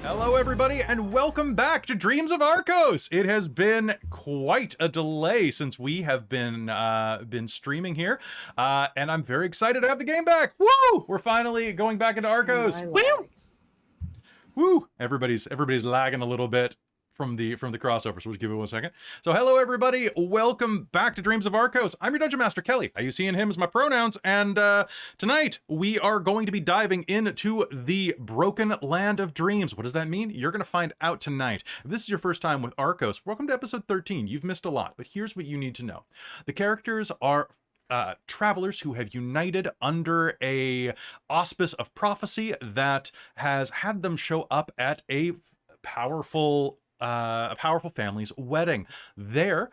Hello everybody and welcome back to Dreams of Arkos! It has been quite a delay since we have been streaming here, and I'm very excited to have the game back! Woo! We're finally going back into Arkos! Woo! Woo! Everybody's lagging a little bit from the crossover, so we'll just give it 1 second. So hello everybody, welcome back to Dreams of Arkos. I'm your Dungeon Master, Kelle. I use he and him as my pronouns, and tonight we are going to be diving into the Broken Land of Dreams. What does that mean? You're going to find out tonight. If this is your first time with Arkos, welcome to episode 13. You've missed a lot, but here's what you need to know. The characters are travelers who have united under a auspice of prophecy that has had them show up at a powerful family's wedding. There,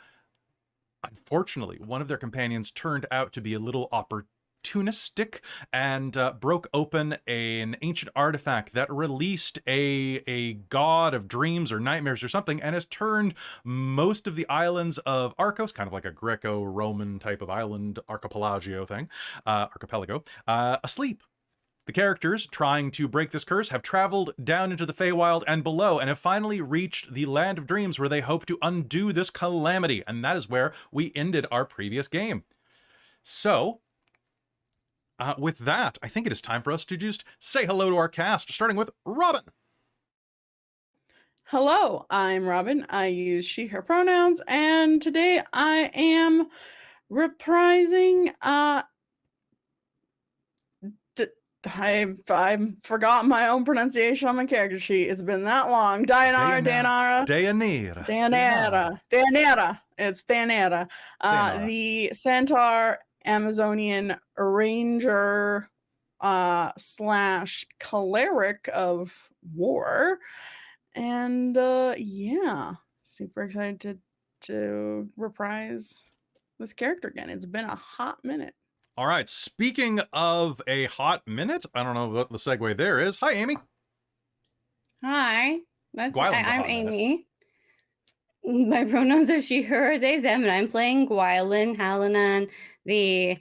unfortunately, one of their companions turned out to be a little opportunistic and broke open an ancient artifact that released a god of dreams or nightmares or something, and has turned most of the islands of Arkos, kind of like a Greco-Roman type of island archipelago, asleep. The characters trying to break this curse have traveled down into the Feywild and below and have finally reached the Land of Dreams where they hope to undo this calamity. And that is where we ended our previous game. So, with that, I think it is time for us to just say hello to our cast, starting with Robin. Hello, I'm Robin. I use she, her pronouns, and today I am reprising I've forgotten my own pronunciation on my character sheet. It's been that long. Deianera. It's Deianera. The Centaur Amazonian Ranger slash cleric of war. And yeah, super excited to reprise this character again. It's been a hot minute. All right, speaking of a hot minute, I don't know what the segue there is. Hi, Amy. Hi, I'm Amy. My pronouns are she, her, they, them, and I'm playing Gwylan, Halenan, the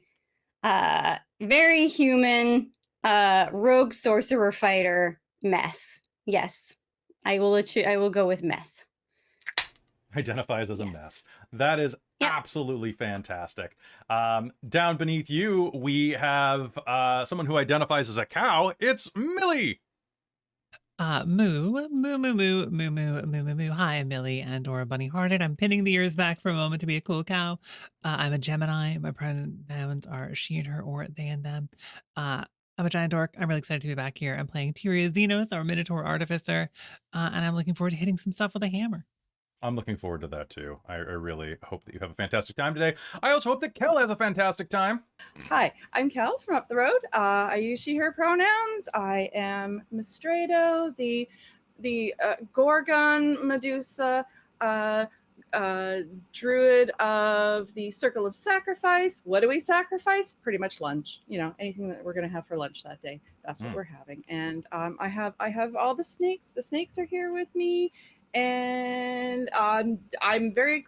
very human rogue sorcerer fighter mess. Yes, I will go with mess. Identifies as a mess. That is absolutely fantastic. Down beneath you, we have someone who identifies as a cow. It's Millie. Moo. Hi, I'm Millie and/or Bunny Hearted. I'm pinning the ears back for a moment to be a cool cow. I'm a Gemini. My pronouns are she and her or they and them. I'm a giant dork. I'm really excited to be back here. I'm playing Tyria Zenos, our Minotaur Artificer, and I'm looking forward to hitting some stuff with a hammer. I'm looking forward to that too. I really hope that you have a fantastic time today. I also hope that Kelle has a fantastic time. Hi, I'm Kelle from up the road. I use she, her pronouns. I am Mystredo, the Gorgon Medusa druid of the Circle of Sacrifice. What do we sacrifice? Pretty much lunch. You know, anything that we're going to have for lunch that day. That's what we're having. And I have all the snakes. The snakes are here with me. And I'm very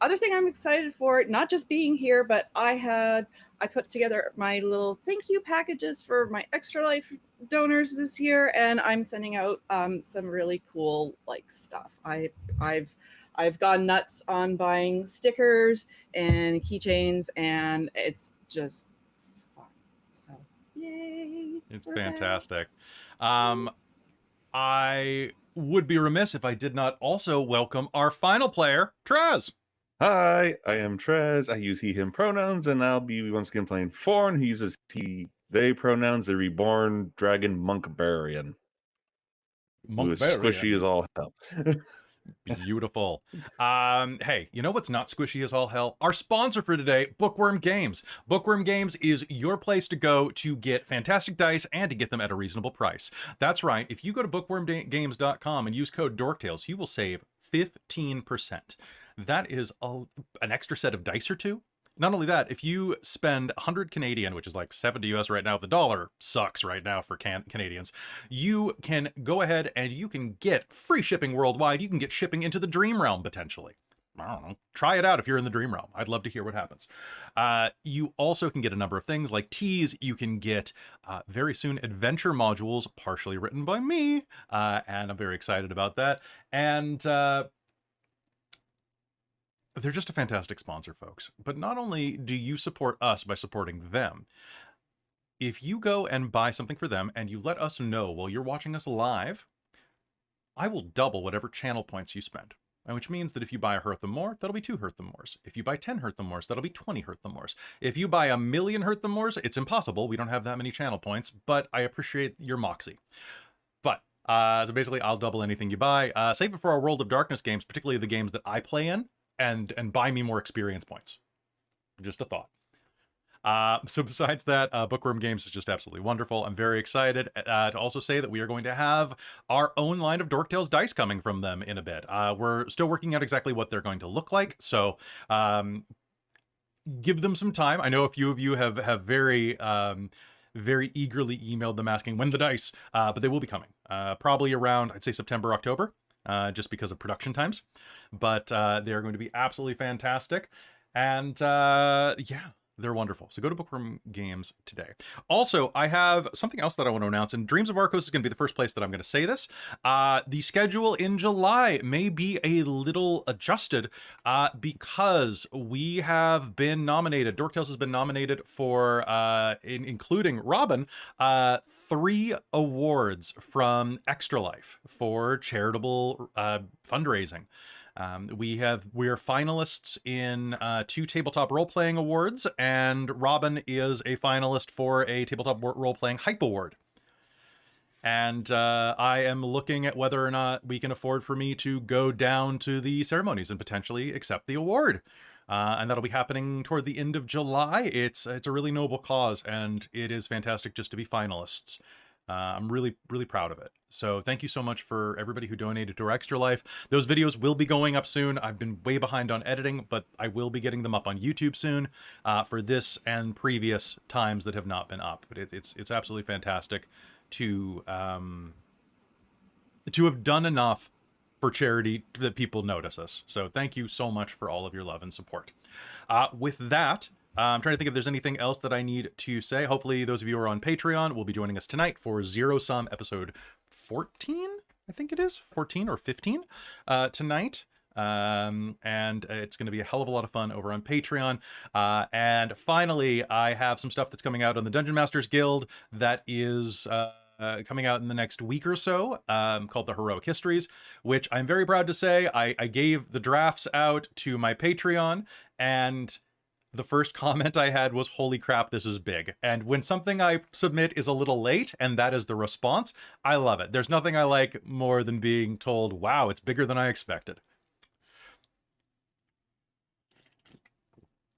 other thing I'm excited for, not just being here, but I put together my little thank you packages for my Extra Life donors this year, and I'm sending out some really cool stuff. I've gone nuts on buying stickers and keychains, and it's just fun. So yay! It's fantastic. I would be remiss if I did not also welcome our final player, Trez. Hi, I am Trez. I use he, him pronouns, and I'll be once again playing Forn. He uses he, they pronouns, the reborn dragon monkbarian. Who is squishy as all hell. Beautiful. Hey, you know what's not squishy as all hell? Our sponsor for today, Bookwyrm Games. Bookwyrm Games is your place to go to get fantastic dice and to get them at a reasonable price. That's right. If you go to bookwyrmgames.com and use code DorkTales, you will save 15%. That is an extra set of dice or two. Not only that, if you spend 100 Canadian, which is like 70 US right now, the dollar sucks right now for Canadians, you can go ahead and you can get free shipping worldwide. You can get shipping into the Dream Realm potentially. I don't know, try it out if you're in the Dream Realm. I'd love to hear what happens. You also can get a number of things like teas. You can get very soon adventure modules, partially written by me, and I'm very excited about that. And they're just a fantastic sponsor, folks. But not only do you support us by supporting them, if you go and buy something for them and you let us know while you're watching us live, I will double whatever channel points you spend. Which means that if you buy a Hearth More, that'll be 2 Hearth Mores. If you buy 10 Hearth Mores, that'll be 20 Hearth Mores. If you buy 1,000,000 Hearth Mores, it's impossible. We don't have that many channel points, but I appreciate your moxie. But, so basically, I'll double anything you buy. Save it for our World of Darkness games, particularly the games that I play in, and buy me more experience points. Just a thought. So besides that, Bookwyrm Games is just absolutely wonderful. I'm very excited to also say that we are going to have our own line of Dork Tales dice coming from them in a bit. We're still working out exactly what they're going to look like, so give them some time. I know a few of you have very eagerly emailed them asking when the dice, but they will be coming. Probably around, I'd say September, October, just because of production times. But they're going to be absolutely fantastic. And yeah. They're wonderful. So go to Bookwyrm Games today. Also, I have something else that I want to announce, and Dreams of Arkos is going to be the first place that I'm going to say this. The schedule in July may be a little adjusted because we have been nominated. Dork Tales has been nominated for, including Robin, 3 awards from Extra Life for charitable fundraising. We are finalists in 2 tabletop role-playing awards, and Robin is a finalist for a tabletop role-playing hype award. And I am looking at whether or not we can afford for me to go down to the ceremonies and potentially accept the award. And that'll be happening toward the end of July. It's a really noble cause, and it is fantastic just to be finalists. I'm really, really proud of it. So thank you so much for everybody who donated to our Extra Life. Those videos will be going up soon. I've been way behind on editing, but I will be getting them up on YouTube soon for this and previous times that have not been up. But it's absolutely fantastic to have done enough for charity that people notice us. So thank you so much for all of your love and support. With that, I'm trying to think if there's anything else that I need to say. Hopefully those of you who are on Patreon will be joining us tonight for Zero Sum episode 14, I think it is, 14 or 15 tonight. And it's going to be a hell of a lot of fun over on Patreon. And finally, I have some stuff that's coming out on the Dungeon Masters Guild that is coming out in the next week or so, called the Heroic Histories, which I'm very proud to say I gave the drafts out to my Patreon, and the first comment I had was, holy crap, this is big. And when something I submit is a little late, and that is the response, I love it. There's nothing I like more than being told, wow, it's bigger than I expected.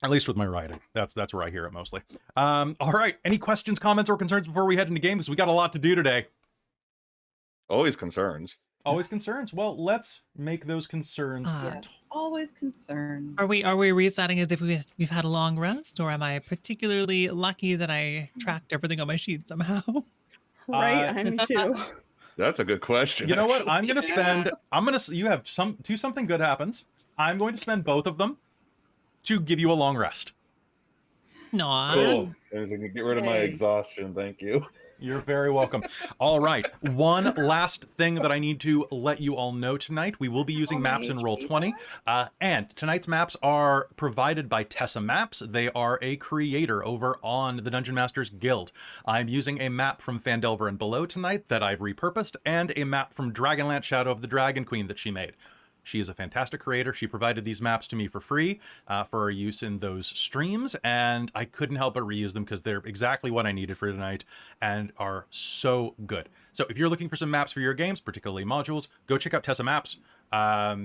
At least with my writing. That's where I hear it mostly. All right, any questions, comments, or concerns before we head into games? We got a lot to do today. Always concerns. Always concerns. Well, let's make those concerns. Yes, always concerned. Are we resetting as if we've had a long rest, or am I particularly lucky that I tracked everything on my sheet somehow? Right, me too. That's a good question. You know what? I'm gonna spend. You have something good happens. I'm going to spend both of them to give you a long rest. No. Cool. I can get rid of my exhaustion. Thank you. You're very welcome. All right. One last thing that I need to let you all know tonight. We will be using maps in Roll20. And tonight's maps are provided by Tessa Maps. They are a creator over on the Dungeon Masters Guild. I'm using a map from Phandelver and Below tonight that I've repurposed, and a map from Dragonlance Shadow of the Dragon Queen that she made. She is a fantastic creator. She provided these maps to me for free for our use in those streams, and I couldn't help but reuse them because they're exactly what I needed for tonight and are so good. So if you're looking for some maps for your games, particularly modules, go check out Tessa Maps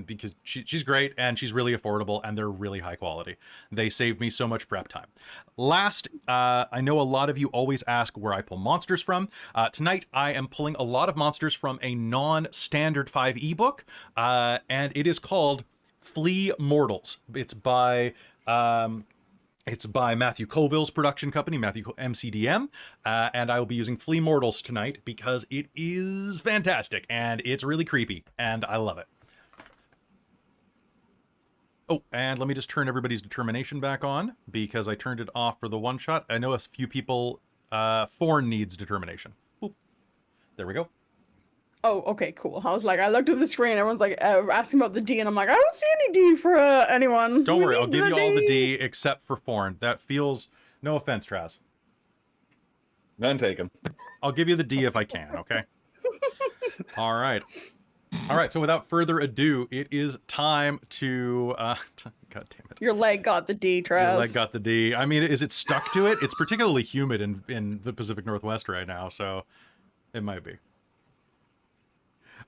because she's great and she's really affordable and they're really high quality. They saved me so much prep time. Last, I know a lot of you always ask where I pull monsters from. Tonight, I am pulling a lot of monsters from a non-standard 5e book, and it is called Flee Mortals. It's by Matthew Colville's production company, MCDM, and I will be using Flee Mortals tonight because it is fantastic and it's really creepy and I love it. Oh, and let me just turn everybody's determination back on because I turned it off for the one shot. I know a few people, Forn needs determination. Oop. There we go. Oh, okay, cool. I was like, I looked at the screen. Everyone's like asking about the D, and I'm like, I don't see any D for anyone. Don't worry, I'll give you all the D except for Forn. That feels, no offense, Traz. None taken. I'll give you the D if I can, okay? All right. All right, so without further ado, it is time to... God damn it. Your leg got the D, Traz. Your leg got the D. I mean, is it stuck to it? It's particularly humid in the Pacific Northwest right now, so it might be.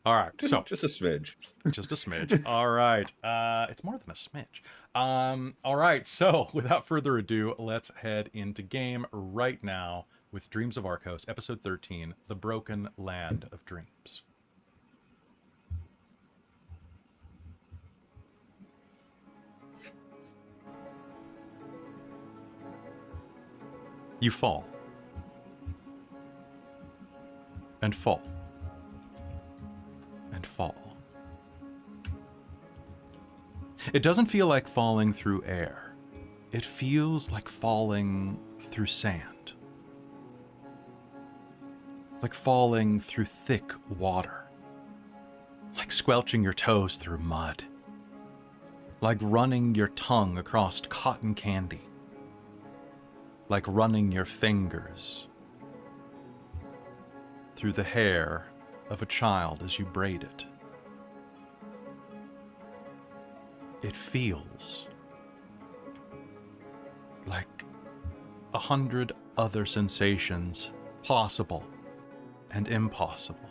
All right, just a smidge. Just a smidge. All right. It's more than a smidge. All right, so without further ado, let's head into game right now with Dreams of Arkos, Episode 13, The Broken Land of Dreams. You fall. And fall. And fall. It doesn't feel like falling through air. It feels like falling through sand. Like falling through thick water. Like squelching your toes through mud. Like running your tongue across cotton candy. Like running your fingers through the hair of a child as you braid it. It feels like 100 other sensations, possible and impossible.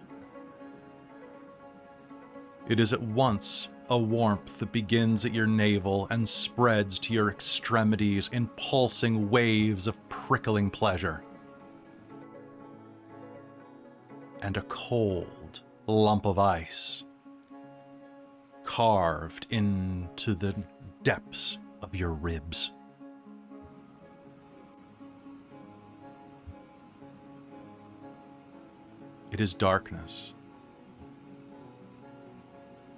It is at once a warmth that begins at your navel and spreads to your extremities in pulsing waves of prickling pleasure. And a cold lump of ice carved into the depths of your ribs. It is darkness.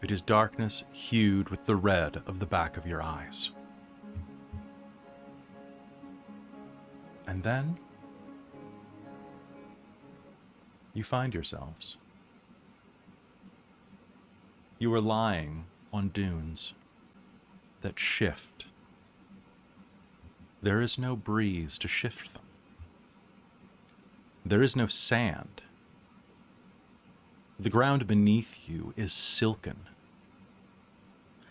It is darkness hued with the red of the back of your eyes. And then you find yourselves. You are lying on dunes that shift. There is no breeze to shift them. There is no sand. The ground beneath you is silken,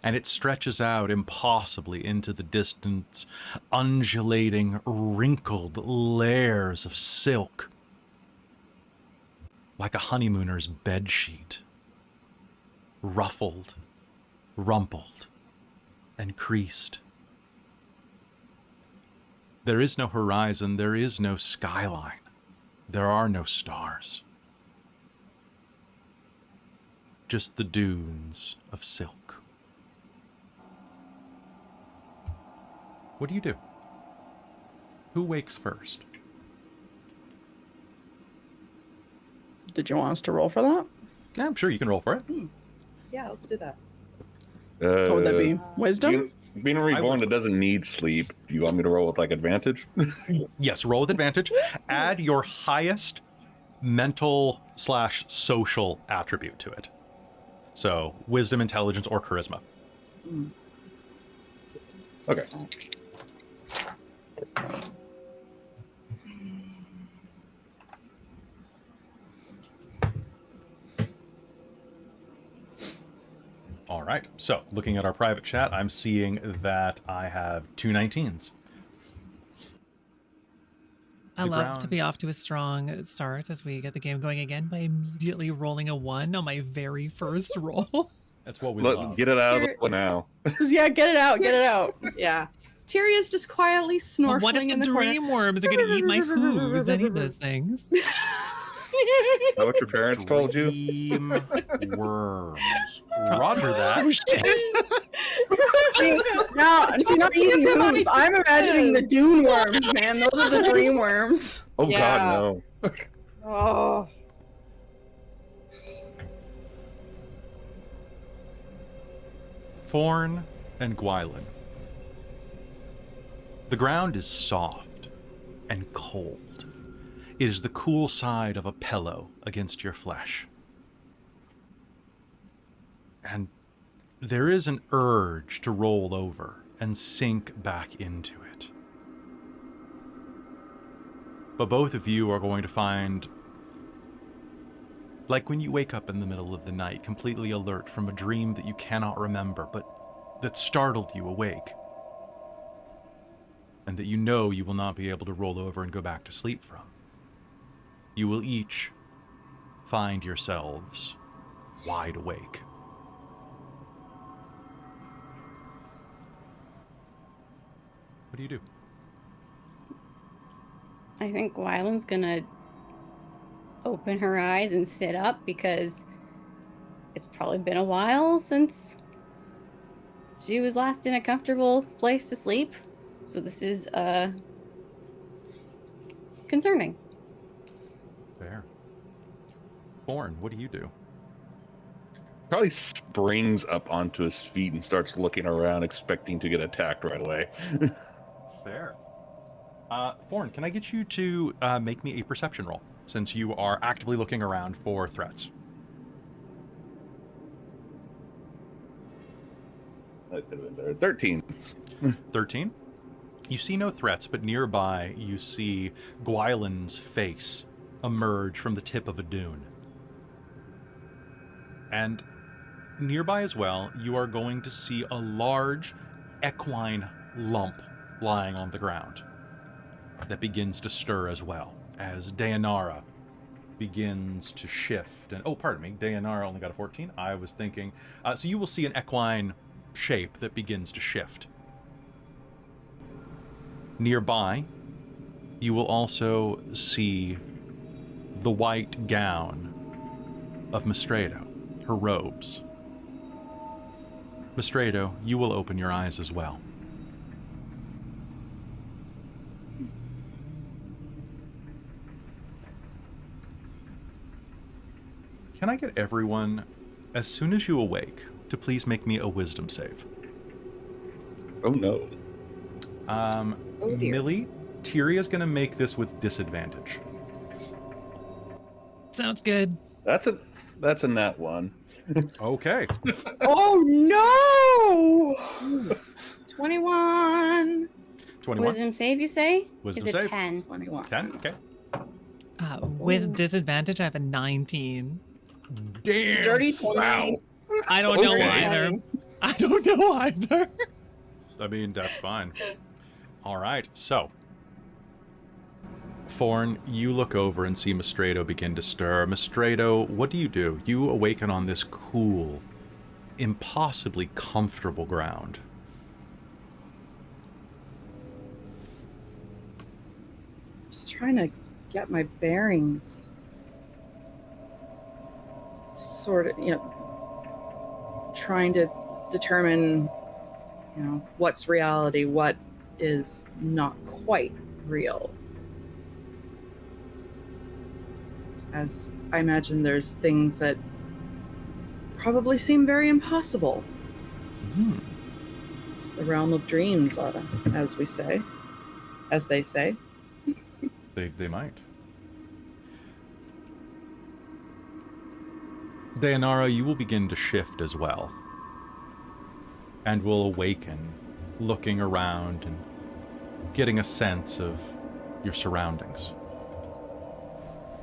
and it stretches out impossibly into the distance, undulating, wrinkled layers of silk, like a honeymooner's bedsheet, ruffled, rumpled, and creased. There is no horizon, there is no skyline, there are no stars. Just the dunes of silk. What do you do? Who wakes first? Did you want us to roll for that? Yeah, I'm sure you can roll for it. Yeah, let's do that. What would that be? Wisdom? Being a reborn that doesn't need sleep, do you want me to roll with like advantage? Yes, roll with advantage. Add your highest mental / social attribute to it. So, wisdom, intelligence, or charisma. Okay. All right. So, looking at our private chat, I'm seeing that I have 2 19s. I love to be off to a strong start as we get the game going again by immediately rolling a 1 on my very first roll. That's what we love. Get it out of the way now. Yeah, get it out, get it out. Yeah. Tyria's just quietly snorkeling What if the in the dream worms are going to eat my hooves? I need those things. Is that what your parents told you? Dream worms. Roger that. Oh, shit. See, not eating hooves. I'm imagining the dune worms, man. Those are the dream worms. Oh Yeah. God, no. Oh. Forn, and Gwylan. The ground is soft and cold. It is the cool side of a pillow against your flesh. And there is an urge to roll over and sink back into it. But both of you are going to find, like when you wake up in the middle of the night, completely alert from a dream that you cannot remember, but that startled you awake, and that you know you will not be able to roll over and go back to sleep from. You will each find yourselves wide awake. What do you do? I think Gwylan's gonna open her eyes and sit up because it's probably been a while since she was last in a comfortable place to sleep. So this is concerning. Fair. Forn, what do you do? Probably springs up onto his feet and starts looking around, expecting to get attacked right away. Fair. Forn, can I get you to make me a perception roll, since you are actively looking around for threats? That could have been better. 13. 13? You see no threats, but nearby you see Gwylan's face emerge from the tip of a dune. And nearby as well, you are going to see a large equine lump lying on the ground that begins to stir as well, as Deianera begins to shift. And, oh, pardon me, Deianera only got a 14. I was thinking, so you will see an equine shape that begins to shift. Nearby, you will also see the white gown of Mystredo, her robes. Mystredo, you will open your eyes as well. Can I get everyone, as soon as you awake, to please make me a wisdom save? Oh no. Oh, dear. Millie, Tyria's going to make this with disadvantage. Sounds good. That's a nat one. Okay. Oh no! 21. 21. Wisdom save, you say? Wisdom Is it save. 10? 21. 10? Okay. With disadvantage, I have a 19. Damn. Dirty 20. Wow. I don't know Okay. either. I don't know either. I mean, that's fine. All right, so. Forn, you look over and see Mystredo begin to stir. Mystredo, what do? You awaken on this cool, impossibly comfortable ground. Just trying to get my bearings. Sort of, trying to determine, what's reality, what is not quite real. As I imagine there's things that probably seem very impossible. Hmm. It's the realm of dreams, as they say. They might. Deianera, you will begin to shift as well. And will awaken, looking around and getting a sense of your surroundings.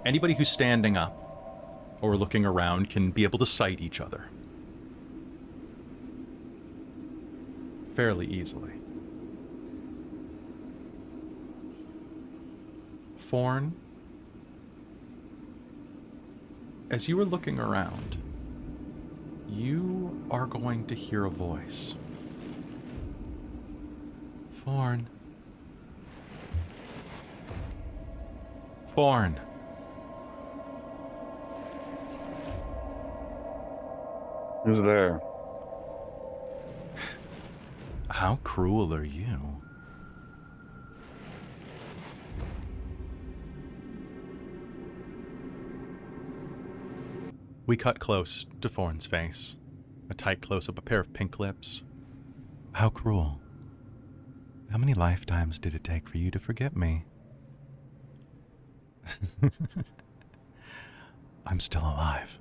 Anybody who's standing up or looking around can be able to sight each other fairly easily. Forn, as you are looking around, you are going to hear a voice. Forn. Forn. Who's there? How cruel are you? We cut close to Forn's face. A tight close-up, a pair of pink lips. How cruel. How many lifetimes did it take for you to forget me? I'm still alive.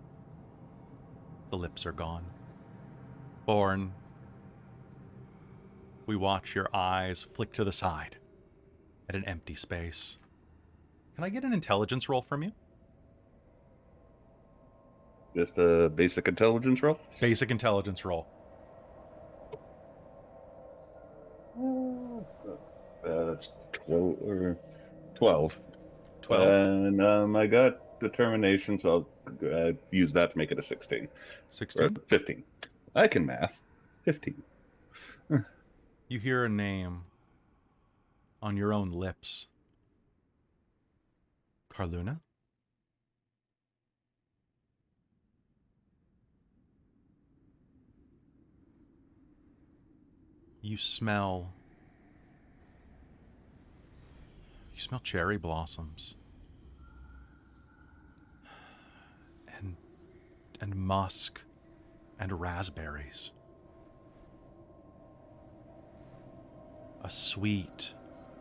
The lips are gone. Forn, we watch your eyes flick to the side at an empty space. Can I get an intelligence roll from you? Just a basic intelligence roll? Basic intelligence roll. That's 12. 12. And I got determination, so I'll use that to make it a 16. 16? 15. I can math. 15. You hear a name on your own lips. Carluna? You smell cherry blossoms and musk and raspberries. A sweet,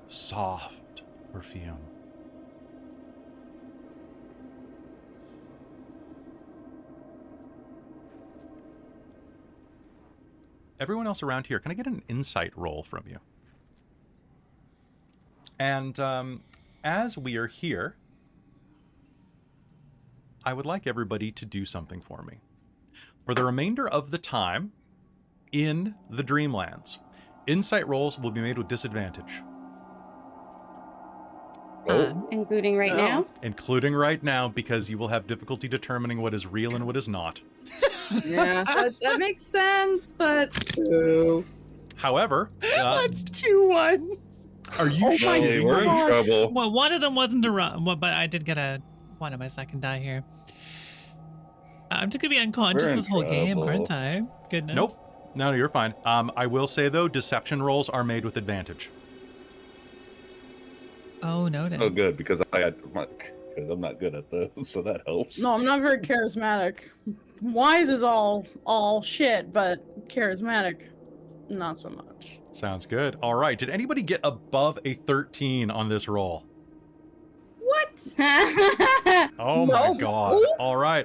soft perfume. Everyone else around here, can I get an insight roll from you? And as we are here, I would like everybody to do something for me. For the remainder of the time in the Dreamlands, insight rolls will be made with disadvantage. Including right now? Including right now, because you will have difficulty determining what is real and what is not. Yeah, that makes sense, but... However... That's 2 1s. Are you sure? We're in trouble. Well, one of them wasn't a run, but I did get a 1 on my second die here. I'm just going to be unconscious this whole game, aren't I? Goodness. Nope. No, you're fine. I will say, though, deception rolls are made with advantage. Oh, noted. Oh, good, because I'm not good at those, so that helps. No, I'm not very charismatic. Wise is all shit, but charismatic, not so much. Sounds good. All right. Did anybody get above a 13 on this roll? What? Oh my god. All right.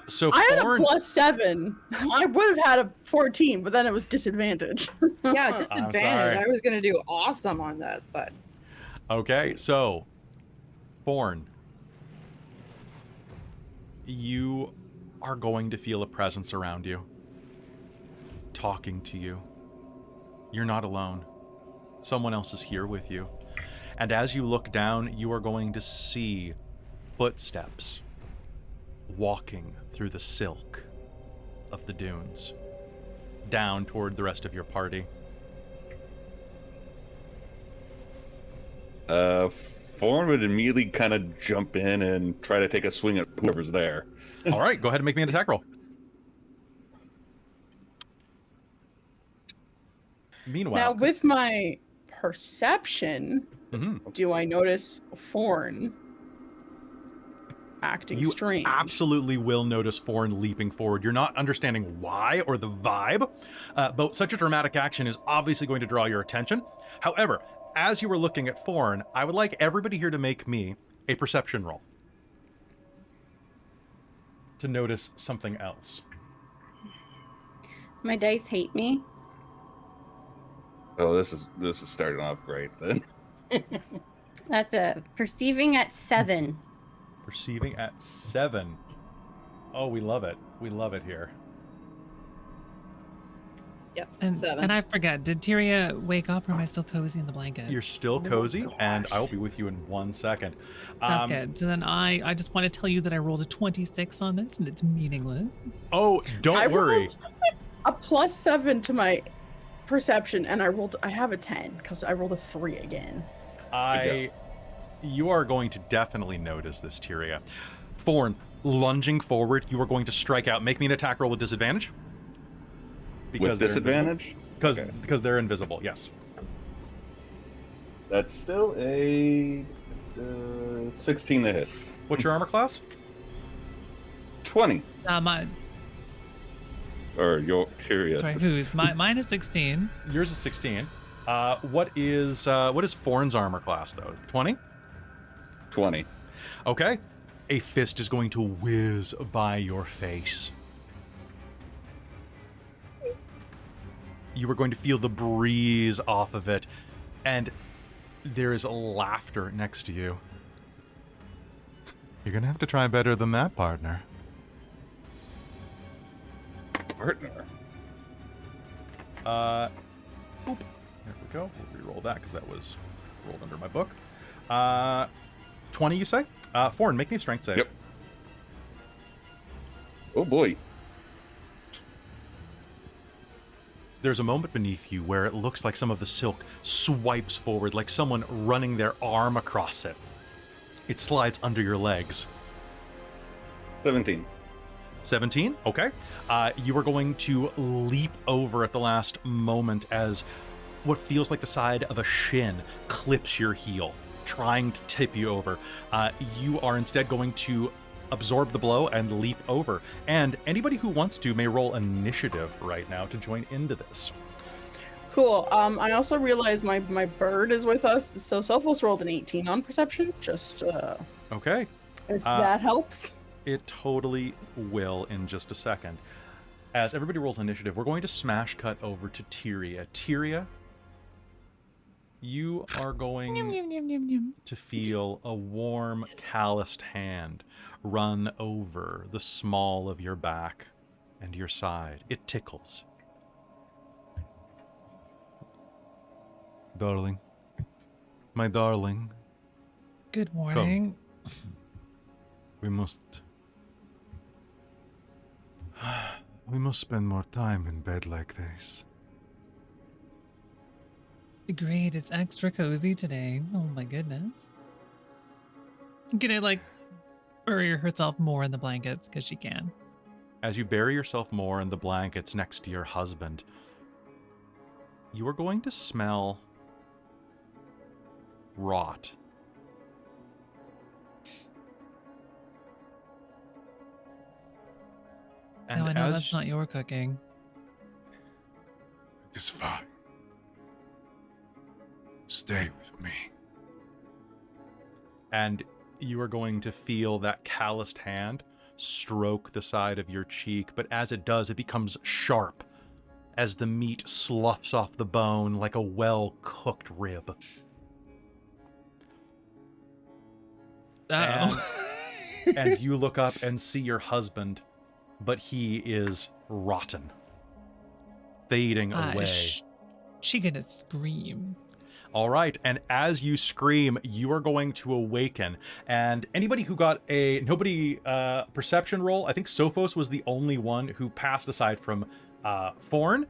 So I had a Forn... +7. I would have had a 14, but then it was disadvantage. Yeah, disadvantage. I was going to do awesome on this, but... Okay, so Forn, you are going to feel a presence around you, talking to you. You're not alone. Someone else is here with you. And as you look down, you are going to see footsteps walking through the silk of the dunes, down toward the rest of your party. Forn would immediately kind of jump in and try to take a swing at whoever's there. All right, go ahead and make me an attack roll. Meanwhile, now with my perception, do I notice Forn acting strange? You absolutely will notice Forn leaping forward. You're not understanding why or the vibe, but such a dramatic action is obviously going to draw your attention. However, as you were looking at Forn, I would like everybody here to make me a perception roll to notice something else. My dice hate me. Oh, this is starting off great then. That's a perceiving at 7. Perceiving at 7. Oh, we love it. We love it here. Yep, And 7. and I forgot, did Tyria wake up or am I still cozy in the blanket? You're still cozy, and I will be with you in 1 second. Sounds good. So then I just want to tell you that I rolled a 26 on this and it's meaningless. Oh, don't worry. Rolled a +7 to my perception, and I have a 10 because I rolled a 3 again. You are going to definitely notice this, Tyria. Forn, lunging forward, you are going to strike out. Make me an attack roll with disadvantage. With disadvantage? Because they're invisible, yes. That's still a 16 to hit. What's your armor class? 20. Or your Tyria. Sorry, whose? Mine is 16. Yours is 16. What is Forn's armor class though? 20? 20. Okay. A fist is going to whiz by your face. You are going to feel the breeze off of it, and there is laughter next to you. You're gonna have to try better than that, partner. Partner? Boop. There we go. We'll re-roll that because that was rolled under my book. 20, you say? Forn, make me a strength save. Yep. Oh boy. There's a moment beneath you where it looks like some of the silk swipes forward, like someone running their arm across it. It slides under your legs. 17. 17? Okay. You are going to leap over at the last moment as what feels like the side of a shin clips your heel, trying to tip you over. You are instead going to absorb the blow and leap over. And anybody who wants to may roll initiative right now to join into this. Cool. I also realized my bird is with us, so Sophos rolled an 18 on perception. Just Okay. if that helps. It totally will in just a second. As everybody rolls initiative, we're going to smash cut over to Tyria. Tyria, you are going to feel a warm, calloused hand run over the small of your back and your side. It tickles. Darling. My darling. Good morning. We must spend more time in bed like this. Great, it's extra cozy today. Oh my goodness. Can I, like, bury herself more in the blankets? Because she can. As you bury yourself more in the blankets next to your husband, you are going to smell rot. And I know that's not your cooking. It's fine. Stay with me. And you are going to feel that calloused hand stroke the side of your cheek, but as it does, it becomes sharp as the meat sloughs off the bone like a well-cooked rib. And you look up and see your husband, but he is rotten, fading away. She gonna scream. All right, and as you scream, you are going to awaken. And anybody who got a perception roll, I think Sophos was the only one who passed aside from Forn.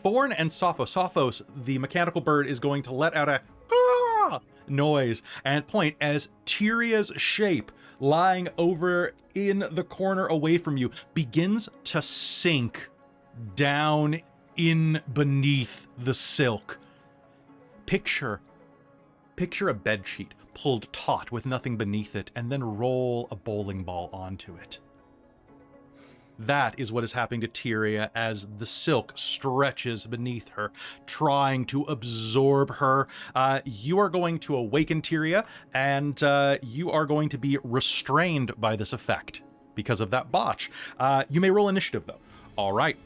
Forn and Sophos. Sophos, the mechanical bird, is going to let out a noise and point as Tyria's shape, lying over in the corner away from you, begins to sink down in beneath the silk. Picture a bedsheet pulled taut with nothing beneath it, and then roll a bowling ball onto it. That is what is happening to Tyria as the silk stretches beneath her, trying to absorb her. You are going to awaken Tyria, and you are going to be restrained by this effect because of that botch. You may roll initiative, though. All right.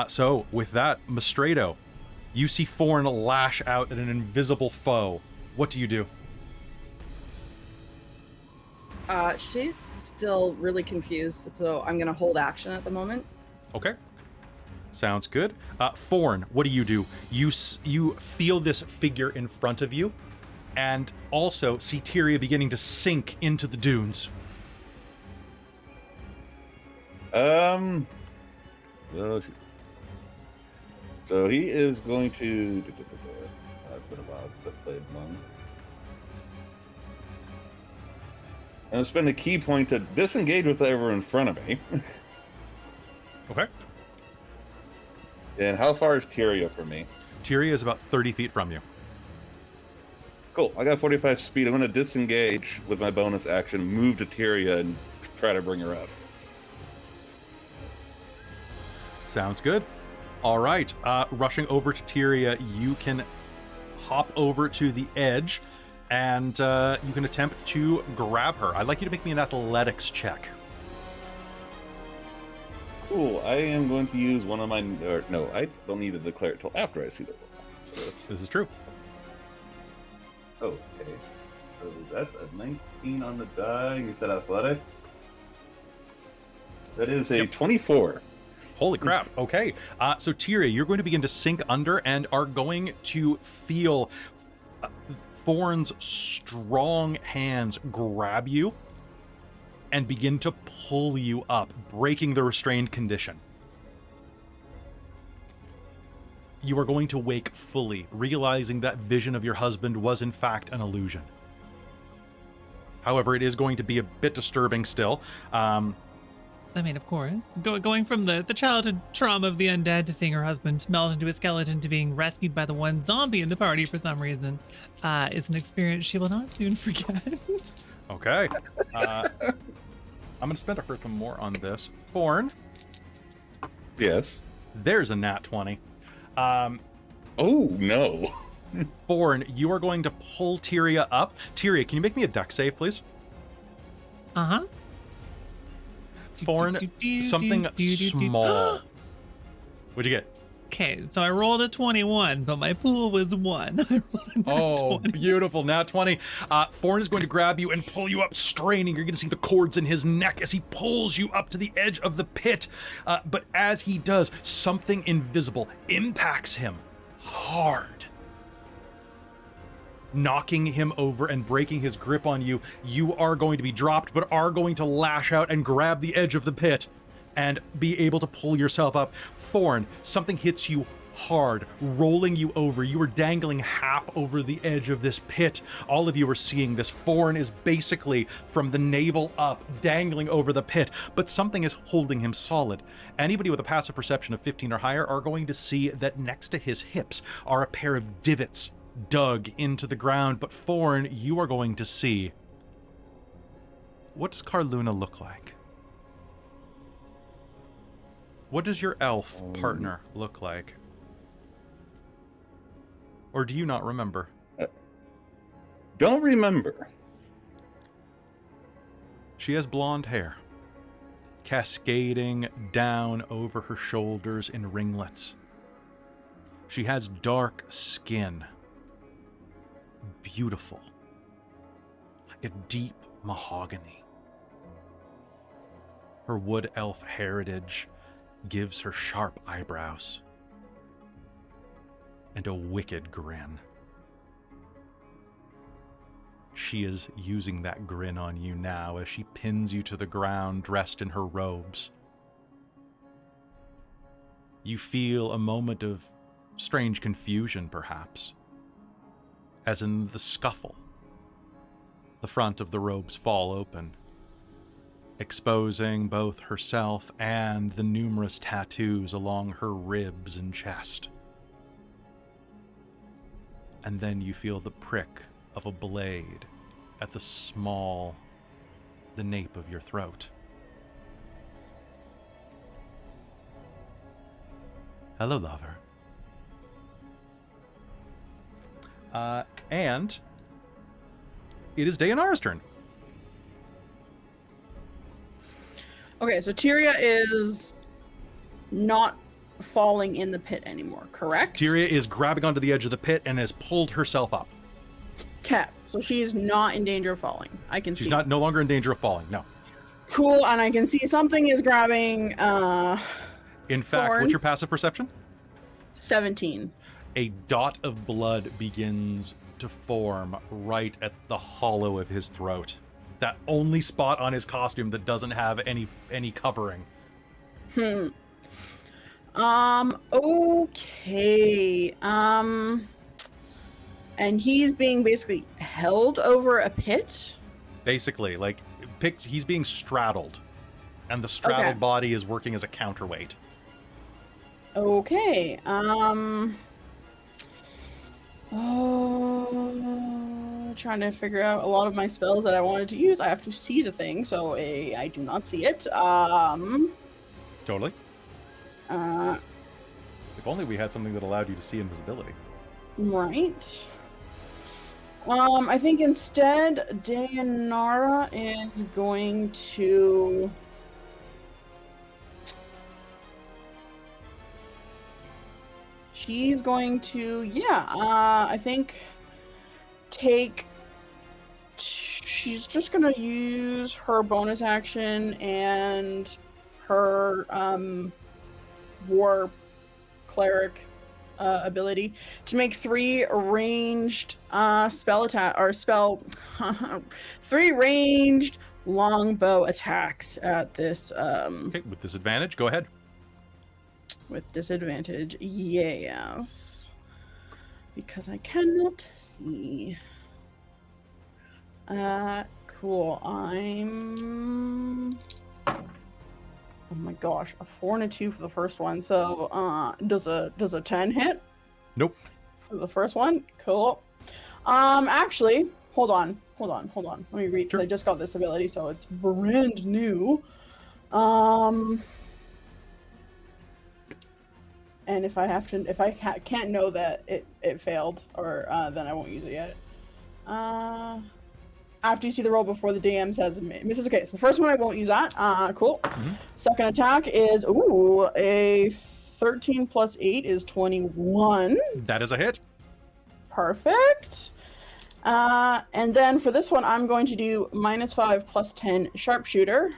So with that, Mystredo, you see Forn lash out at an invisible foe. What do you do? She's still really confused, so I'm gonna hold action at the moment. Okay. Sounds good. Forn, what do? You feel this figure in front of you, and also see Tyria beginning to sink into the dunes. So he is going to. I've been about to play one. And spend a key point to disengage with whatever in front of me. Okay. And how far is Tyria from me? Tyria is about 30 feet from you. Cool. I got 45 speed. I'm going to disengage with my bonus action, move to Tyria, and try to bring her up. Sounds good. All right. Rushing over to Tyria, you can hop over to the edge, and you can attempt to grab her. I'd like you to make me an athletics check. Cool. I am going to use one of my... no, I don't need to declare it until after I see the roll. So This is true. Okay. So that's a 19 on the die. You said athletics? That is a 24. Holy crap. Okay. So Tyria, you're going to begin to sink under and are going to feel Forn's strong hands grab you and begin to pull you up, breaking the restrained condition. You are going to wake fully, realizing that vision of your husband was in fact an illusion. However, it is going to be a bit disturbing still. I mean, of course. Going from the childhood trauma of the undead to seeing her husband melt into a skeleton to being rescued by the one zombie in the party for some reason, it's an experience she will not soon forget. Okay. I'm going to spend a Hearthstone more on this. Forn. Yes. There's a nat 20. Oh, no. Forn, you are going to pull Tyria up. Tyria, can you make me a dex save, please? Uh-huh. Forn, something small. What'd you get? Okay, so I rolled a 21, but my pool was 1. I rolled a nat 20. Beautiful. Nat 20. Forn is going to grab you and pull you up, straining. You're going to see the cords in his neck as he pulls you up to the edge of the pit. But as he does, something invisible impacts him hard, knocking him over and breaking his grip on you. You are going to be dropped, but are going to lash out and grab the edge of the pit and be able to pull yourself up. Forn, something hits you hard, rolling you over. You are dangling half over the edge of this pit. All of you are seeing this. Forn is basically from the navel up, dangling over the pit, but something is holding him solid. Anybody with a passive perception of 15 or higher are going to see that next to his hips are a pair of divots dug into the ground. But Forn, you are going to see, what does Carluna look like? What does your elf partner look like? Or do you not remember? Don't remember. She has blonde hair, cascading down over her shoulders in ringlets. She has dark skin, beautiful, like a deep mahogany. Her wood elf heritage gives her sharp eyebrows and a wicked grin. She is using that grin on you now as she pins you to the ground dressed in her robes. You feel a moment of strange confusion, perhaps, as in the scuffle, the front of the robes fall open, exposing both herself and the numerous tattoos along her ribs and chest. And then you feel the prick of a blade at the nape of your throat. Hello, lover. And it is Deianera's turn. Okay, so Tyria is not falling in the pit anymore, correct? Tyria is grabbing onto the edge of the pit and has pulled herself up. Okay, so she is not in danger of falling. I can see. She's no longer in danger of falling, no. Cool, and I can see something is grabbing In fact, Forn. what's your passive perception? 17. A dot of blood begins to form right at the hollow of his throat. That only spot on his costume that doesn't have any covering. Okay. And he's being basically held over a pit? Basically, like, he's being straddled, and the straddled body is working as a counterweight. Okay. Trying to figure out a lot of my spells that I wanted to use. I have to see the thing, so I do not see it. Totally. If only we had something that allowed you to see invisibility. Right. I think instead, Deianera is going to... She's going to, I think she's just going to use her bonus action and her war cleric ability to make 3 ranged three ranged longbow attacks at this. Okay, with disadvantage, go ahead. With disadvantage, yes. Because I cannot see. Cool. I'm... Oh my gosh, a 4 and a 2 for the first one. So, does a 10 hit? Nope. For the first one? Cool. Actually, hold on. Let me read, because I just got this ability, so it's brand new. And if I can't know that it failed, or then I won't use it yet. After you see the roll before the DM says misses. Okay, so the first one I won't use that. Cool. Mm-hmm. Second attack is a 13 plus 8 is 21. That is a hit. Perfect. And then for this one, I'm going to do -5 plus 10 sharpshooter.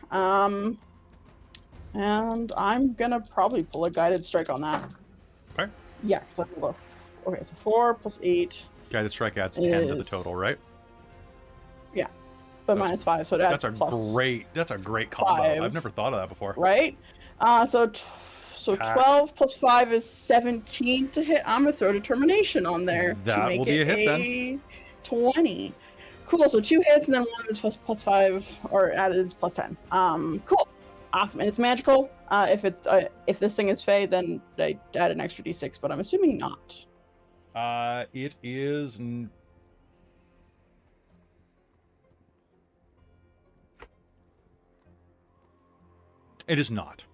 And I'm gonna probably pull a guided strike on that. Okay. Yeah, so I roll okay, so 4 plus 8. Guided strike adds 10 to the total, right? Yeah, but -5, so that's a great combo. 5. I've never thought of that before. Right. So 12 plus 5 is 17 to hit. I'm gonna throw determination on there that to make will be it a hit then. 20. Cool. So 2 hits and then 1 is plus 5, or added is plus 10. Cool. Awesome, and it's magical. If this thing is Fey, then I add an extra d6, but I'm assuming not. It is. It is not.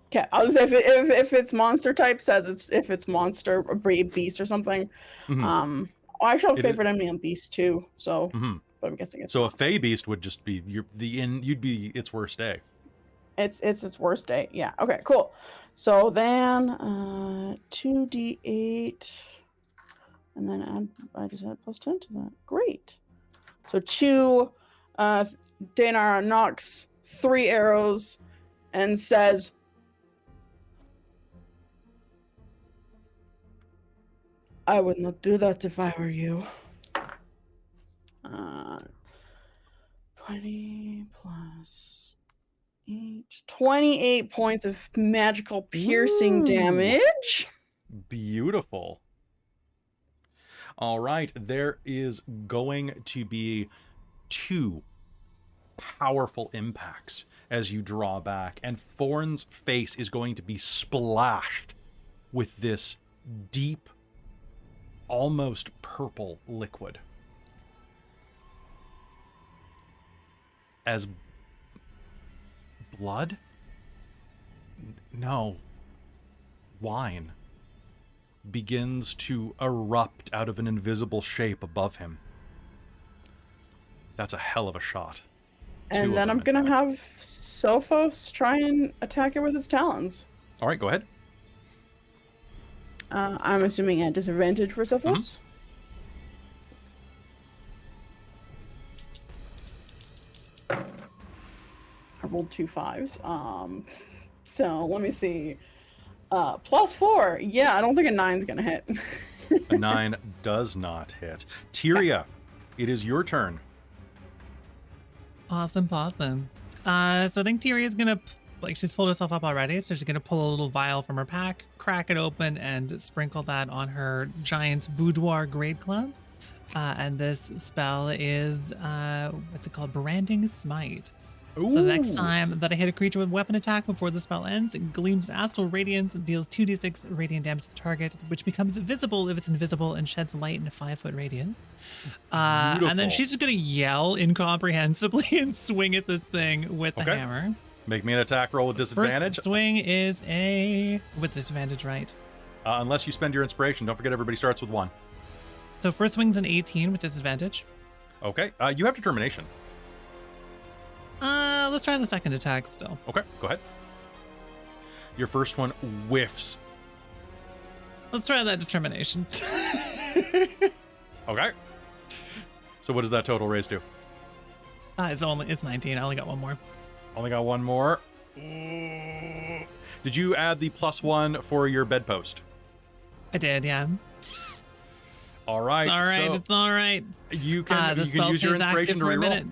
Okay, I was if it's monster type, says if it's monster or brave beast or something. Mm-hmm. I show favorite enemy on beast too, so but I'm guessing it's so not. A Fey beast would just be you'd be its worst day. It's its worst day. Yeah. Okay. Cool. So then 2d8, and then I just add plus 10 to that. Great. So 2. Deianera knocks 3 arrows, and says, "I would not do that if I were you." 20 plus 8, 28 points of magical piercing damage. Beautiful. All right, there is going to be 2 powerful impacts as you draw back, and Forn's face is going to be splashed with this deep, almost purple liquid. As blood? No. Wine begins to erupt out of an invisible shape above him. That's a hell of a shot. And then I'm going to have Sophos try and attack it with its talons. All right, go ahead. I'm assuming at disadvantage for Sophos. I rolled 2 5s. So let me see. +4. Yeah, I don't think a 9's gonna hit. A 9 does not hit. Tyria, it is your turn. Awesome. So I think Tyria's gonna, she's pulled herself up already, so she's gonna pull a little vial from her pack, crack it open, and sprinkle that on her giant boudoir great club. And this spell is, what's it called? Branding Smite. Ooh. So the next time that I hit a creature with weapon attack before the spell ends, it gleams with astral radiance and deals 2d6 radiant damage to the target, which becomes visible if it's invisible and sheds light in a 5-foot radius. And then she's just going to yell incomprehensibly and swing at this thing with the hammer. Make me an attack roll with disadvantage. First swing is with disadvantage, right? Unless you spend your inspiration. Don't forget everybody starts with 1. So first swing's an 18 with disadvantage. Okay. You have determination. Let's try the second attack still. Okay, go ahead. Your first one whiffs. Let's try that determination. Okay. So what does that total raise to? It's 19. I only got one more. Only got one more. Did you add the +1 for your bedpost? I did, yeah. All right. It's all right. So It's all right. you can use your inspiration to reroll.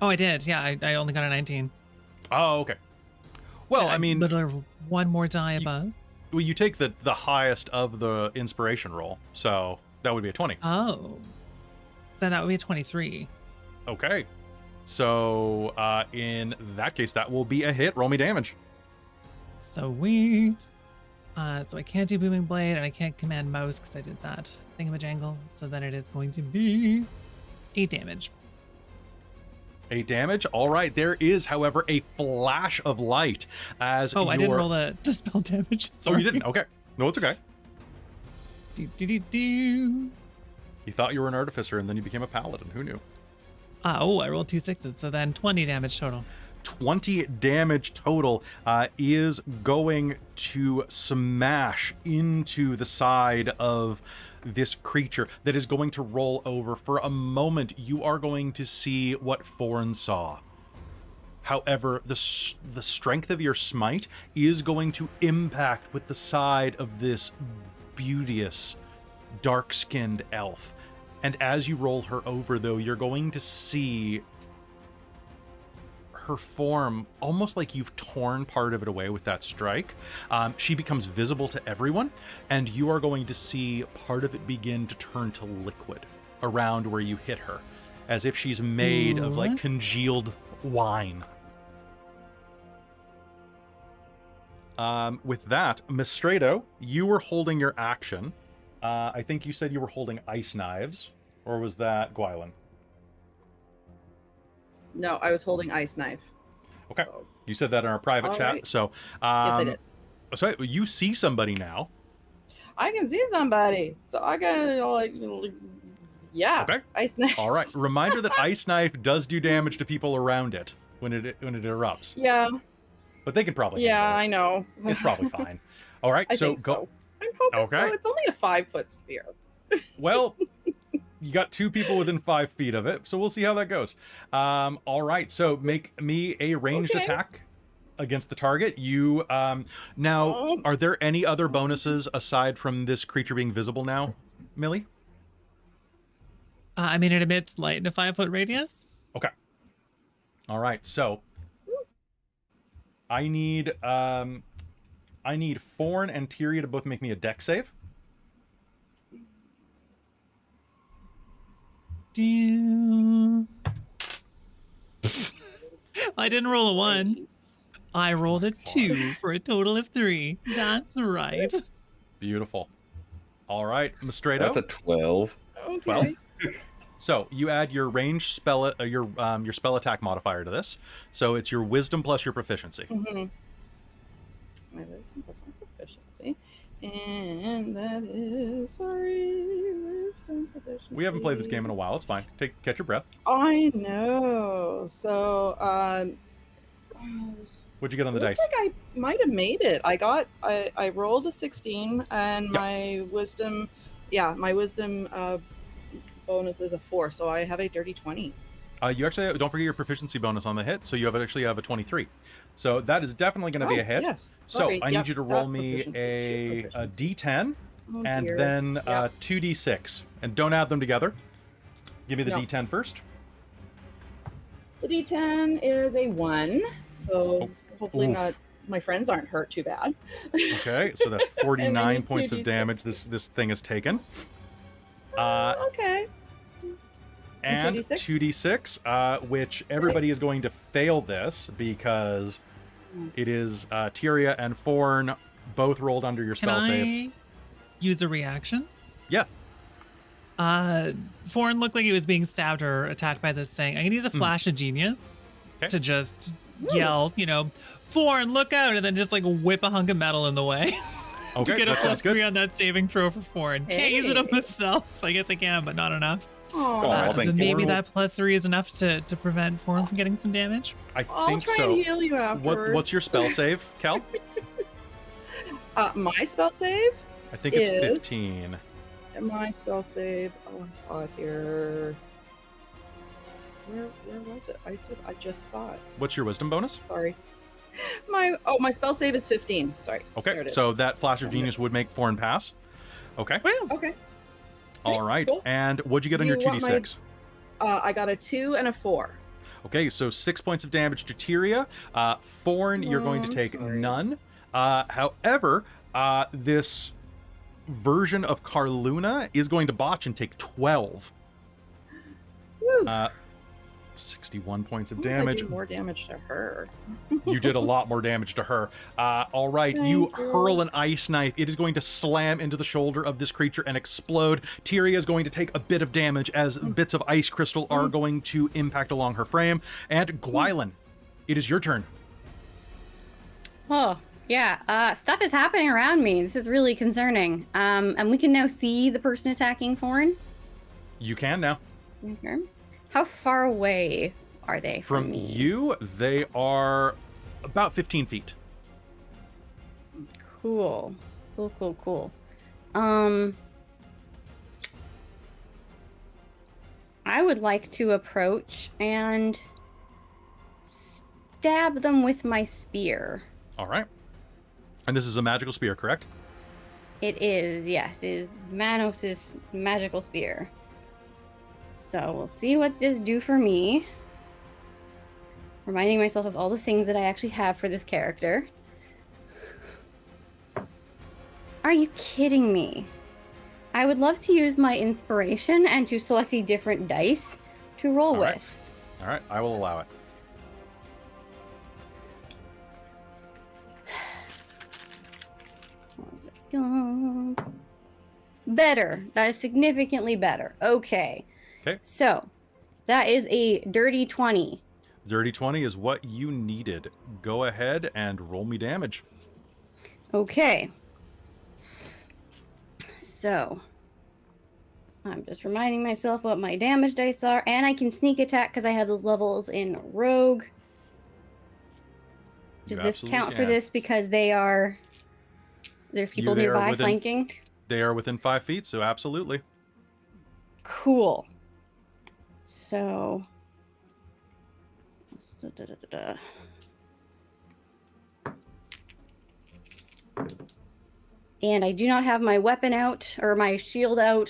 Oh, I did. Yeah, I only got a 19. Oh, okay. Well, Yeah, I mean, literally one more die above. well, you take the highest of the inspiration roll, so that would be a 20. Oh, then that would be a 23. Okay. So in that case, that will be a hit. Roll me damage. Sweet. So I can't do Booming Blade and I can't command Mouse because I did that thingamajangle. So then it is going to be 8 damage. 8 damage. All right. There is, however, a flash of light as I didn't roll the spell damage. Oh, Sorry. you didn't? Okay. No, it's okay. Do. You thought you were an artificer and then you became a paladin. Who knew? I rolled 2 6s. So then 20 damage total. 20 damage total is going to smash into the side of this creature that is going to roll over. For a moment, you are going to see what Forn saw. However, the strength of your smite is going to impact with the side of this beauteous, dark-skinned elf. And as you roll her over, though, you're going to see her form almost like you've torn part of it away with that strike. She becomes visible to everyone, and you are going to see part of it begin to turn to liquid around where you hit her, as if she's made of like congealed wine. With that, Mystredo, you were holding your action. I think you said you were holding ice knives, or was that Gwylan? No, I was holding ice knife. Okay. So. You said that in our private chat. Right. So, Yes, I did. So you see somebody now. I can see somebody. So I gotta like, yeah. Okay. Ice knife. All right. Reminder that ice knife does do damage to people around it when it erupts. Yeah. But they can probably. Yeah, I handle it. know. It's probably fine. All right. I So think go. so. I'm hoping Okay. so. It's only a 5-foot sphere. Well, you got 2 people within 5 feet of it, so we'll see how that goes. All right, so make me a ranged attack against the target. You now, are there any other bonuses aside from this creature being visible now, Millie? I mean, it emits light in a 5-foot radius. Okay. All right, so I need Forn and Tyria to both make me a dex save. I didn't roll a 1. I rolled a 2 for a total of 3. That's right. Beautiful. All right, Mystredo. That's a 12. Okay. 12. So you add your range spell, your spell attack modifier to this. So it's your wisdom plus your proficiency. Mm-hmm. My wisdom plus my proficiency. And that is, wisdom proficiency. We haven't played this game in a while. It's fine. Catch your breath. I know. So, What'd you get on the dice? looks like I might have made it. I rolled a 16, and my wisdom, bonus is a 4, so I have a dirty 20. You actually don't forget your proficiency bonus on the hit, so you actually have a 23. So that is definitely going to be a hit. Yes. So Sorry. I need you to roll that me a proficiency. D10 Oh, and dear. then Yep. 2D6, and don't add them together. Give me the No. D10 first. The D10 is a 1, so hopefully Oof. not. My friends aren't hurt too bad. Okay, so that's 49 need points of 2d6. damage this thing has taken. Okay. And 2d6, which everybody is going to fail this because it is Tyria and Forn both rolled under your spell Can save. I use a reaction? Yeah. Forn looked like he was being stabbed or attacked by this thing. I can use a flash of genius. to just yell, Forn, look out, and then just like whip a hunk of metal in the way. Okay, to get a that sounds good. +3 on that saving throw for Forn. Can't use it on myself. I guess I can, but not enough. Thank But you. maybe that +3 is enough to prevent Forn from getting some damage. I I'll think try so. and heal you afterwards. What's your spell save, Kel? My spell save? I think it's Is- 15. My spell save. Oh, I saw it here. Where was it? I just saw it. What's your wisdom bonus? Sorry. My spell save is 15. Sorry. There Okay, it is. so that flash of genius would make Forn pass. Okay. Okay. All right. cool. And what'd you get on You your want 2d6? I got a 2 and a 4. Okay, so 6 points of damage to Tyria. Forn, you're going to I'm take sorry. none. However, this version of Carluna is going to botch and take 12. Woo. 61 points of Means I damage. do more damage to her. You did a lot more damage to her. All right, you Thank you. hurl an ice knife. It is going to slam into the shoulder of this creature and explode. Tyria is going to take a bit of damage as bits of ice crystal are going to impact along her frame. And Gwylan, it is your turn. Oh, yeah. Stuff is happening around me. This is really concerning. And we can now see the person attacking Forn. You can now. Okay. How far away are they from From me? you, they are about 15 feet. Cool. Cool. I would like to approach and stab them with my spear. All right. And this is a magical spear, correct? It is, yes. It is Manos' magical spear. So we'll see what this do for me. Reminding myself of all the things that I actually have for this character. Are you kidding me? I would love to use my inspiration and to select a different dice to roll All right. with. All right, I will allow it. One second. Better. That is significantly better. Okay. Okay. So, that is a dirty 20. Dirty 20 is what you needed. Go ahead and roll me damage. Okay. So, I'm just reminding myself what my damage dice are, and I can sneak attack because I have those levels in Rogue. You Does this absolutely count for can. this because there's people They are nearby within- flanking? They are within 5 feet, so absolutely. Cool. So, and I do not have my weapon out or my shield out,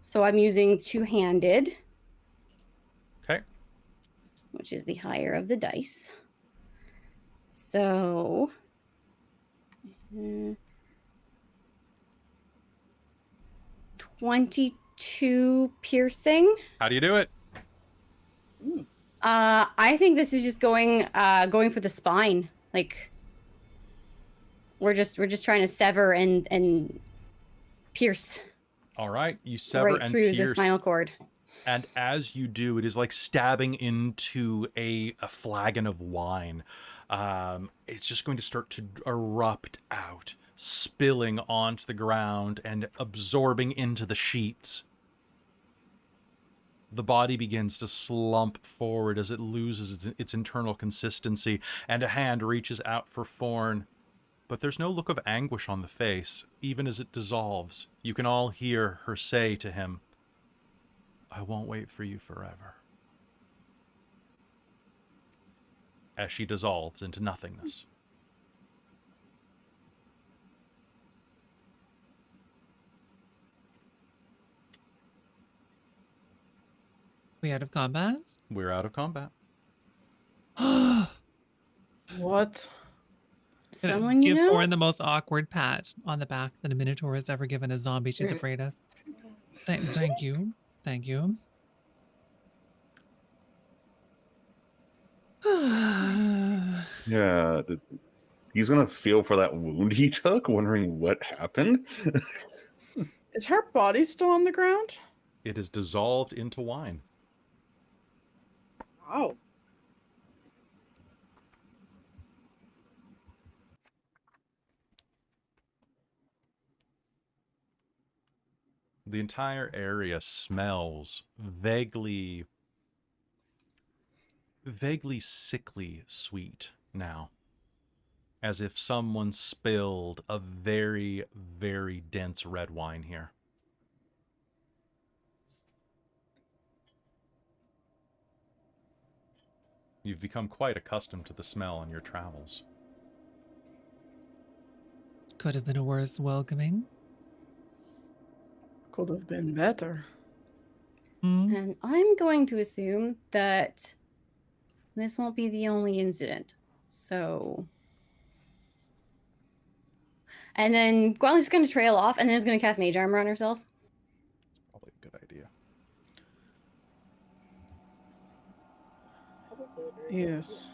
so I'm using two-handed, Okay. which is the higher of the dice. So, 22 piercing. How do you do it? I think this is just going for the spine. Like we're just trying to sever and pierce All right, you sever right and through the pierce. spinal cord. And as you do, it is like stabbing into a flagon of wine. It's just going to start to erupt out, spilling onto the ground and absorbing into the sheets. The body begins to slump forward as it loses its internal consistency, and a hand reaches out for Forn. But there's no look of anguish on the face. Even as it dissolves, you can all hear her say to him, "I won't wait for you forever." As she dissolves into nothingness. We out of combat? We're out of combat. What? Someone you Give know? Forn the most awkward pat on the back that a Minotaur has ever given a zombie she's afraid of. Thank you. Thank you. Yeah, he's gonna feel for that wound he took, wondering what happened. Is her body still on the ground? It is dissolved into wine. Oh. The entire area smells vaguely sickly sweet now. As if someone spilled a very, very dense red wine here. You've become quite accustomed to the smell on your travels. Could have been a worse welcoming. Could have been better. And I'm going to assume that this won't be the only incident. So... And then Gwylan's going to trail off, and then is going to cast Mage Armor on herself. It's probably a good idea. Yes.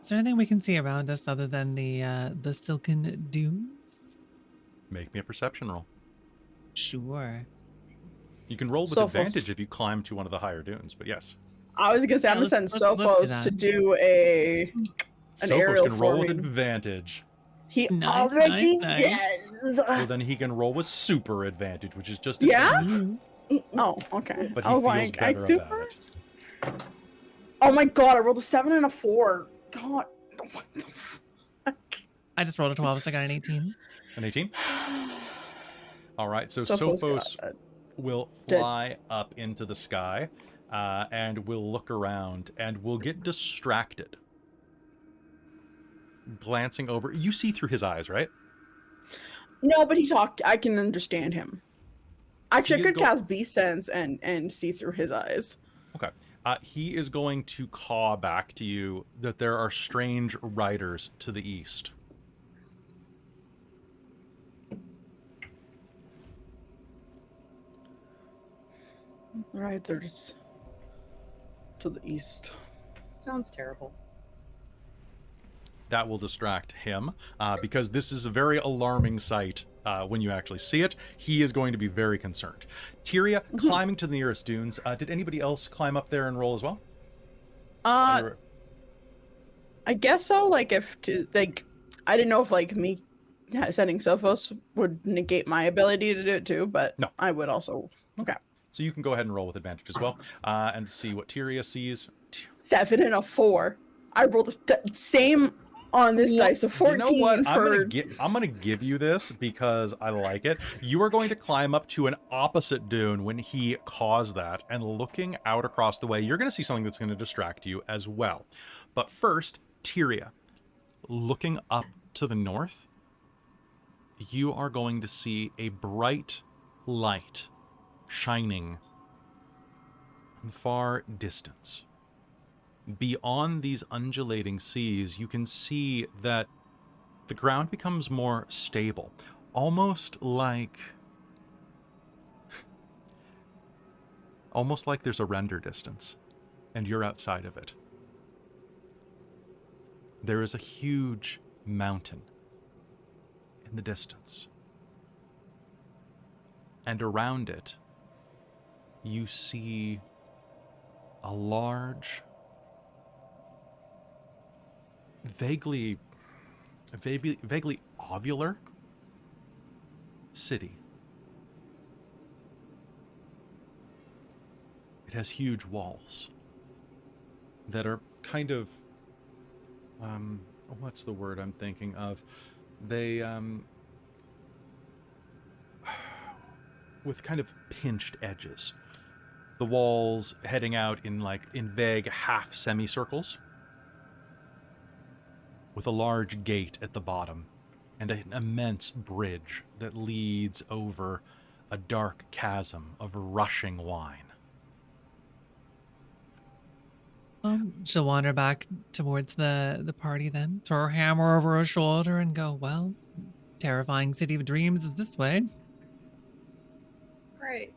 Is there anything we can see around us other than the silken dunes? Make me a perception roll. Sure. You can roll with Sophos. advantage if you climb to one of the higher dunes, but yes. I was gonna say I'm gonna send let's look at Sophos to that. do an Sophos aerial can roll with for me. advantage. He Nice, already nice. does. Well, then he can roll with super advantage, which is just Yeah? advantage, Oh, okay. but I he was feels like, better super. about it. Oh my god! I rolled a 7 and a 4. God, what the fuck? I just rolled a 12, so I got an 18. An 18? All right, so Sophos Sophos got it. will fly up into the sky and will look around and will get distracted. Glancing over, you see through his eyes, right? No, but he talked. I can understand him. Actually, He I is could cast Beast Sense and see through his eyes. Okay. He is going to caw back to you that there are strange riders to the east. Right, there's to the east. Sounds terrible. That will distract him because this is a very alarming sight when you actually see it. He is going to be very concerned. Tyria, climbing to the nearest dunes. Did anybody else climb up there and roll as well? I guess so. Like, I didn't know if like me sending Sophos would negate my ability to do it too, but No. I would also. Okay. So you can go ahead and roll with advantage as well and see what Tyria sees. 7 and a 4. I rolled the same on this dice, so 14 You know what? for... I'm gonna give you this because I like it. You are going to climb up to an opposite dune when he caused that, and looking out across the way, you're going to see something that's going to distract you as well. But first, Tyria, looking up to the north, you are going to see a bright light shining in the far distance. Beyond these undulating seas, you can see that the ground becomes more stable, almost like there's a render distance, and you're outside of it. There is a huge mountain in the distance, and around it, you see a large, vaguely ovular city. It has huge walls that are kind of what's the word I'm thinking of? They with kind of pinched edges. The walls heading out in vague half semicircles, with a large gate at the bottom and an immense bridge that leads over a dark chasm of rushing wine. She'll wander back towards the party then, throw her hammer over her shoulder and go, well, terrifying city of dreams is this way. Great.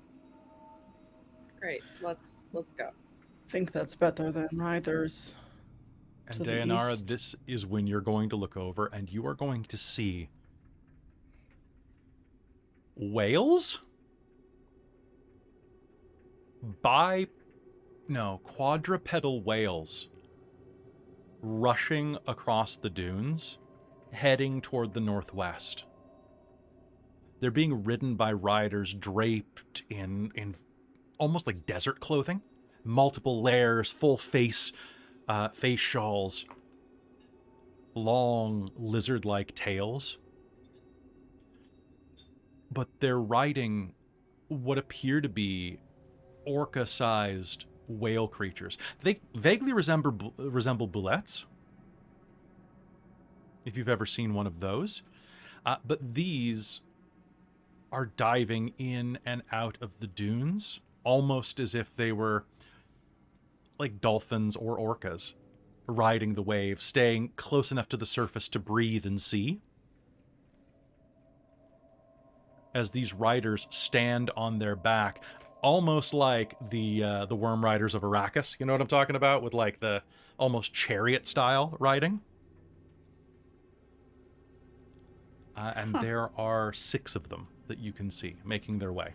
Let's go. I think that's better than riders. And To the Deianera, east. this is when you're going to look over and you are going to see whales? Quadrupedal whales rushing across the dunes, heading toward the northwest. They're being ridden by riders draped in almost like desert clothing, multiple layers, full face shawls, long lizard-like tails. But they're riding what appear to be orca-sized whale creatures. They vaguely resemble bullets, if you've ever seen one of those. But these are diving in and out of the dunes, almost as if they were like dolphins or orcas, riding the waves, staying close enough to the surface to breathe and see. As these riders stand on their back, almost like the worm riders of Arrakis. You know what I'm talking about? With like the almost chariot style riding. And there are 6 of them that you can see making their way.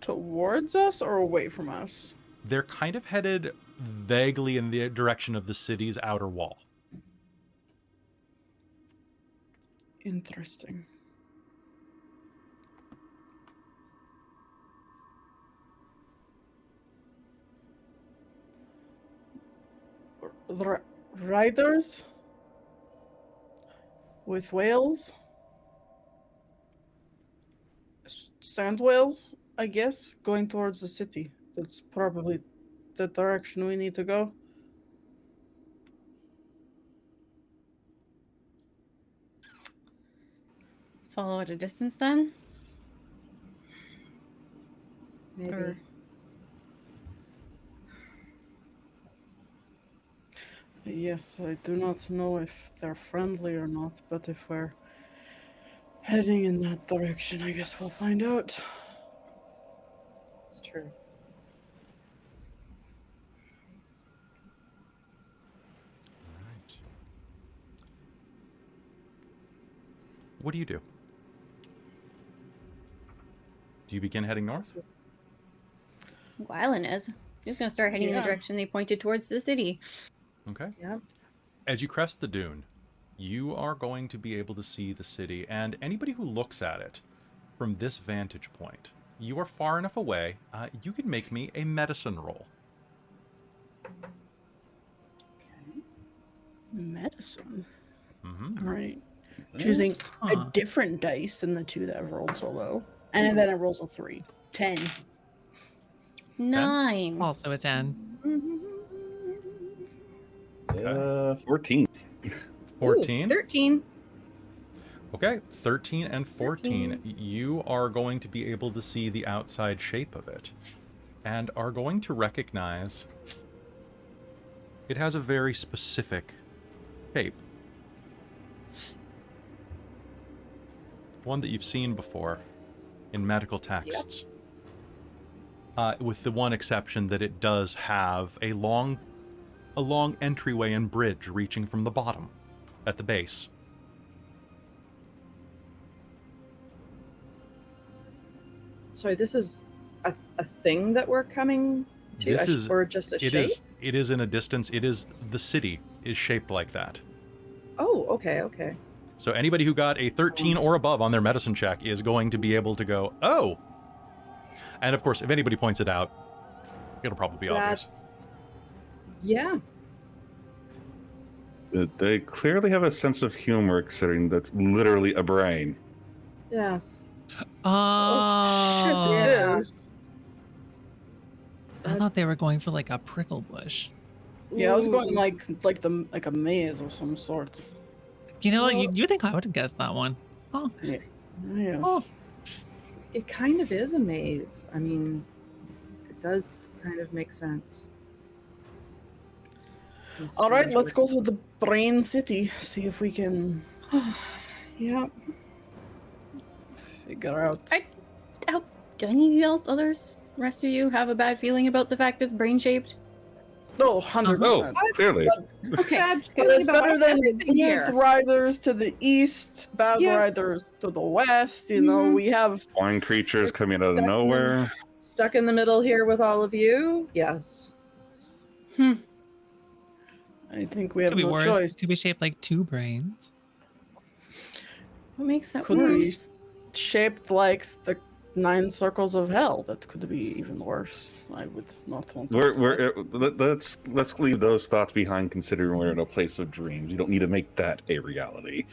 Towards us or away from us? They're kind of headed vaguely in the direction of the city's outer wall. Interesting. Riders with whales, sand whales, I guess, going towards the city. That's probably the direction we need to go. Follow at a distance then? Maybe. Or... Yes, I do not know if they're friendly or not, but if we're heading in that direction, I guess we'll find out. It's true. Right. What do you do? Do you begin heading north? Gwylan is. He's going to start heading in the direction they pointed towards the city. Okay. Yeah. As you crest the dune, you are going to be able to see the city, and anybody who looks at it from this vantage point, you are far enough away, you could make me a medicine roll. Okay. Medicine. Mm-hmm. All right. Choosing a different dice than the 2 that I've rolled so low. And then it rolls a 3. 10. 9. Also a 10. 14. 14? 13. Okay, 13 and 14. You are going to be able to see the outside shape of it, and are going to recognize it has a very specific shape. One that you've seen before in medical texts. With the one exception that it does have a long entryway and bridge reaching from the bottom at the base. Sorry, this is a thing that we're coming to, or just a shape? It is in a distance. It is, the city is shaped like that. Oh, okay, okay. So anybody who got a 13 or above on their medicine check is going to be able to go, oh! And of course, if anybody points it out, it'll probably be obvious. Yeah. They clearly have a sense of humor, considering that's literally a brain. Yes. Oh, Shit, it is. I thought they were going for like a prickle bush. Yeah, I was going Ooh. like a maze of some sort. You know what? You think I would have guessed that one? Oh, Yeah. Yes. Oh. It kind of is a maze. I mean, it does kind of make sense. All right, let's go to the Brain City. See if we can Yeah. figure out. Do any of you else, rest of you, have a bad feeling about the fact that it's brain shaped? No, 100%. Oh, clearly. Okay. But it's better than good riders to the east, bad Yeah. riders to the west. You know, we have Flying creatures coming out of nowhere. Stuck in the middle here with all of you. Yes. I think we have could be no worse. choice. Could be shaped like 2 brains. What makes that Could worse? be shaped like the 9 circles of hell. That could be even worse. I would not want to. Let's leave those thoughts behind, considering we're in a place of dreams. You don't need to make that a reality.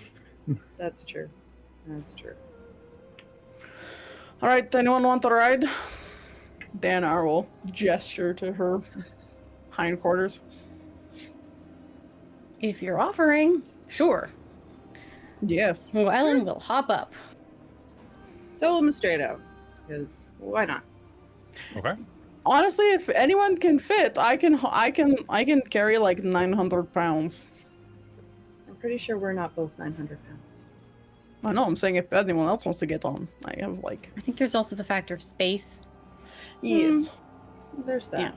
That's true. That's true. All right, anyone want to ride? Deianera will gesture to her hindquarters. If you're offering, sure. Yes. Gwylan will hop up. So will Mystredo, because why not? Okay. Honestly, if anyone can fit, I can carry like 900 pounds. I'm pretty sure we're not both 900 pounds. I know, I'm saying if anyone else wants to get on, I have like... I think there's also the factor of space. Yes. There's that. Yeah.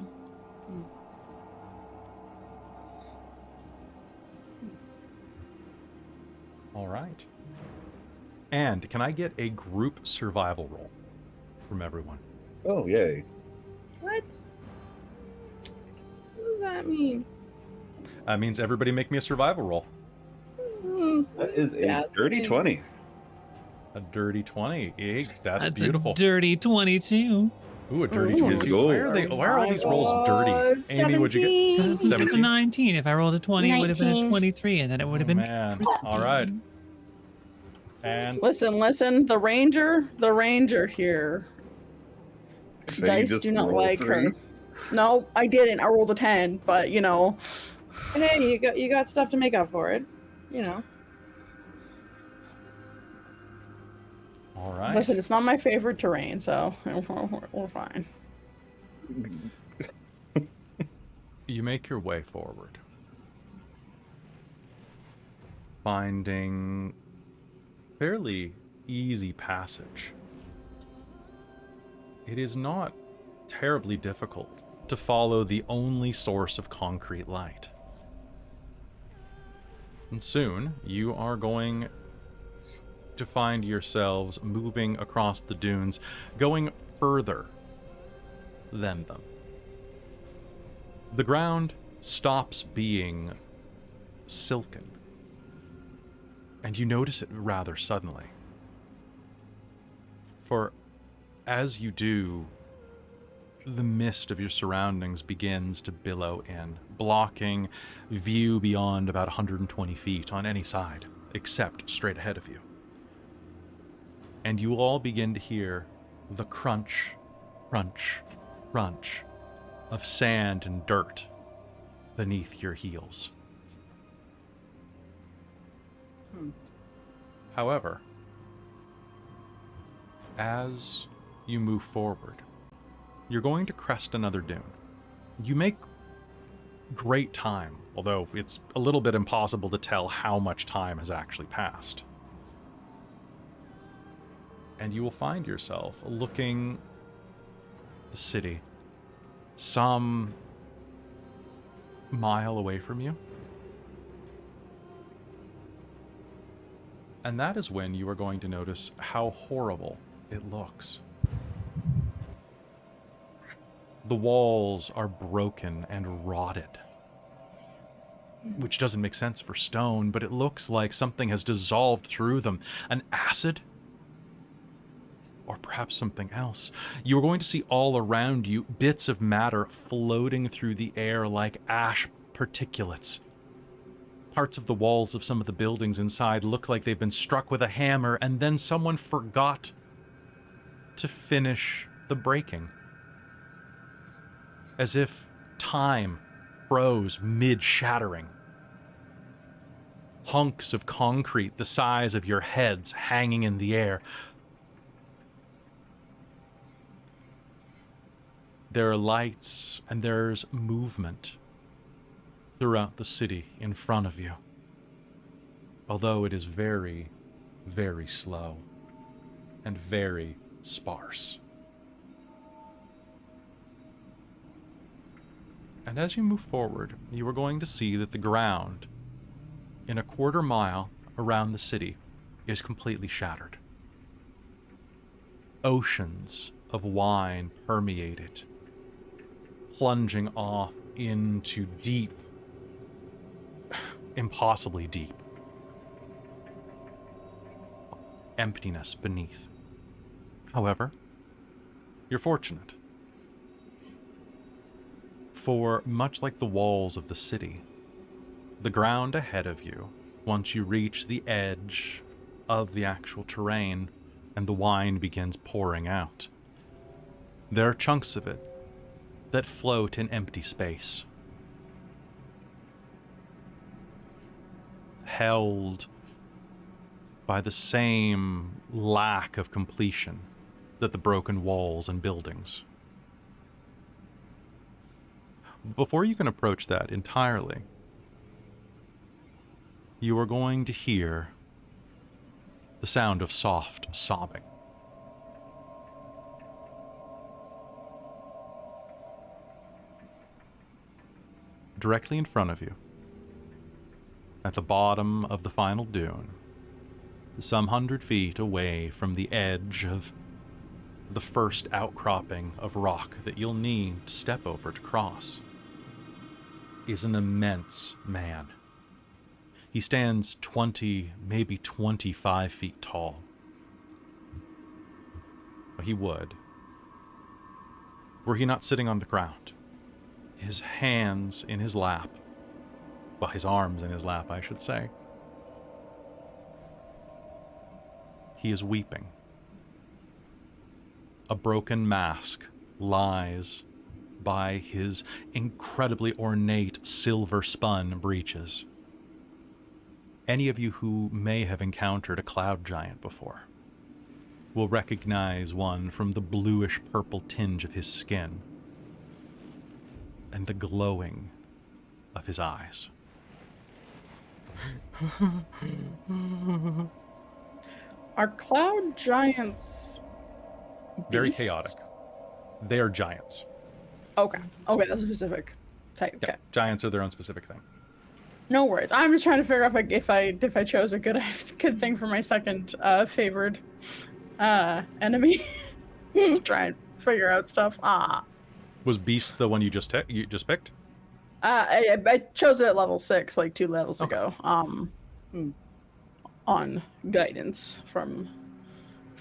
All right. And can I get a group survival roll from everyone? Oh, yay. What? What does that mean? That means everybody make me a survival roll. That is a dirty 20. A dirty 20. That's That's beautiful. a dirty 22. Ooh, a dirty Ooh, 22. Why are all these rolls dirty? Amy, would you get 17. It's a 17? 19. If I rolled a 20, it would have been a 19. 23, and then it would have been. Man. All right. And Listen, the ranger here. So Dice do not like her. No, I didn't. I rolled a 10, but you know. Hey, you got stuff to make up for it. You know. all right. Listen, it's not my favorite terrain, so we're fine. You make your way forward, finding fairly easy passage. It is not terribly difficult to follow the only source of concrete light. And soon you are going to find yourselves moving across the dunes, going further than them. The ground stops being silken, and you notice it rather suddenly. For as you do, the mist of your surroundings begins to billow in, blocking view beyond about 120 feet on any side, except straight ahead of you. And you all begin to hear the crunch, crunch, crunch of sand and dirt beneath your heels. However, as you move forward, you're going to crest another dune. You make great time, although it's a little bit impossible to tell how much time has actually passed. And you will find yourself looking the city some mile away from you. And that is when you are going to notice how horrible it looks. The walls are broken and rotted, which doesn't make sense for stone, but it looks like something has dissolved through them. An acid? Or perhaps something else. You're going to see all around you bits of matter floating through the air like ash particulates. Parts of the walls of some of the buildings inside look like they've been struck with a hammer, and then someone forgot to finish the breaking. As if time froze mid-shattering. Hunks of concrete the size of your heads hanging in the air. There are lights and there's movement throughout the city in front of you. Although it is very, very slow and very sparse. And as you move forward, you are going to see that the ground in a quarter mile around the city is completely shattered. Oceans of wine permeate it, plunging off into deep, impossibly deep, emptiness beneath. However, you're fortunate. For much like the walls of the city, the ground ahead of you, once you reach the edge of the actual terrain and the wine begins pouring out, there are chunks of it that float in empty space, held by the same lack of completion that the broken walls and buildings. Before you can approach that entirely, you are going to hear the sound of soft sobbing. Directly in front of you, at the bottom of the final dune, some 100 feet away from the edge of the first outcropping of rock that you'll need to step over to cross, is an immense man. He stands 20, maybe 25 feet tall. He would, were he not sitting on the ground, his hands in his lap, well, his arms in his lap, I should say. He is weeping. A broken mask lies by his incredibly ornate silver-spun breeches. Any of you who may have encountered a cloud giant before will recognize one from the bluish-purple tinge of his skin and the glowing of his eyes. Are cloud giants Very beasts? chaotic. They are giants. Okay. Okay, that's a specific type. Yeah, Okay. giants are their own specific thing. No worries. I'm just trying to figure out if I chose a good thing for my second favored enemy. Try and figure out stuff. Was Beast the one you just picked? I chose it at level 6, like 2 levels Okay. ago. On guidance from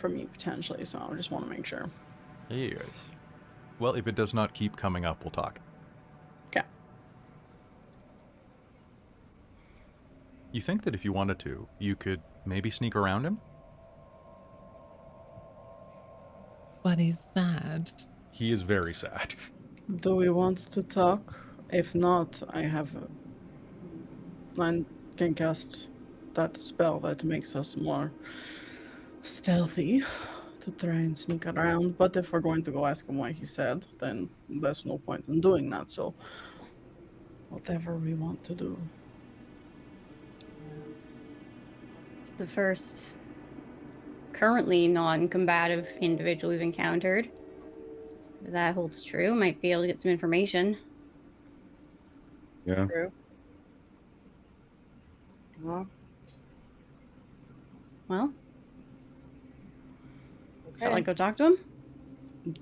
you potentially, so I just want to make sure. Yes. Well, if it does not keep coming up, we'll talk. Okay. You think that if you wanted to, you could maybe sneak around him? But he's sad. He is very sad. Do we want to talk? If not, I can cast that spell that makes us more stealthy to try and sneak around. But if we're going to go ask him why he said, then there's no point in doing that. So whatever we want to do. It's the first currently non-combative individual we've encountered. If that holds true, might be able to get some information. Yeah. True. Well, shall I Okay. go talk to him?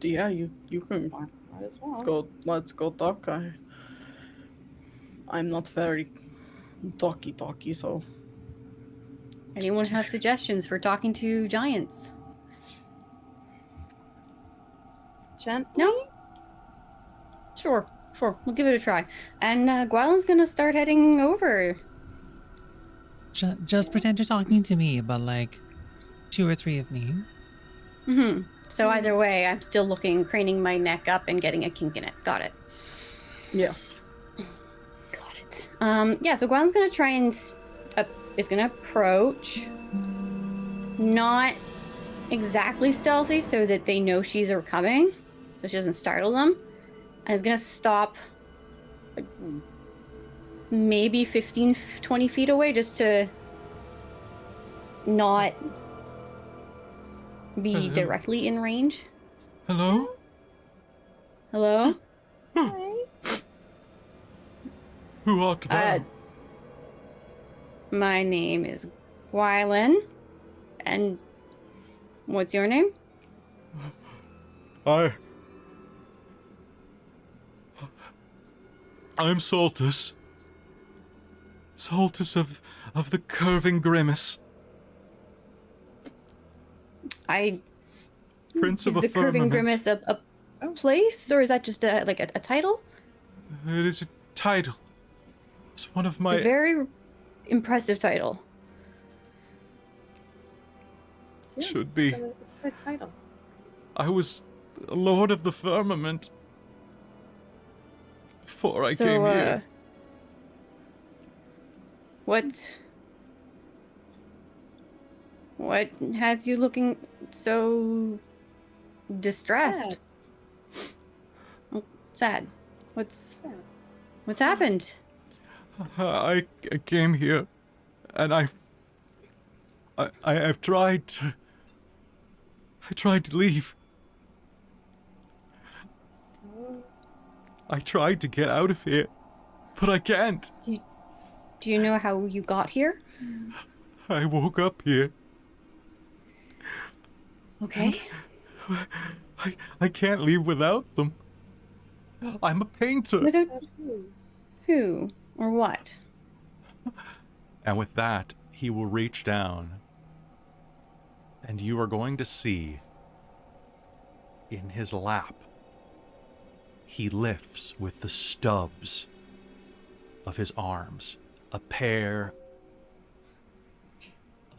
Yeah, you can Might as well. go. Let's go talk. I'm not very talky, so Anyone have suggestions for talking to giants? Gently? No? Sure. We'll give it a try. And Gwylan's gonna start heading over. Just pretend you're talking to me, but like 2 or 3 of me. Mm-hmm. So either way, I'm still craning my neck up and getting a kink in it. Got it. yes. Got it. Yeah, so Gwylan's gonna try and is gonna approach, not exactly stealthy, so that they know she's coming, so she doesn't startle them, and is gonna stop, like, maybe 15, 20 feet away, just to not be Hello? directly in range. Hello? Hello? Who art thou? My name is Gwylan, and what's your name? I'm Saltus. Saltus of the curving grimace. I Prince of Is a the Curving Firmament. Grimace a place, or is that just a title? It is a title. It's one of my... It's a very impressive title. Should be. It's a good title. I was a Lord of the Firmament before I came here. What has you looking so distressed? Sad. What's happened? I came here, and I've tried to... I tried to leave. I tried to get out of here, but I can't. Do you know how you got here? I woke up here. Okay. I can't leave without them. I'm a painter. Without who or what? And with that, he will reach down, and you are going to see in his lap, he lifts with the stubs of his arms a pair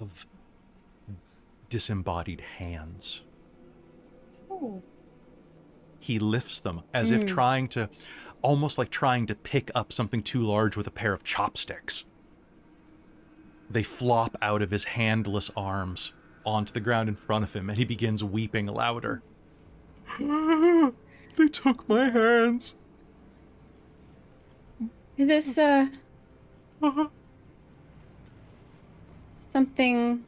of disembodied hands. Oh. He lifts them as if trying to, almost like trying to pick up something too large with a pair of chopsticks. They flop out of his handless arms onto the ground in front of him, and he begins weeping louder. They took my hands. Is this something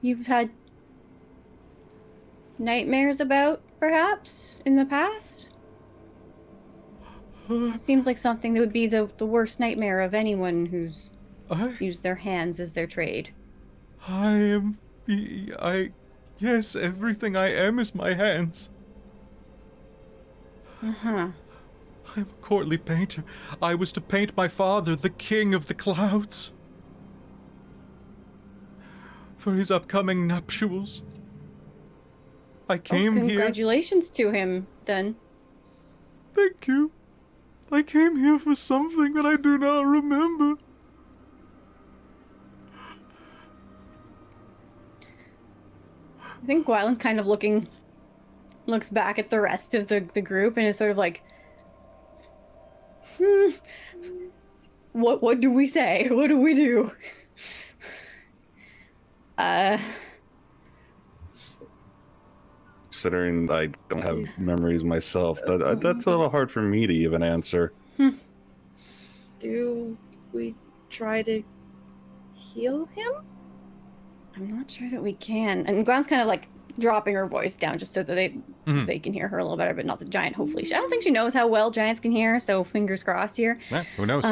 you've had nightmares about, perhaps, in the past? It seems like something that would be the worst nightmare of anyone who's used their hands as their trade. Yes, everything I am is my hands. Uh-huh. I'm a courtly painter. I was to paint my father, the king of the clouds, for his upcoming nuptials. I came here... Congratulations to him, then. Thank you. I came here for something that I do not remember. I think Gwylan's kind of looks back at the rest of the group and is sort of like, what do we say? What do we do? Considering I don't have memories myself, that's a little hard for me to even answer. Do we try to heal him? I'm not sure that we can. And Gwen's kind of like dropping her voice down just so that they can hear her a little better, but not the giant. Hopefully, I don't think she knows how well giants can hear. So fingers crossed here. Yeah, who knows?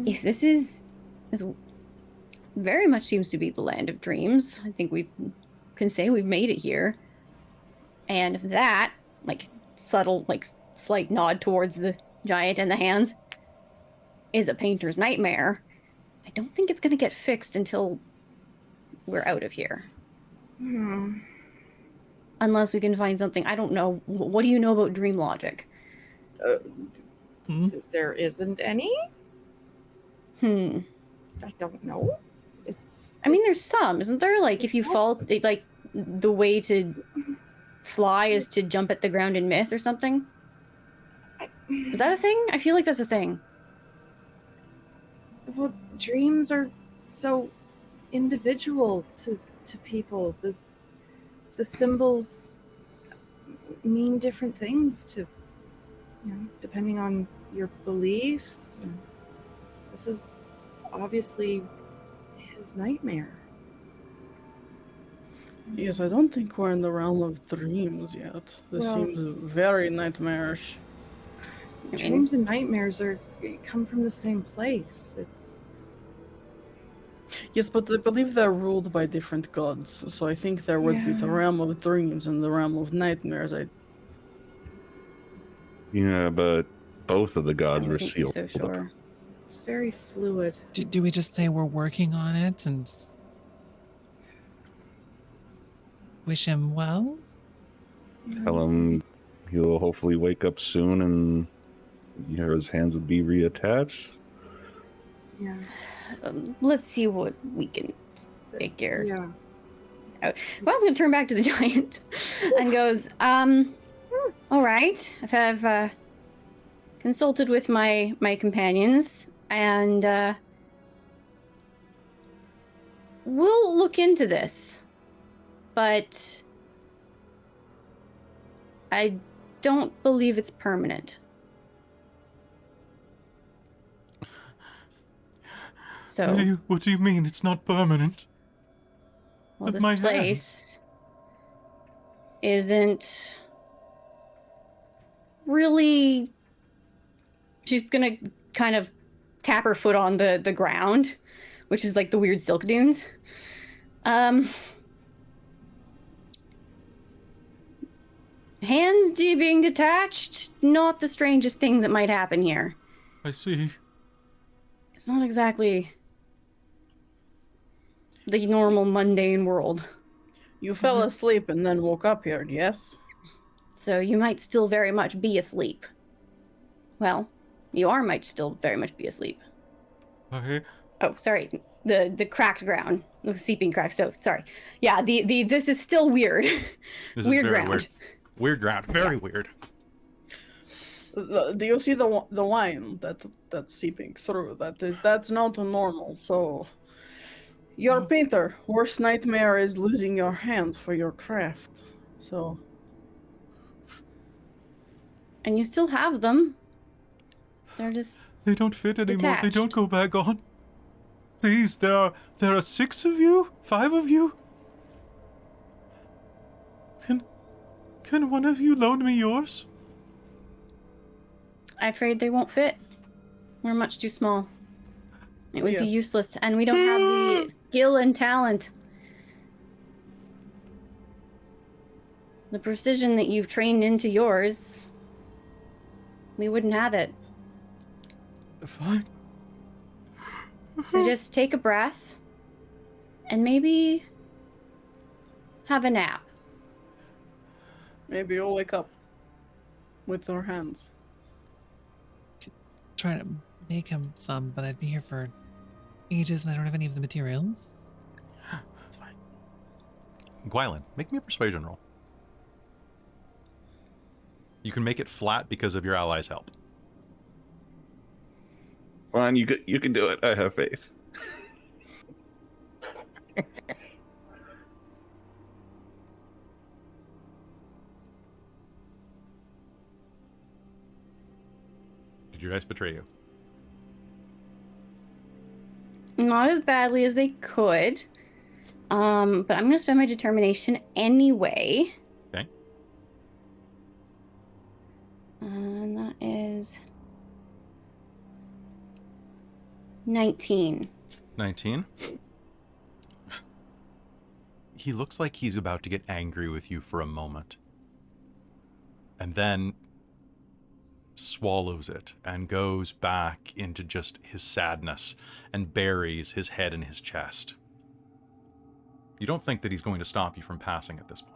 If this very much seems to be the land of dreams, I think we can say we've made it here. And if that, like subtle, like slight nod towards the giant and the hands, is a painter's nightmare, I don't think it's going to get fixed until we're out of here. Unless we can find something. I don't know. What do you know about dream logic? There isn't any? I don't know. I mean, there's some, isn't there? Like, if you fall, like, the way to fly is to jump at the ground and miss or something? Is that a thing? I feel like that's a thing. Well, dreams are so individual to people. The symbols mean different things to, depending on your beliefs. This is obviously his nightmare. Yes, I don't think we're in the realm of dreams yet. This seems very nightmarish. Dreams and nightmares come from the same place. Yes, but I believe they're ruled by different gods, so I think there would be the realm of dreams and the realm of nightmares. Yeah, but both of the gods were sealed. So sure. It's very fluid. Do we just say we're working on it and wish him well. Tell him he'll hopefully wake up soon and his hands will be reattached. Yeah. Let's see what we can figure Yeah. out. Gwylan's gonna turn back to the giant and goes, all right. I've consulted with my companions, and we'll look into this. But I don't believe it's permanent. So What do you mean it's not permanent? well, With this my place isn't really. She's gonna kind of tap her foot on the ground, which is like the weird silk dunes. Hands being detached, not the strangest thing that might happen here. I see. It's not exactly the normal mundane world. You fell asleep and then woke up here, yes? So you might still very much be asleep. Well, might still very much be asleep. Oh, sorry. The cracked ground. The seeping crack. So sorry. Yeah, the this is still weird. This weird is very ground. weird. Weird ground. Very weird. Do you see the wine that's seeping through? That's not normal. So, your painter, worst nightmare is losing your hands for your craft. So, And you still have them. They're just They don't fit anymore. detached. They don't go back on. Please, there are 6 of you? 5 of you? Can one of you loan me yours? I'm afraid they won't fit. We're much too small. It would be Yes. useless, and we don't have the skill and talent. The precision that you've trained into yours, we wouldn't have it. Fine. So just take a breath, and maybe have a nap. maybe you'll wake up with your hands. Try to make him some, but I'd be here for ages and I don't have any of the materials. That's fine. Gwylan, make me a persuasion roll. You can make it flat because of your ally's help. Fine, you can do it. I have faith. Did your dice betray you? Not as badly as they could. But I'm gonna spend my determination anyway. Okay. And that is 19. 19. He looks like he's about to get angry with you for a moment. And then swallows it and goes back into just his sadness and buries his head in his chest. You don't think that he's going to stop you from passing at this point.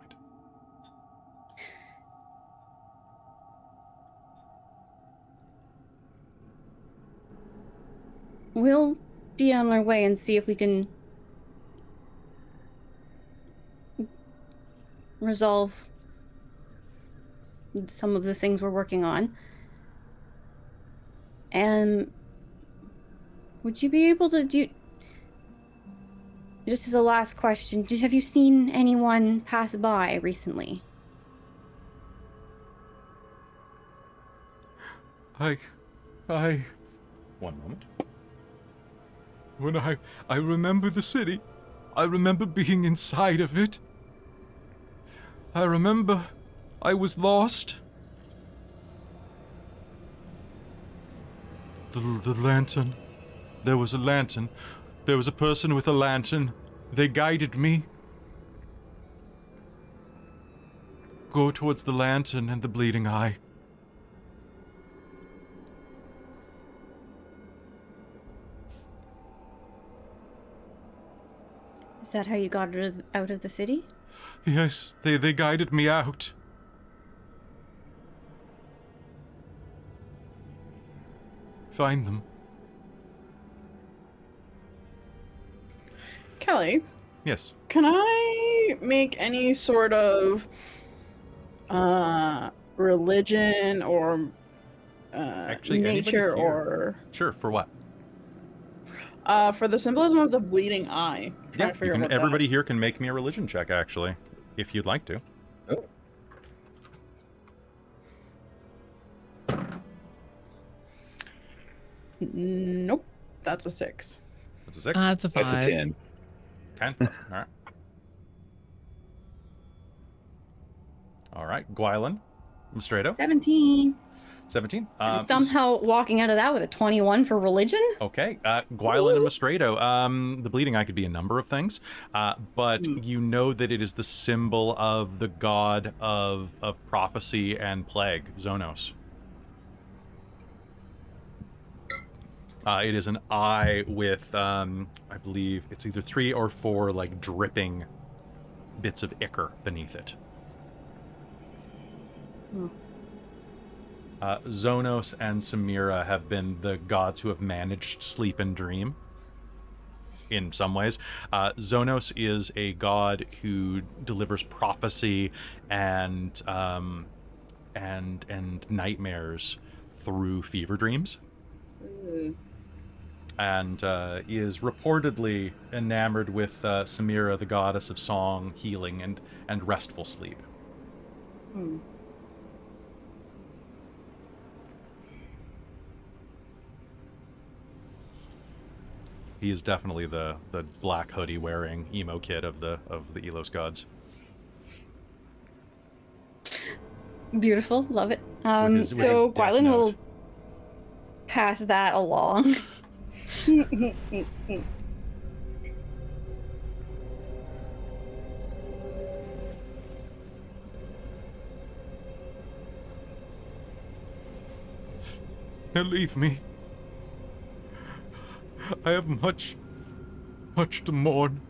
We'll be on our way and see if we can resolve some of the things we're working on. And would you be able to do, just as a last question, have you seen anyone pass by recently? I... One moment. When I remember the city. I remember being inside of it. I remember I was lost. The lantern. There was a lantern. There was a person with a lantern. They guided me. Go towards the lantern and the bleeding eye. Is that how you got out of the city? Yes, they guided me out. Find them. Kelly, Yes. can I make any sort of religion or Actually, nature anybody here? or Sure, for what? for the symbolism of the bleeding eye? Yeah, everybody here can make me a religion check, actually, if you'd like to. Oh. Nope, that's a 6. That's a 6. That's a 5. That's a 10. 10. All right. All right, Gwylan, Mystredo, 17. 17. Somehow walking out of that with a 21 for religion? Okay, Gwylan and Mystredo. The bleeding eye could be a number of things, but you know that it is the symbol of the god of prophecy and plague, Zenos. It is an eye with, I believe, it's either 3 or 4 like dripping bits of ichor beneath it. Zenos and Samira have been the gods who have managed sleep and dream in some ways. Zenos is a god who delivers prophecy and nightmares through fever dreams. And is reportedly enamored with Samira, the goddess of song, healing, and restful sleep. He is definitely the black hoodie wearing emo kid of the Ylos gods. Beautiful, love it. With his So death Gwylan note. will pass that along. Now leave me. I have much to mourn.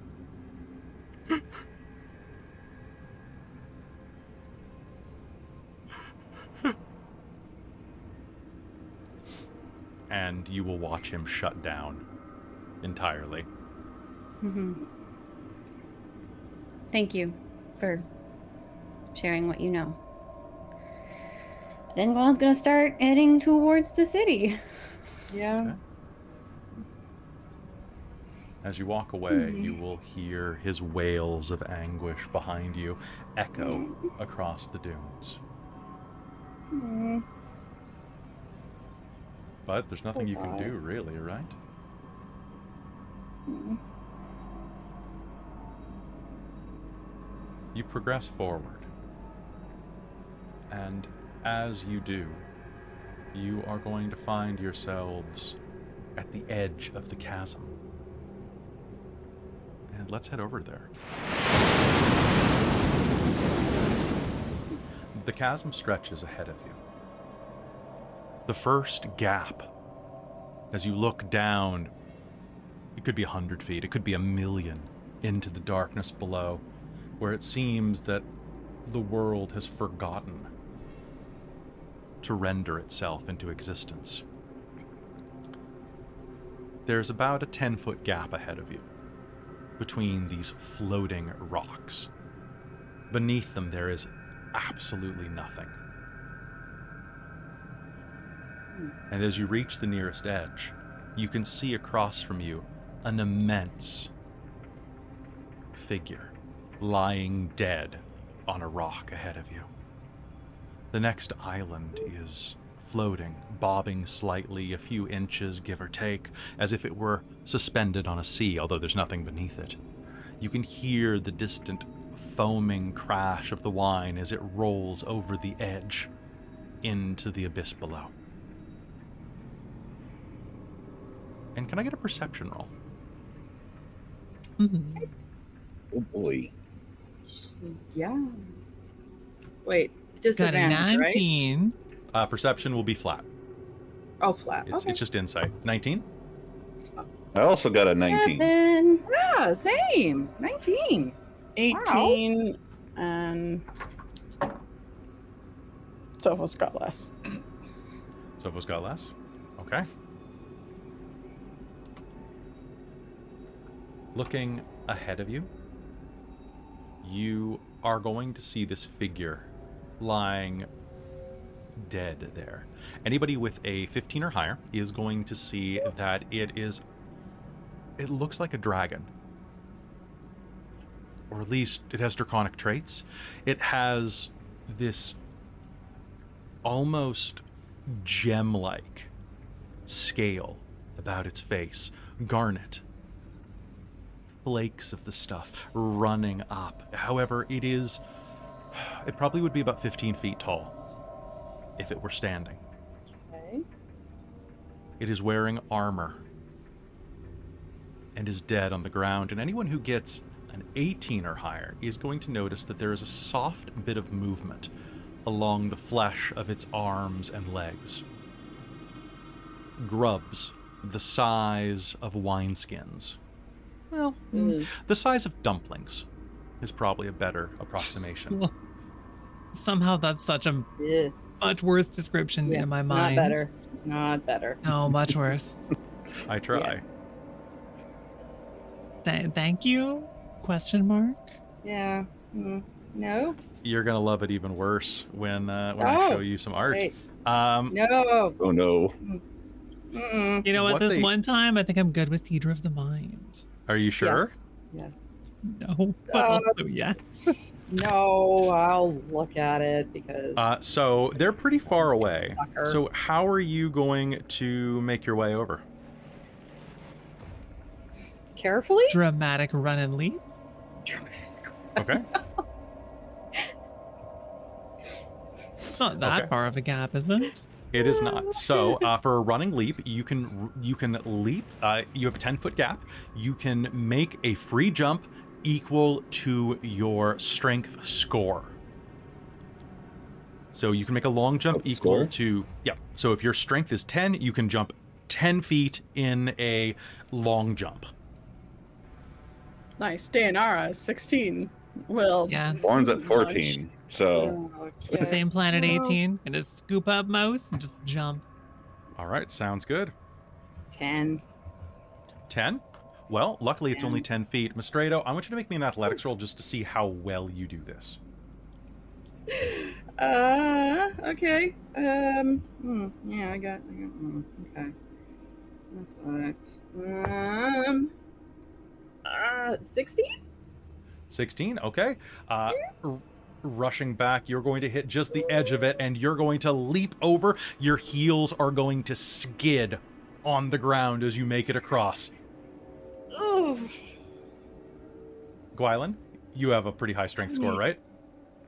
And you will watch him shut down entirely. Thank you for sharing what you know. Then Gwylan's gonna start heading towards the city. Yeah. Okay. As you walk away, you will hear his wails of anguish behind you echo across the dunes. But there's nothing you can do, really, right? You progress forward. And as you do, you are going to find yourselves at the edge of the chasm. And let's head over there. The chasm stretches ahead of you. The first gap, as you look down, it could be 100 feet, it could be 1,000,000 into the darkness below, where it seems that the world has forgotten to render itself into existence. There's about a 10-foot gap ahead of you between these floating rocks. Beneath them, there is absolutely nothing. And as you reach the nearest edge, you can see across from you an immense figure lying dead on a rock ahead of you. The next island is floating, bobbing slightly, a few inches, give or take, as if it were suspended on a sea, although there's nothing beneath it. You can hear the distant foaming crash of the wine as it rolls over the edge into the abyss below. And can I get a perception roll? Oh boy. Yeah. Wait, Got a disadvantage, right? 19. Perception will be flat. Oh, flat. It's just insight. 19? I also got a 19. 7. Yeah, same. 19. 18 and Sophos got less. Sophos got less. Okay. Looking ahead of you, you are going to see this figure lying dead there. Anybody with a 15 or higher is going to see that it looks like a dragon. Or at least it has draconic traits. It has this almost gem-like scale about its face, garnet, flakes of the stuff running up. However, it probably would be about 15 feet tall if it were standing. Okay. It is wearing armor and is dead on the ground, and anyone who gets an 18 or higher is going to notice that there is a soft bit of movement along the flesh of its arms and legs. Grubs the size of wineskins. Well, the size of dumplings is probably a better approximation. Well, somehow that's such a much worse description in my mind. Not better. Not better. No, much worse. I try. Thank you? Question mark? Yeah. No. You're gonna love it even worse when I show you some art. Great. Oh no. You know what? This one time, I think I'm good with theater of the mind. Are you sure? Yes. No, but also yes. No, I'll look at it because. So they're pretty far away. Sucker. So how are you going to make your way over? Carefully? Dramatic run and leap. Okay. It's not that far of a gap, is it? It is not. So for a running leap, you can leap. You have a 10-foot gap. You can make a free jump equal to your strength score. So you can make a long jump equal to So if your strength is 10, you can jump 10 feet in a long jump. Nice. Deianera is 16. Will. Yeah. Forn's at 14. So Same planet 18. And just scoop up mouse and just jump. All right, sounds good. 10. 10? Well, luckily it's only 10 feet. Mystredo, I want you to make me an athletics roll just to see how well you do this. Okay. Yeah, I got okay. Athletics. 16? 16, okay. Rushing back, you're going to hit just the edge of it, and you're going to leap over. Your heels are going to skid on the ground as you make it across. Ooh. Gwylan, you have a pretty high strength score, right?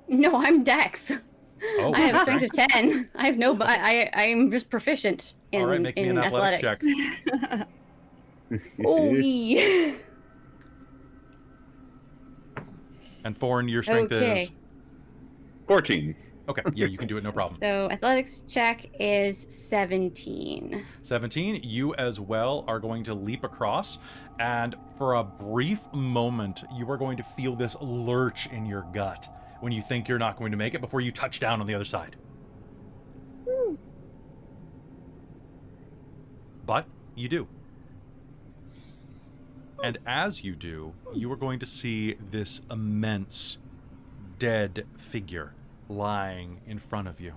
No, I'm Dex. Oh, I have strength of 10. I have no, I'm just proficient in, all right, make me an athletics check. Oh, And Forn, your strength is 14. Okay, yeah, you can do it, no problem. So athletics check is 17. 17, you as well are going to leap across, and for a brief moment, you are going to feel this lurch in your gut when you think you're not going to make it before you touch down on the other side. But you do. And as you do, you are going to see this immense dead figure lying in front of you.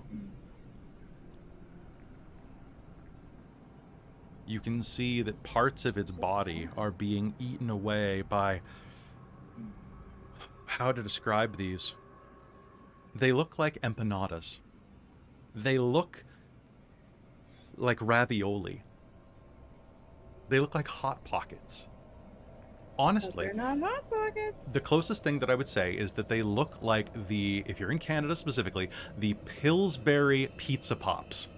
You can see that parts of its body are being eaten away by... How to describe these? They look like empanadas. They look like ravioli. They look like Hot Pockets. Honestly, they're not Hot Pockets. The closest thing that I would say is that they look like if you're in Canada specifically, the Pillsbury Pizza Pops.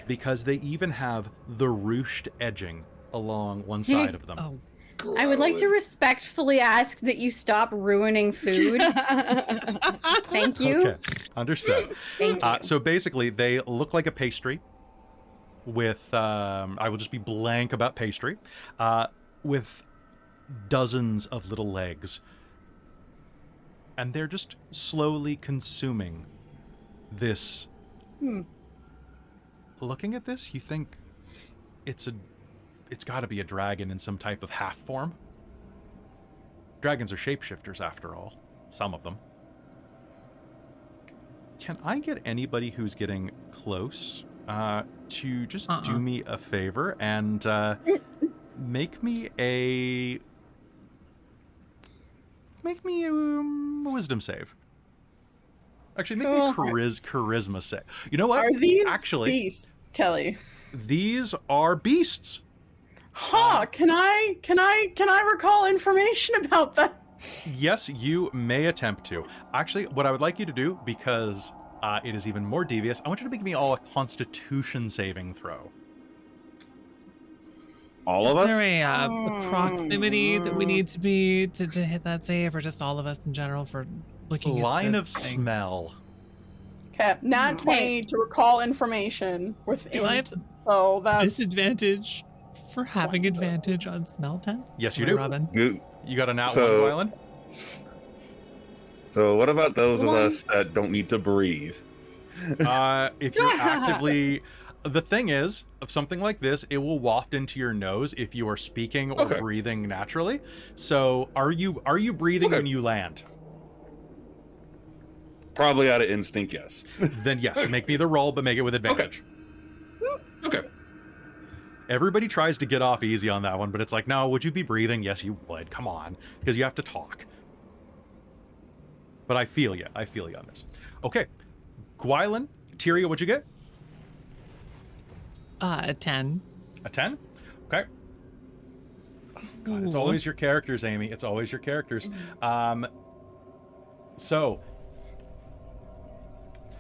Because they even have the ruched edging along one side of them. Oh, I would like to respectfully ask that you stop ruining food. Thank you. Okay, understood. Thank you. So basically, they look like a pastry with, I will just be blank about pastry, with dozens of little legs and they're just slowly consuming this. Looking at this, you think it's got to be a dragon in some type of half form. Dragons are shapeshifters, after all. Some of them. Can I get anybody who's getting close to just do me a favor and make me a wisdom save? Actually, make me a charisma save. You know what? Are these actually beasts, Kelly? These are beasts. Can I recall information about that? Yes, you may attempt to. Actually, what I would like you to do, because it is even more devious, I want you to make me all a Constitution saving throw. All of us? Is there a proximity that we need to be to hit that save, or just all of us in general for looking Line at of this thing? smell. Okay, nat 20 to recall information within. Do I have so that's disadvantage for having advantage on smell tests? Yes, you Sorry, do. Robin. You got a nat So- 1, Gwylan? So what about those of us that don't need to breathe? If you're actively... The thing is, of something like this, it will waft into your nose if you are speaking or breathing naturally. So, are you breathing when you land? Probably out of instinct, yes. Then yes, make me the roll, but make it with advantage. Okay. Everybody tries to get off easy on that one, but it's like, no, would you be breathing? Yes, you would. Come on, because you have to talk. But I feel you. I feel you on this. Okay, Gwylan, Tyria, what'd you get? A 10. A 10? Okay. God, it's always your characters, Amy. It's always your characters. So,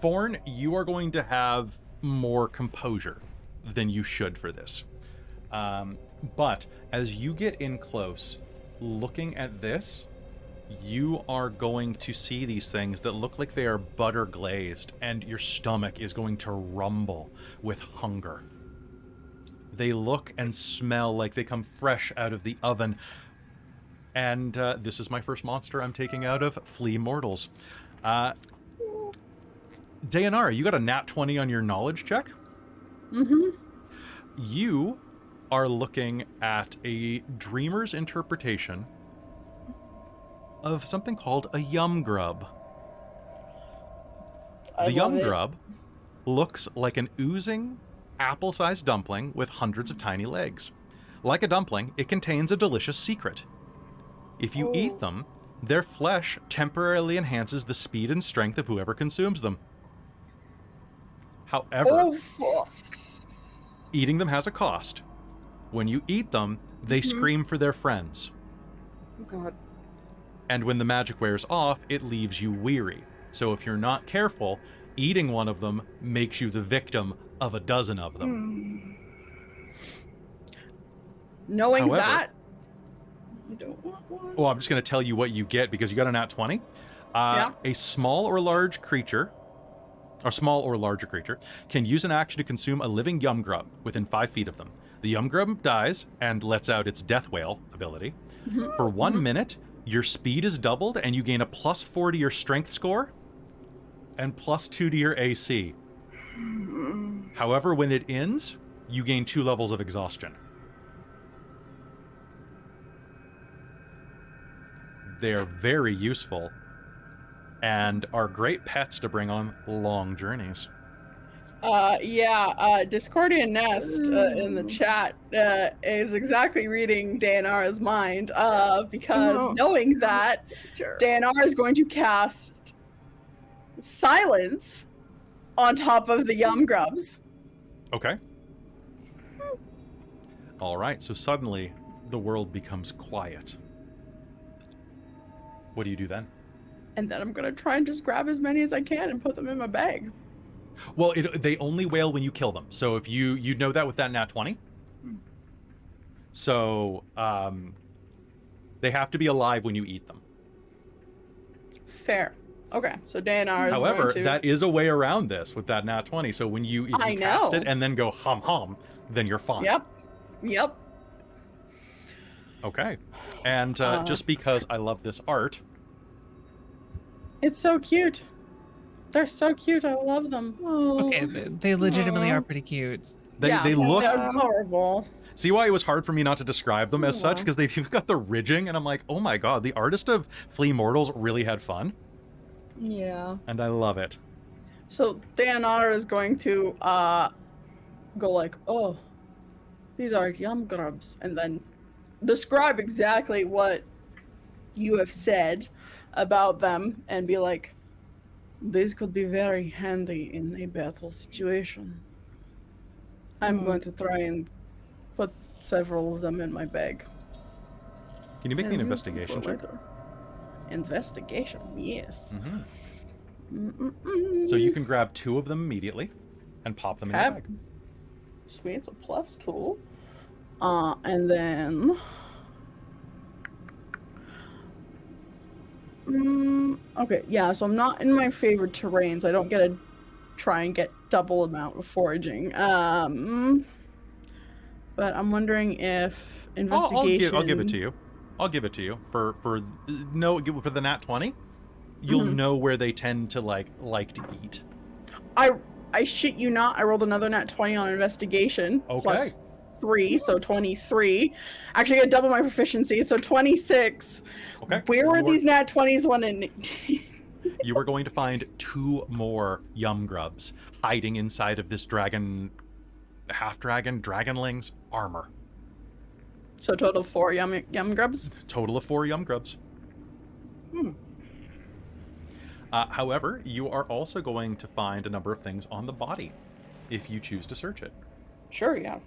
Forn, you are going to have more composure than you should for this. But as you get in close, looking at this, you are going to see these things that look like they are butter glazed, and your stomach is going to rumble with hunger. They look and smell like they come fresh out of the oven. And this is my first monster I'm taking out of Flea Mortals. Deianera, you got a nat 20 on your knowledge check? Mm-hmm. You are looking at a dreamer's interpretation of something called a yum grub. The yum grub looks like an oozing apple-sized dumpling with hundreds of tiny legs. Like a dumpling, it contains a delicious secret. If you eat them, their flesh temporarily enhances the speed and strength of whoever consumes them. However, eating them has a cost. When you eat them, they scream for their friends. Oh God. And when the magic wears off, it leaves you weary. So if you're not careful, eating one of them makes you the victim of a dozen of them. Knowing However, that, you don't want one. Well, I'm just going to tell you what you get because you got a nat 20. A small or large creature, or small or larger creature, can use an action to consume a living yum grub within 5 feet of them. The yum grub dies and lets out its death wail ability. For 1 minute, your speed is doubled and you gain a +4 to your strength score and +2 to your AC. However, when it ends, you gain 2 levels of exhaustion. They are very useful and are great pets to bring on long journeys. Discordian Nest in the chat is exactly reading Deianera's mind because knowing that Deianera is going to cast silence on top of the yum grubs. Okay. All right, so suddenly the world becomes quiet. What do you do then? And then I'm going to try and just grab as many as I can and put them in my bag. Well, they only wail when you kill them. So if you know that with that nat 20. So they have to be alive when you eat them. Fair. Okay, so Deianera is However, going to... that is a way around this with that nat 20. So when you cast it and then go hum hum, then you're fine. Yep. Okay. And just because I love this art, It's so cute. They're so cute. I love them. Oh. Okay, they legitimately are pretty cute. They look they're adorable. See why it was hard for me not to describe them as such, because they've even got the ridging, and I'm like, oh my god, the artist of Flea Mortals really had fun. Yeah. And I love it. So Deianera is going to go like, oh, these are yum grubs, and then describe exactly what you have said about them, and be like, these could be very handy in a battle situation. I'm going to try and put several of them in my bag. Can you make me an investigation check? Investigation, yes. So you can grab 2 of them immediately and pop them in your bag. Sweet, it's a +2. And then... okay, yeah, so I'm not in my favorite terrains. I don't get to try and get double amount of foraging. But I'm wondering if investigation... I'll give it to you. I'll give it to you for the nat 20. You'll know where they tend to like to eat. I shit you not. I rolled another nat 20 on investigation. Okay. +3, so 23. Actually, I double my proficiency, so 26. Okay. Where were these nat 20s when in? You are going to find 2 more yum grubs hiding inside of this dragonling's armor. So total 4 yum grubs? Total of 4 yum grubs. However, you are also going to find a number of things on the body if you choose to search it. Sure, yeah.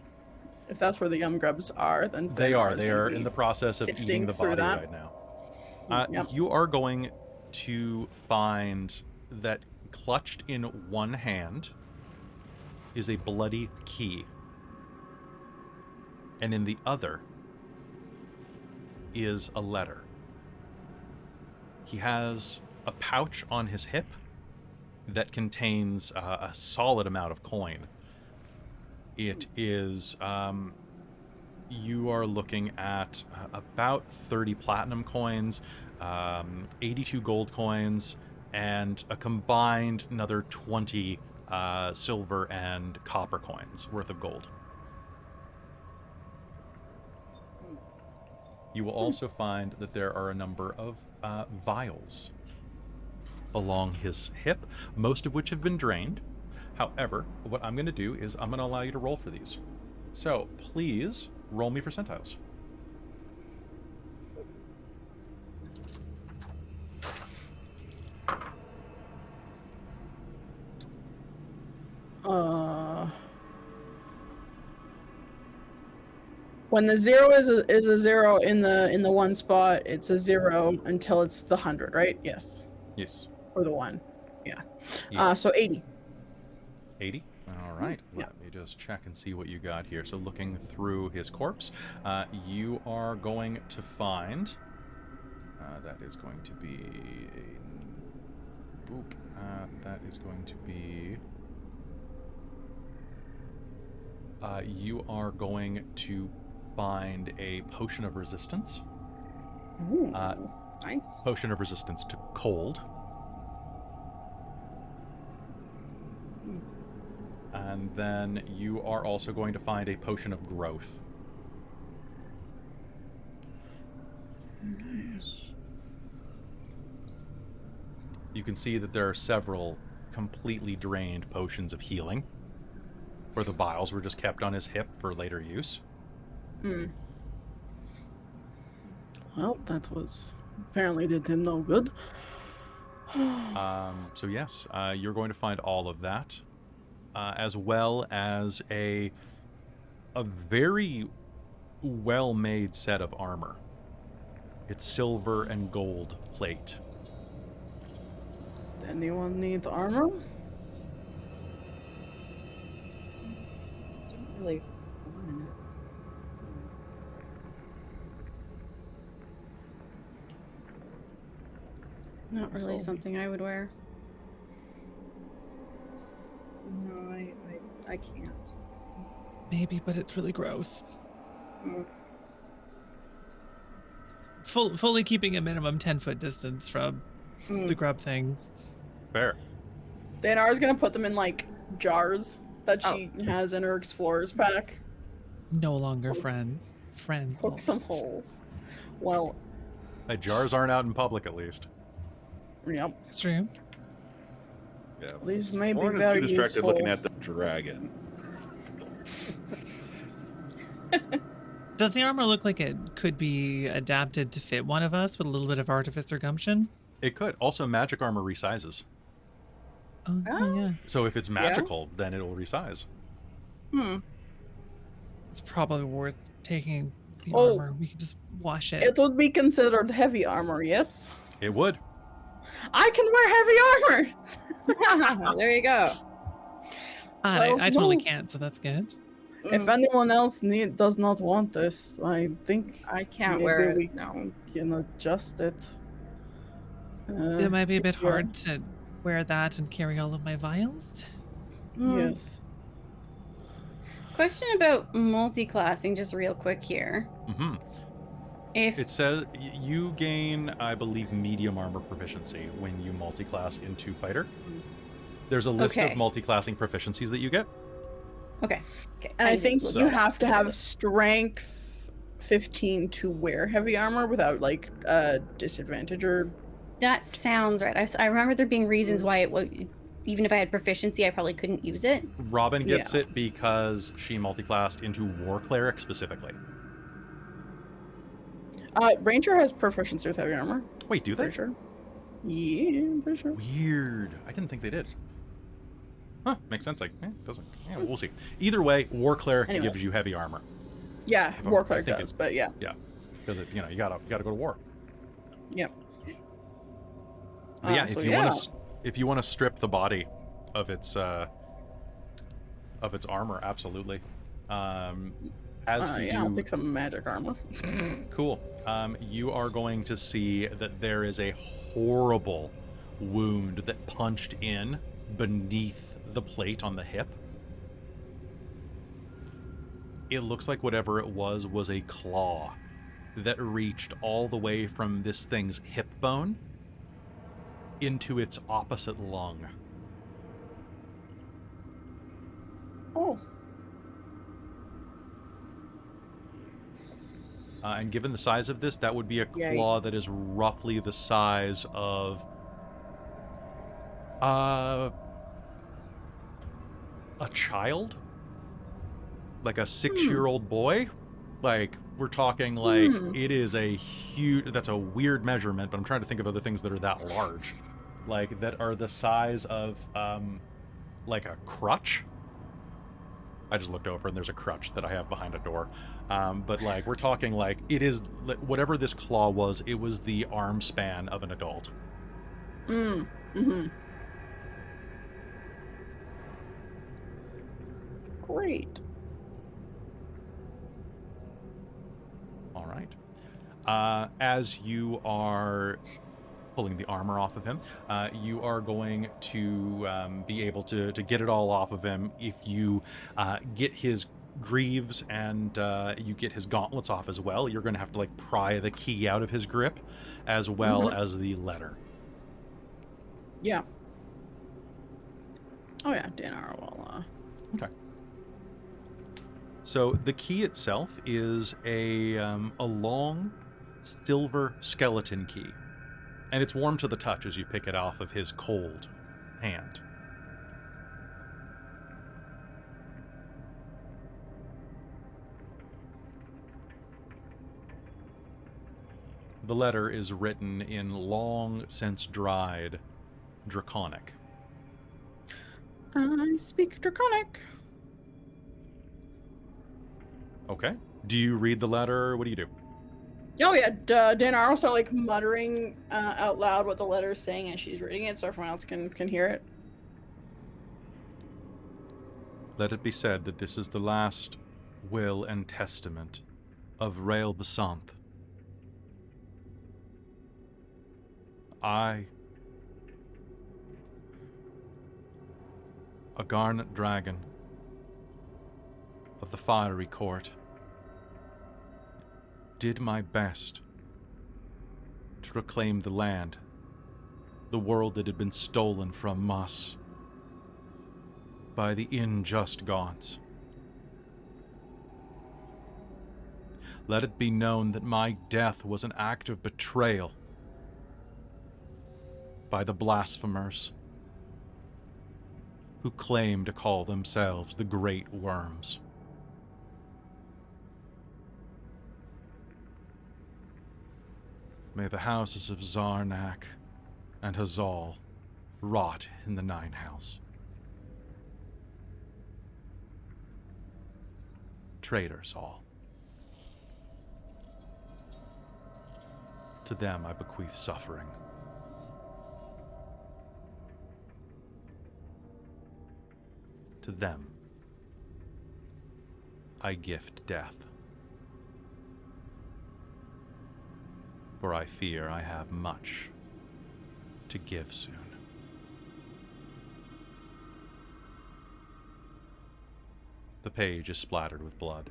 If that's where the yum grubs are, then they are in the process of eating the body right now. You are going to find that clutched in one hand is a bloody key, and in the other is a letter. He has a pouch on his hip that contains a solid amount of coin. It is, you are looking at about 30 platinum coins, 82 gold coins, and a combined another 20 silver and copper coins worth of gold. You will also find that there are a number of vials along his hip, most of which have been drained. However, what I'm going to do is I'm going to allow you to roll for these. So please roll me percentiles. When the 0 is a 0 in the one spot, it's a 0 until it's the 100, right? Yes. Yes. Or the 1. Yeah. So 80. 80? All right. Let me just check and see what you got here. So looking through his corpse, you are going to find... that is going to be a... Boop. That is going to be... you are going to find a potion of resistance. Ooh, nice. Potion of resistance to cold. And then you are also going to find a potion of growth. Nice. You can see that there are several completely drained potions of healing, where the vials were just kept on his hip for later use. Well, that was apparently did him no good. So yes, you're going to find all of that, as well as a very well-made set of armor. It's silver and gold plate. Anyone need armor? Don't really. Not really something I would wear. No, I can't. Maybe, but it's really gross. Mm. Fully keeping a minimum 10-foot distance from the grub things. Fair. Deianera's gonna put them in like jars that she has in her explorer's pack. No longer friends. Friends. Poke some holes. Well, Jars aren't out in public, at least. yep. It's true. Yeah. These may be Forn is very too distracted useful. looking at the dragon. Does the armor look like it could be adapted to fit one of us with a little bit of artificer gumption? It could. Also, magic armor resizes. Oh, yeah. So if it's magical, then it'll resize. It's probably worth taking the Oh. armor. We could just wash it. It would be considered heavy armor, yes? It would. I can wear heavy armor! There you go. I totally well, can't, so that's good. If anyone else does not want this, I think I can't maybe wear we it. No. can adjust it. It might be a bit yeah. hard to wear that and carry all of my vials. Yes. Question about multi-classing, just real quick here. Mm-hmm. If It says you gain, I believe, medium armor proficiency when you multi-class into fighter. There's a list Okay. of multi-classing proficiencies that you get. okay, And I just think looked you at have to it. have strength 15 to wear heavy armor without like disadvantage or That sounds right. I remember there being reasons why it would. Even if I had proficiency, I probably couldn't use it. Robin gets it because she multi-classed into war cleric specifically. Ranger has proficiency with heavy armor. Wait, do they? Pretty sure. Yeah, I'm pretty sure. Weird. I didn't think they did. Huh? Makes sense. Like, doesn't. Yeah, we'll see. Either way, war cleric Anyways. gives you heavy armor. Yeah, I'm war cleric thinking- does, but yeah. Yeah, because you gotta go to war. Yep. But yeah, So if you want to strip the body of its armor, absolutely. As you I'll do, take some magic armor. cool. You are going to see that there is a horrible wound that punched in beneath the plate on the hip. It looks like whatever it was a claw that reached all the way from this thing's hip bone into its opposite lung. Oh. And given the size of this, that would be a claw Yikes. that is roughly the size of a child, like a 6-year-old boy. Like, we're talking like it is a huge. That's a weird measurement, but I'm trying to think of other things that are that large, like that are the size of like a crutch. I just looked over and there's a crutch that I have behind a door. But like, we're talking like it is whatever this claw was. It was the arm span of an adult. Great. All right. As you are pulling the armor off of him, you are going to be able to get it all off of him if you get his greaves and you get his gauntlets off as well. You're going to have to like pry the key out of his grip as well as the letter. Yeah. Oh yeah, Deianera will. Okay. So the key itself is a long silver skeleton key, and it's warm to the touch as you pick it off of his cold hand. The letter is written in long since dried Draconic. I speak Draconic. Okay. Do you read the letter? What do you do? Oh yeah, Deianera also like muttering out loud what the letter is saying as she's reading it, so everyone else can hear it. Let it be said that this is the last will and testament of Rael Basanth. I, a garnet dragon of the fiery court, did my best to reclaim the land the world that had been stolen from us by the unjust gods. Let it be known that my death was an act of betrayal by the blasphemers who claim to call themselves the Great Worms. May the houses of Zarnak and Hazal rot in the Nine Hells. Traitors all. To them I bequeath suffering. To them I gift death. For I fear I have much to give soon. The page is splattered with blood.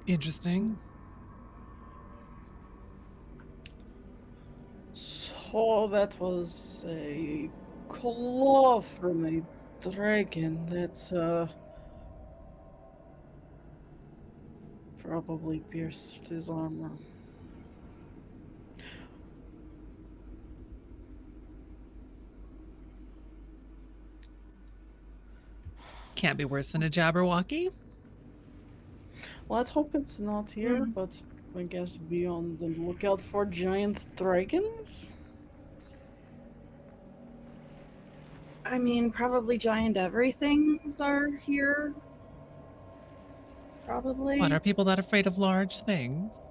Interesting. So that was a claw from a dragon that probably pierced his armor. Can't be worse than a Jabberwocky. Let's hope it's not here, but I guess be on the lookout for giant dragons. I mean, probably giant everythings are here. Probably. What, are people that afraid of large things?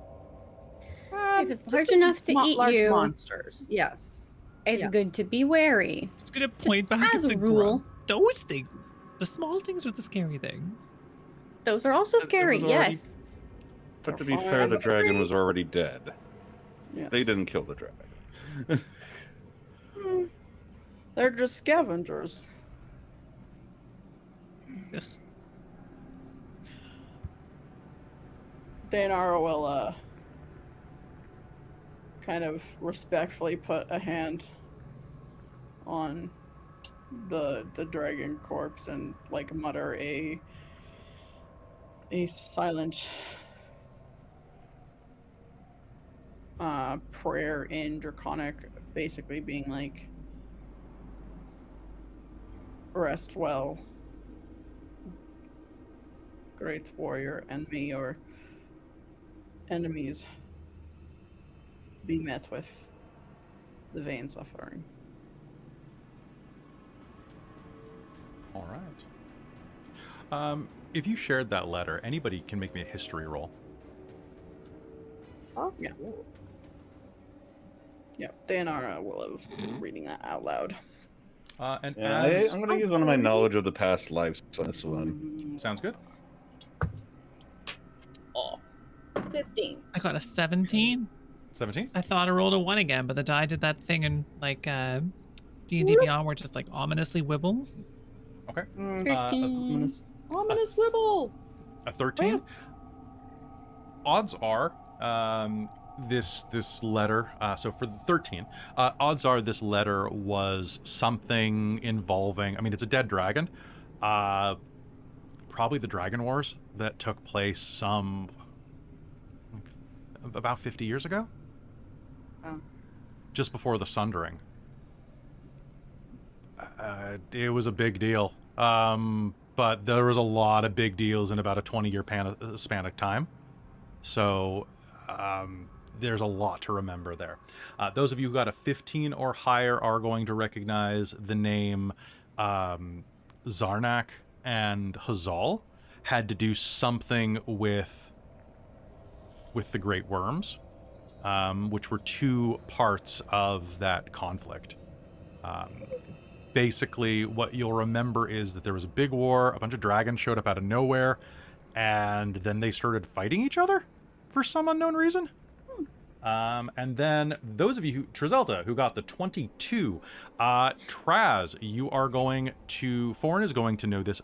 If it's large enough to eat large you, monsters. Yes. it's Yes. good to be wary. Just gonna point back as at a the rule. grunt. Those things. The small things are the scary things. Those are also It was scary, already- yes. But to be fair, the dragon was already dead. Yes. They didn't kill the dragon. They're just scavengers. Ugh. Deianera will kind of respectfully put a hand on the dragon corpse and like mutter a silent prayer in Draconic, basically being like, rest well, great warrior, and may your enemies be met with the vain suffering. All right. If you shared that letter, anybody can make me a history roll. Oh, yeah. Yeah, Deianera will have reading that out loud. And Yeah, as... I'm going to use one of my knowledge of the past lives on this one. Sounds good. 15. I got a 17. 17? I thought I rolled a 1 again, but the die did that thing in like D&D Beyond where it just like ominously wibbles. Okay. 13. Ominous Wibble! A 13? Odds are, this letter, so for the 13, odds are this letter was something involving, I mean, it's a dead dragon, probably the Dragon Wars that took place about 50 years ago? Oh. Just before the Sundering. It was a big deal. But there was a lot of big deals in about a 20-year span of time. So there's a lot to remember there. Those of you who got a 15 or higher are going to recognize the name Zarnak and Hazal had to do something with the Great Worms, which were two parts of that conflict. Basically, what you'll remember is that there was a big war, a bunch of dragons showed up out of nowhere, and then they started fighting each other for some unknown reason. And then those of you Trazelta, who got the 22, Traz, you are going to, Forn is going to know this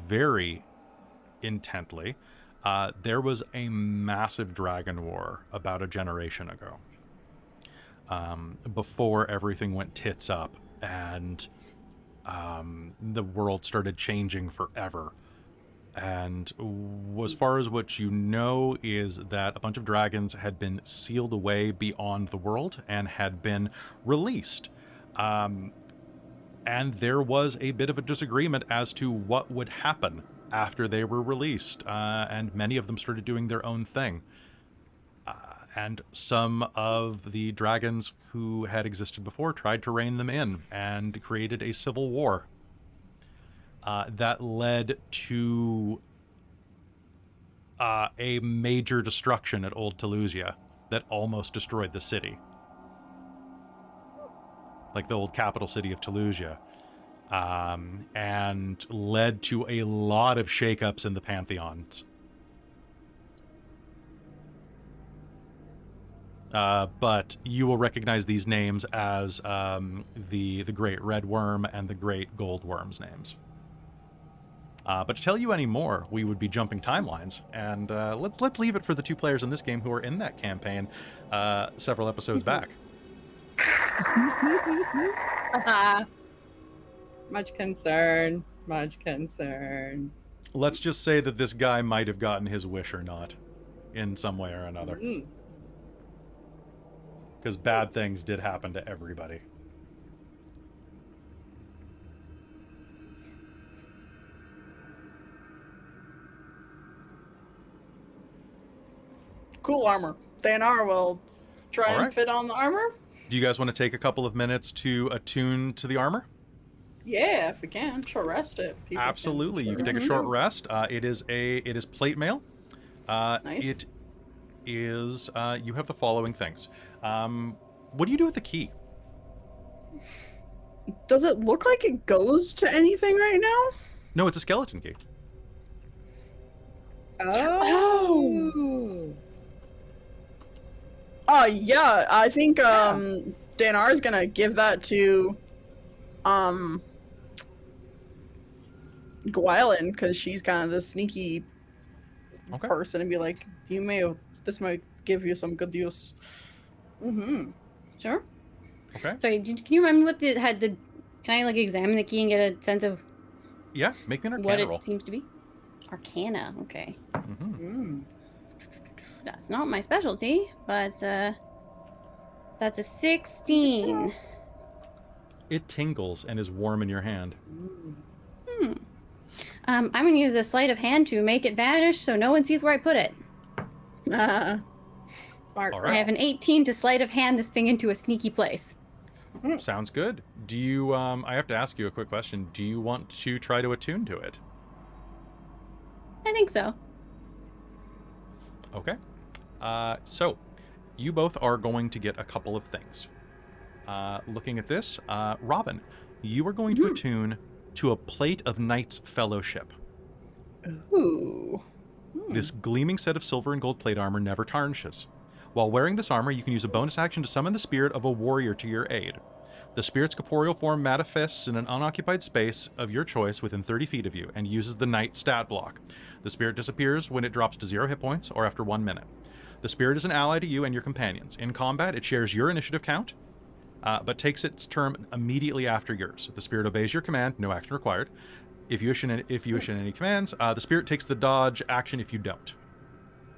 very intently. There was a massive dragon war about a generation ago. before everything went tits up and the world started changing forever. And as far as what you know is that a bunch of dragons had been sealed away beyond the world and had been released. And there was a bit of a disagreement as to what would happen after they were released. And many of them started doing their own thing. And some of the dragons who had existed before tried to rein them in and created a civil war. That led to a major destruction at Old Telusia that almost destroyed the city. Like the old capital city of Telusia. And led to a lot of shakeups in the pantheons. But you will recognize these names as the Great Red Worm and the Great Gold Worm's names. But to tell you any more, we would be jumping timelines, and let's leave it for the two players in this game who are in that campaign several episodes back. Much concern. Much concern. Let's just say that this guy might have gotten his wish or not, in some way or another. Because bad things did happen to everybody. Cool armor. Deianera will try and fit on the armor. Do you guys want to take a couple of minutes to attune to the armor? Yeah, if we can. Short rest it. Absolutely. You can take a short rest. It is plate mail. Nice. It is, you have the following things. What do you do with the key? Does it look like it goes to anything right now? No, it's a skeleton key. Oh. Yeah, I think Deianera is gonna give that to Gwylan, because she's kind of the sneaky person, and be like, this might give you some good use. Sure. Okay. Sorry, can you remind me what can I examine the key and get a sense of Yeah, make me an what Arcana it roll. seems to be? Arcana, okay. Mm-hmm. That's not my specialty, but that's a 16. It tingles and is warm in your hand. I'm gonna use a sleight of hand to make it vanish so no one sees where I put it. Smart. All right. I have an 18 to sleight of hand this thing into a sneaky place. Sounds good. Do you, I have to ask you a quick question. Do you want to try to attune to it? I think so. Okay. So, you both are going to get a couple of things. Looking at this, Robin, you are going to attune to a plate of Knight's Fellowship. Ooh. This gleaming set of silver and gold plate armor never tarnishes. While wearing this armor, you can use a bonus action to summon the spirit of a warrior to your aid. The spirit's corporeal form manifests in an unoccupied space of your choice within 30 feet of you and uses the Knight stat block. The spirit disappears when it drops to 0 hit points or after 1 minute. The spirit is an ally to you and your companions. In combat, it shares your initiative count, but takes its turn immediately after yours. The spirit obeys your command, no action required. If you issue any commands, the spirit takes the dodge action if you don't,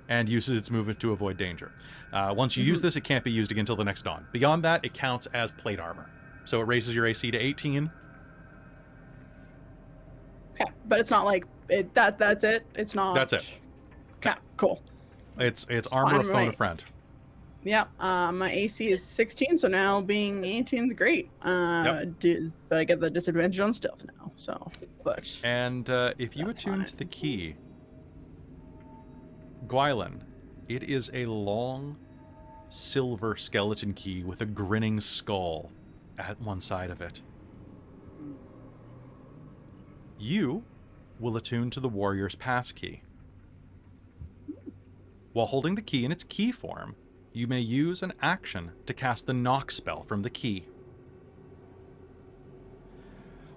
and uses its movement to avoid danger. Once you use this, it can't be used again until the next dawn. Beyond that, it counts as plate armor. So it raises your AC to 18. Okay, but it's not like it. That's it. It's not. That's it. Okay, cool. It's armor to phone a friend. Yeah. My AC is 16, so now being 18 is great. But I get the disadvantage on stealth now. So, but. And if you attune to the key, Gwylan, it is a long silver skeleton key with a grinning skull at one side of it. You will attune to the warrior's pass key. While holding the key in its key form, you may use an action to cast the knock spell from the key.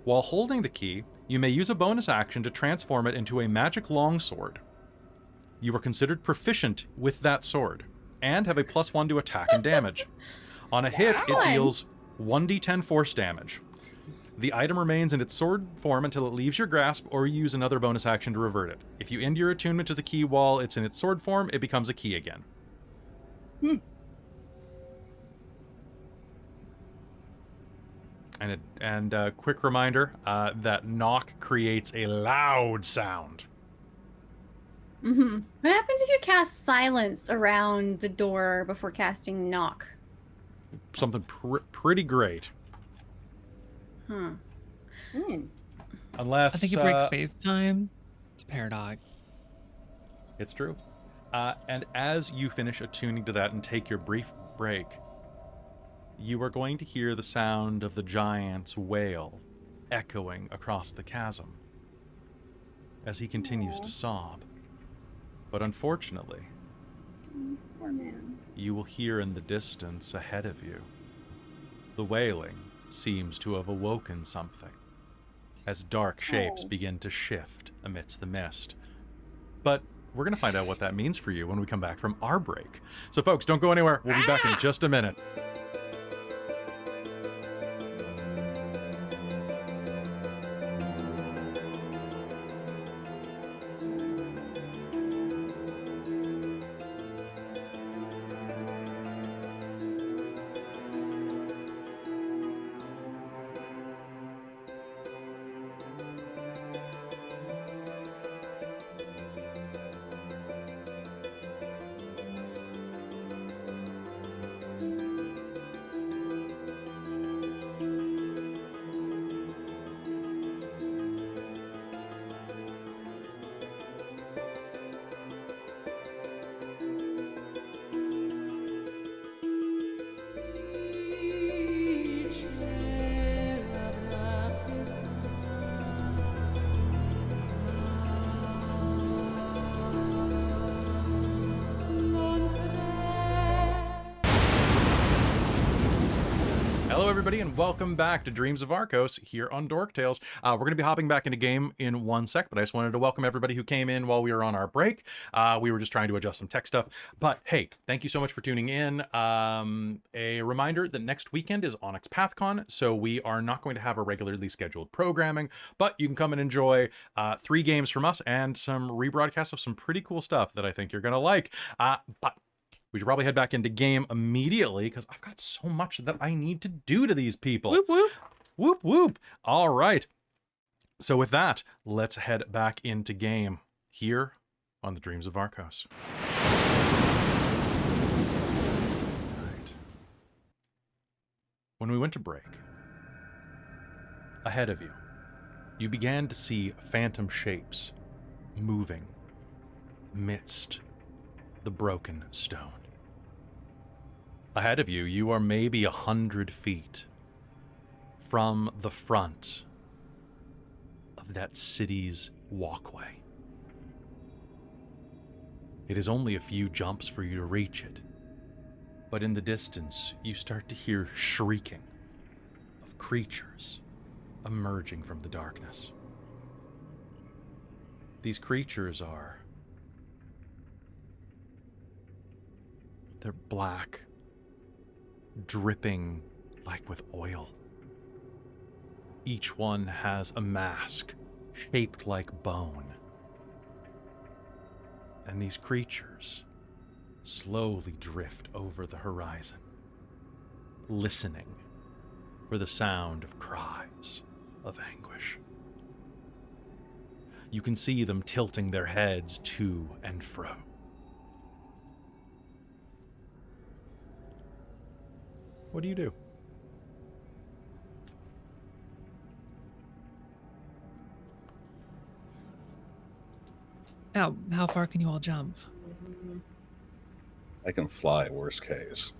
While holding the key, you may use a bonus action to transform it into a magic longsword. You are considered proficient with that sword, and have a +1 to attack and damage. On a hit, Fun. it deals 1d10 force damage. The item remains in its sword form until it leaves your grasp, or you use another bonus action to revert it. If you end your attunement to the key while it's in its sword form, it becomes a key again. And a quick reminder that knock creates a loud sound. Mm-hmm. What happens if you cast silence around the door before casting knock? Something pretty great. Huh. Unless I think it breaks space time. It's a paradox. It's true. And as you finish attuning to that and take your brief break, you are going to hear the sound of the giant's wail echoing across the chasm as he continues to sob. But unfortunately, Poor man. you will hear in the distance ahead of you. The wailing seems to have awoken something as dark shapes begin to shift amidst the mist. But we're going to find out what that means for you when we come back from our break. So folks, don't go anywhere. We'll be back in just a minute. Hello, everybody, and welcome back to Dreams of Arkos here on Dork Tales. We're going to be hopping back into game in one sec, but I just wanted to welcome everybody who came in while we were on our break. We were just trying to adjust some tech stuff, but hey, thank you so much for tuning in. A reminder that next weekend is Onyx PathCon, so we are not going to have a regularly scheduled programming, but you can come and enjoy 3 games from us and some rebroadcasts of some pretty cool stuff that I think you're going to like. But we should probably head back into game immediately because I've got so much that I need to do to these people. Whoop, whoop. Whoop, whoop. All right. So with that, let's head back into game here on the Dreams of Arkos. Right. When we went to break, ahead of you, you began to see phantom shapes moving amidst the broken stone. Ahead of you, you are maybe 100 feet from the front of that city's walkway. It is only a few jumps for you to reach it, but in the distance, you start to hear shrieking of creatures emerging from the darkness. These creatures they're black, dripping like with oil. Each one has a mask shaped like bone. And these creatures slowly drift over the horizon, listening for the sound of cries of anguish. You can see them tilting their heads to and fro. What do you do? How far can you all jump? I can fly, worst case.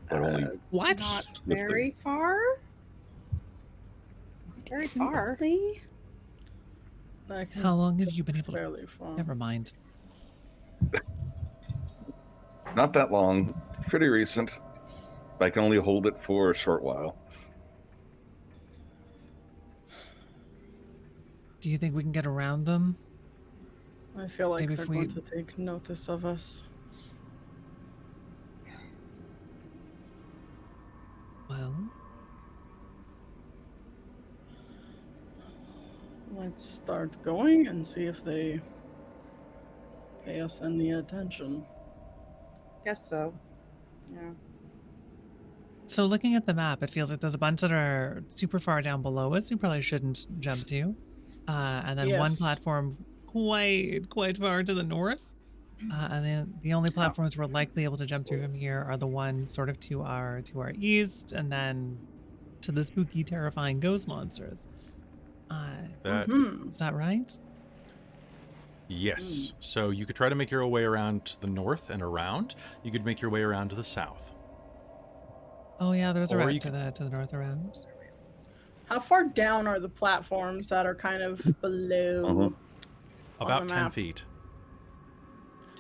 But only What? Not with very far. Very far. Simply? I can How long have you been able to... barely fall. Never mind. not that long. Pretty recent. I can only hold it for a short while. Do you think we can get around them? I feel like Maybe they're if we- going to take notice of us. might start going and see if they pay us any attention. Guess so. Yeah. So looking at the map, it feels like there's a bunch that are super far down below us. We probably shouldn't jump to. And then one Yes. platform quite far to the north. And then the only platforms we're likely able to jump through from here are the one sort of to our east, and then to the spooky, terrifying ghost monsters. Is that right? Yes. So you could try to make your way around to the north and around. You could make your way around to the south. Oh yeah, there's a Or route you to the north around. How far down are the platforms that are kind of below? About the 10 map? feet.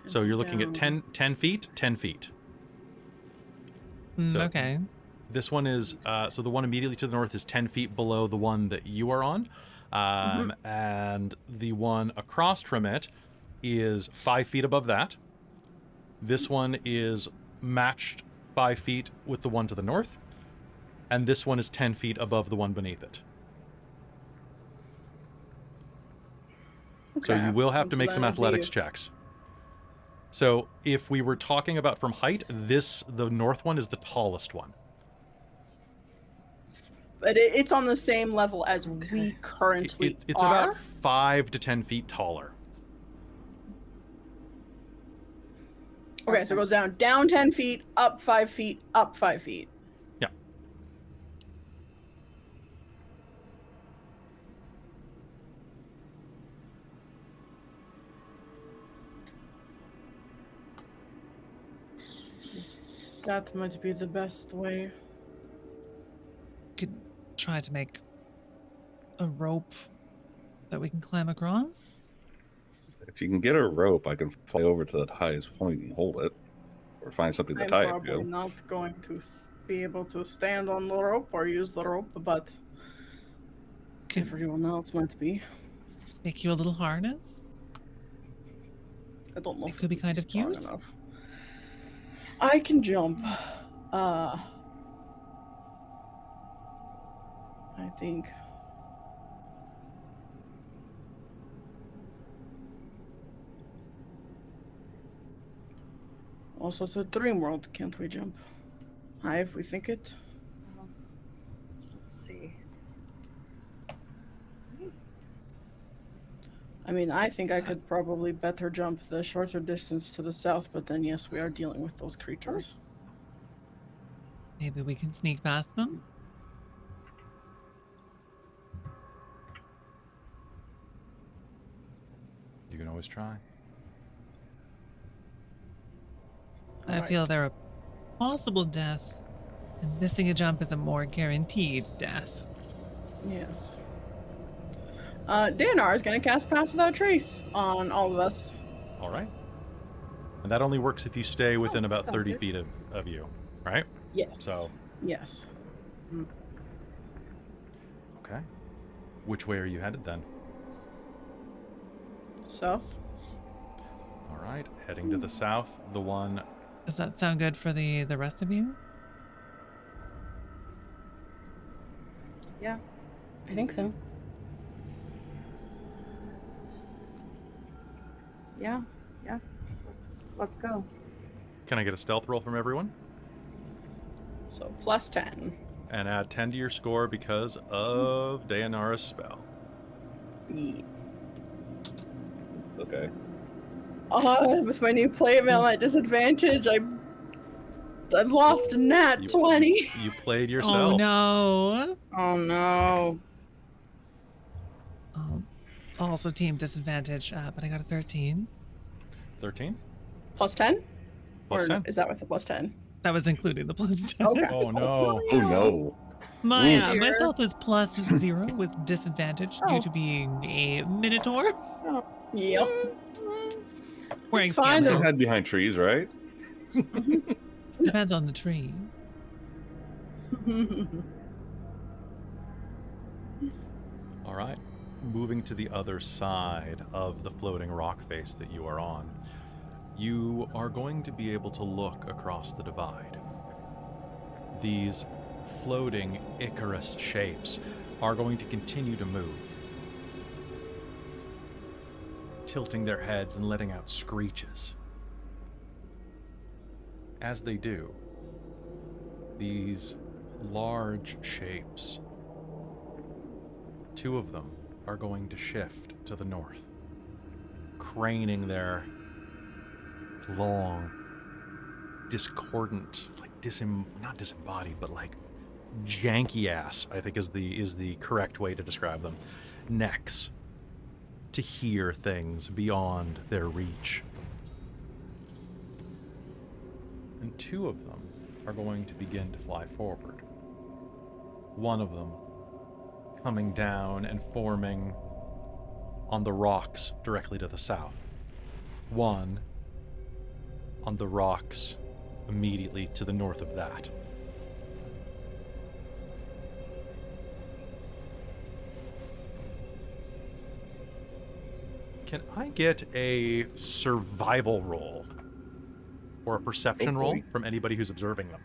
So you're looking at Down. 10 feet, 10 feet. So- Okay. This one is, so the one immediately to the north is 10 feet below the one that you are on. And the one across from it is 5 feet above that. This one is matched 5 feet with the one to the north. And this one is 10 feet above the one beneath it. So Okay. you will have to So make some that'd be- athletics checks. So if we were talking about from height, the north one is the tallest one. But it's on the same level as we currently It's are. about 5 to 10 feet taller. Okay, so it goes down 10 feet, up 5 feet, up 5 feet. Yeah. That might be the best way. Could try to make a rope that we can climb across. If you can get a rope, I can fly over to the highest point and hold it, or find something to I'm tie it probably to. not going to be able to stand on the rope or use the rope, but Could everyone else might be. make you a little harness. I don't know. It if could be it'd kind of strong cute. enough. I can jump. I think. Also, it's a dream world. Can't we jump high if we think it? Let's see. I mean, I think I could probably better jump the shorter distance to the south, but then yes, we are dealing with those creatures. Maybe we can sneak past them. You can always try. I Alright. feel they're a possible death, and missing a jump is a more guaranteed death. Yes. Deianera is going to cast Pass Without Trace on all of us. All right. And that only works if you stay within about sounds 30 good. feet of you, right? Yes. So, Yes. okay. Which way are you headed then? South. All right. Heading to the south, the one... Does that sound good for the rest of you? Yeah. I think so. Yeah. Let's go. Can I get a stealth roll from everyone? So plus 10. And add 10 to your score because of Deianera's spell. Yeah. Okay. With my new playmail at disadvantage, I lost a nat 20. You played yourself. Oh no! Oh no. Oh, also team disadvantage, but I got a 13. 13? Plus 10? Plus Or 10? is that with the plus 10? That was including the plus 10. Okay. Oh no. Oh no. My stealth is plus 0 with disadvantage due Oh. to being a minotaur. Yep. Wearing It's fine, You scandal. can hide behind trees, right? Depends on the tree. All right. Moving to the other side of the floating rock face that you are on, you are going to be able to look across the divide. These floating Icarus shapes are going to continue to move. tilting their heads and letting out screeches. As they do, these large shapes, 2 of them are going to shift to the north, craning their long, discordant, like not disembodied, but like janky ass, I think is the correct way to describe them, necks to hear things beyond their reach. And 2 of them are going to begin to fly forward. One of them coming down and forming on the rocks directly to the south. One on the rocks immediately to the north of that. Can I get a survival roll or a perception roll from anybody who's observing them?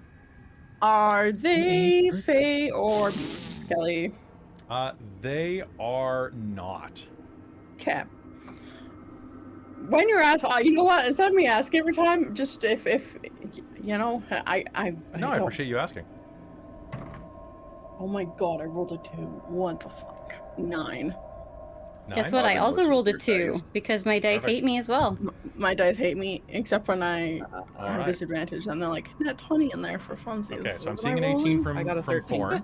Are they Fae or beasts, Kelly? They are not. Okay. When you're asked, you know what? Instead of me asking every time, just if you know, I appreciate you asking. Oh my god, I rolled a 2. What the fuck? 9. Guess what? I also rolled a 2 because my dice hate me as well. My dice hate me, except when I have right. disadvantage. And they're like, net 20 in there for funsies. Okay, so I'm What seeing am an I 18 rolling? I got a from 13. Forn.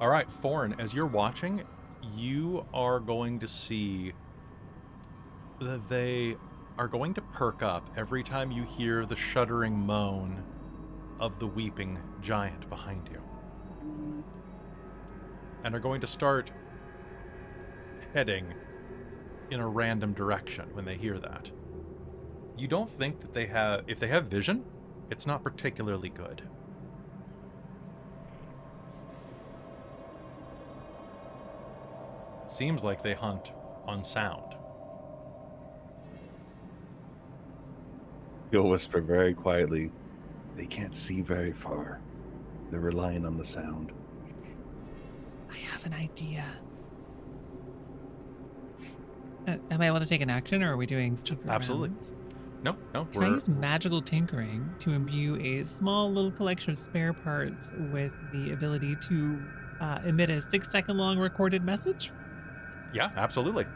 All right, Forn, as you're watching, you are going to see that they are going to perk up every time you hear the shuddering moan of the weeping giant behind you. And are going to start heading in a random direction when they hear that. You don't think that if they have vision, it's not particularly good. It seems like they hunt on sound. You'll whisper very quietly, they can't see very far. They're relying on the sound. I have an idea. Am I able to take an action, or are we doing stick Absolutely. rounds? No. Can I use magical tinkering to imbue a small little collection of spare parts with the ability to emit a 6-second long recorded message? Yeah, absolutely.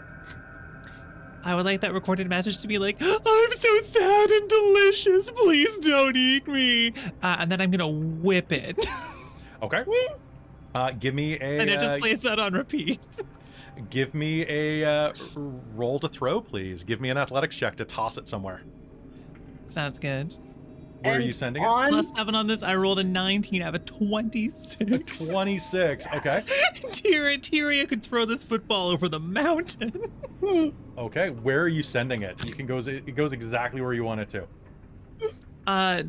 I would like that recorded message to be like, I'm so sad and delicious, please don't eat me. And then I'm gonna whip it. Okay. Give me a... And it just plays that on repeat. Give me a roll to throw, please. Give me an athletics check to toss it somewhere. Sounds good. Where are you sending it? Plus 7 on this, I rolled a 19 out of a 26. A 26, okay. Tyria could throw this football over the mountain. Okay, where are you sending it? It goes exactly where you want it to. I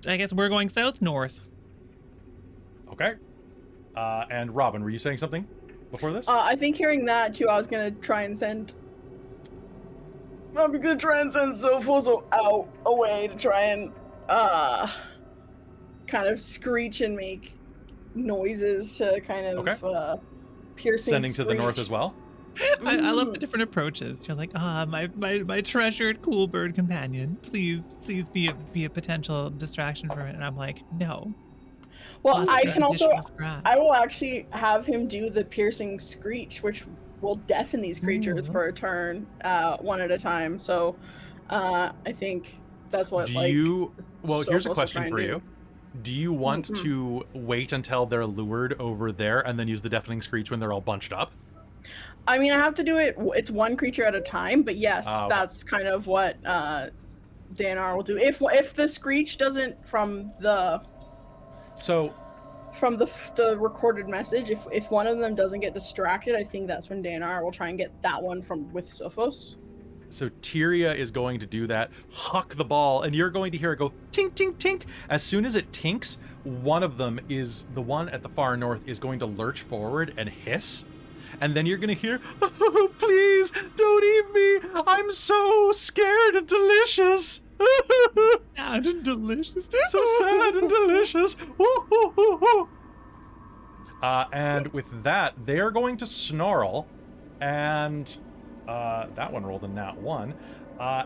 guess we're going south-north. Okay. And Robin, were you saying something before this? I think hearing that too, I'm gonna try and send Zofoso out away to try and kind of screech and make noises to kind of piercing. Sending to the screech. north as well. I love the different approaches. You're like, my treasured cool bird companion. Please be a potential distraction from it. And I'm like, no. Well, Plus I can also, grass. I will actually have him do the piercing screech, which will deafen these creatures for a turn, one at a time. So, I think that's what. Here's a question for you. Do you want to wait until they're lured over there and then use the deafening screech when they're all bunched up? I mean, I have to do it. It's one creature at a time, but yes, that's kind of what Deianera will do. If the screech doesn't from the recorded message, if one of them doesn't get distracted, I think that's when Deianera will try and get that one with Sophos. So Tyria is going to do that, huck the ball, and you're going to hear it go tink, tink, tink. As soon as it tinks, one of them the one at the far north is going to lurch forward and hiss. And then you're going to hear, oh, please don't eat me. I'm so scared and delicious. Sad and delicious. So sad and delicious. And with that, they are going to snarl and That one rolled a nat 1.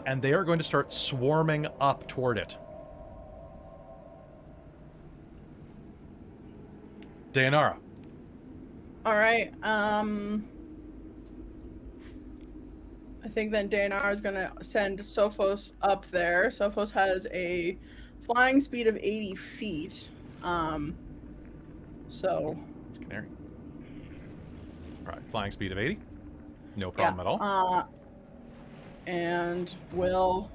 And they are going to start swarming up toward it. Deianera. All right. I think then Deianera is going to send Sophos up there. Sophos has a flying speed of 80 feet. So. It's Canary. All right, flying speed of 80. No problem at all. And we'll